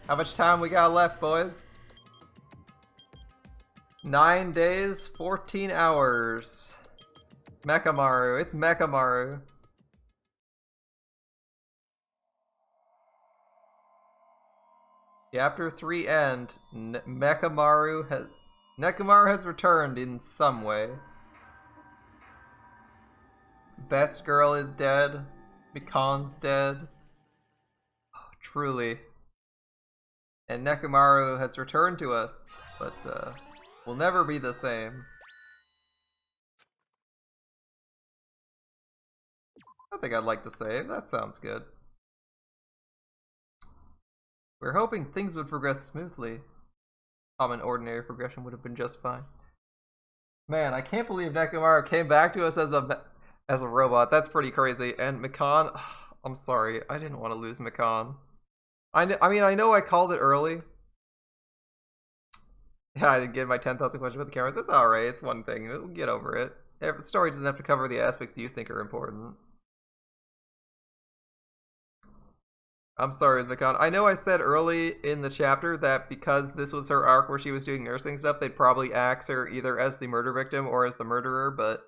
[SPEAKER 1] How much time we got left, boys? 9 days, 14 hours. Mechamaru, it's Mechamaru. Chapter 3 end. Nekomaru has returned in some way. Best girl is dead. Mikan's dead. Oh, truly. And Nekomaru has returned to us, but will never be the same. I think I'd like to save. That sounds good. We're hoping things would progress smoothly. Common ordinary progression would have been just fine. Man, I can't believe Nekomaru came back to us as a robot. That's pretty crazy. And Mikan, I'm sorry, I didn't want to lose Mikan. I mean, I know I called it early. Yeah, I didn't get my 10,000 questions about the cameras. That's alright. It's one thing. We'll get over it. The story doesn't have to cover the aspects you think are important. I'm sorry, Macon. I know I said early in the chapter that because this was her arc where she was doing nursing stuff, they'd probably axe her either as the murder victim or as the murderer, but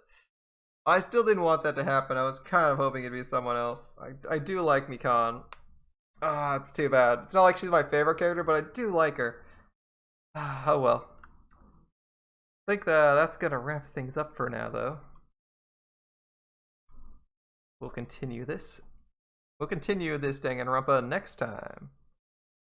[SPEAKER 1] I still didn't want that to happen. I was kind of hoping it'd be someone else. I do like Mikan. Ah, it's too bad. It's not like she's my favorite character, but I do like her. Oh well. I think that's gonna wrap things up for now, though. We'll continue this. We'll continue this Danganronpa next time.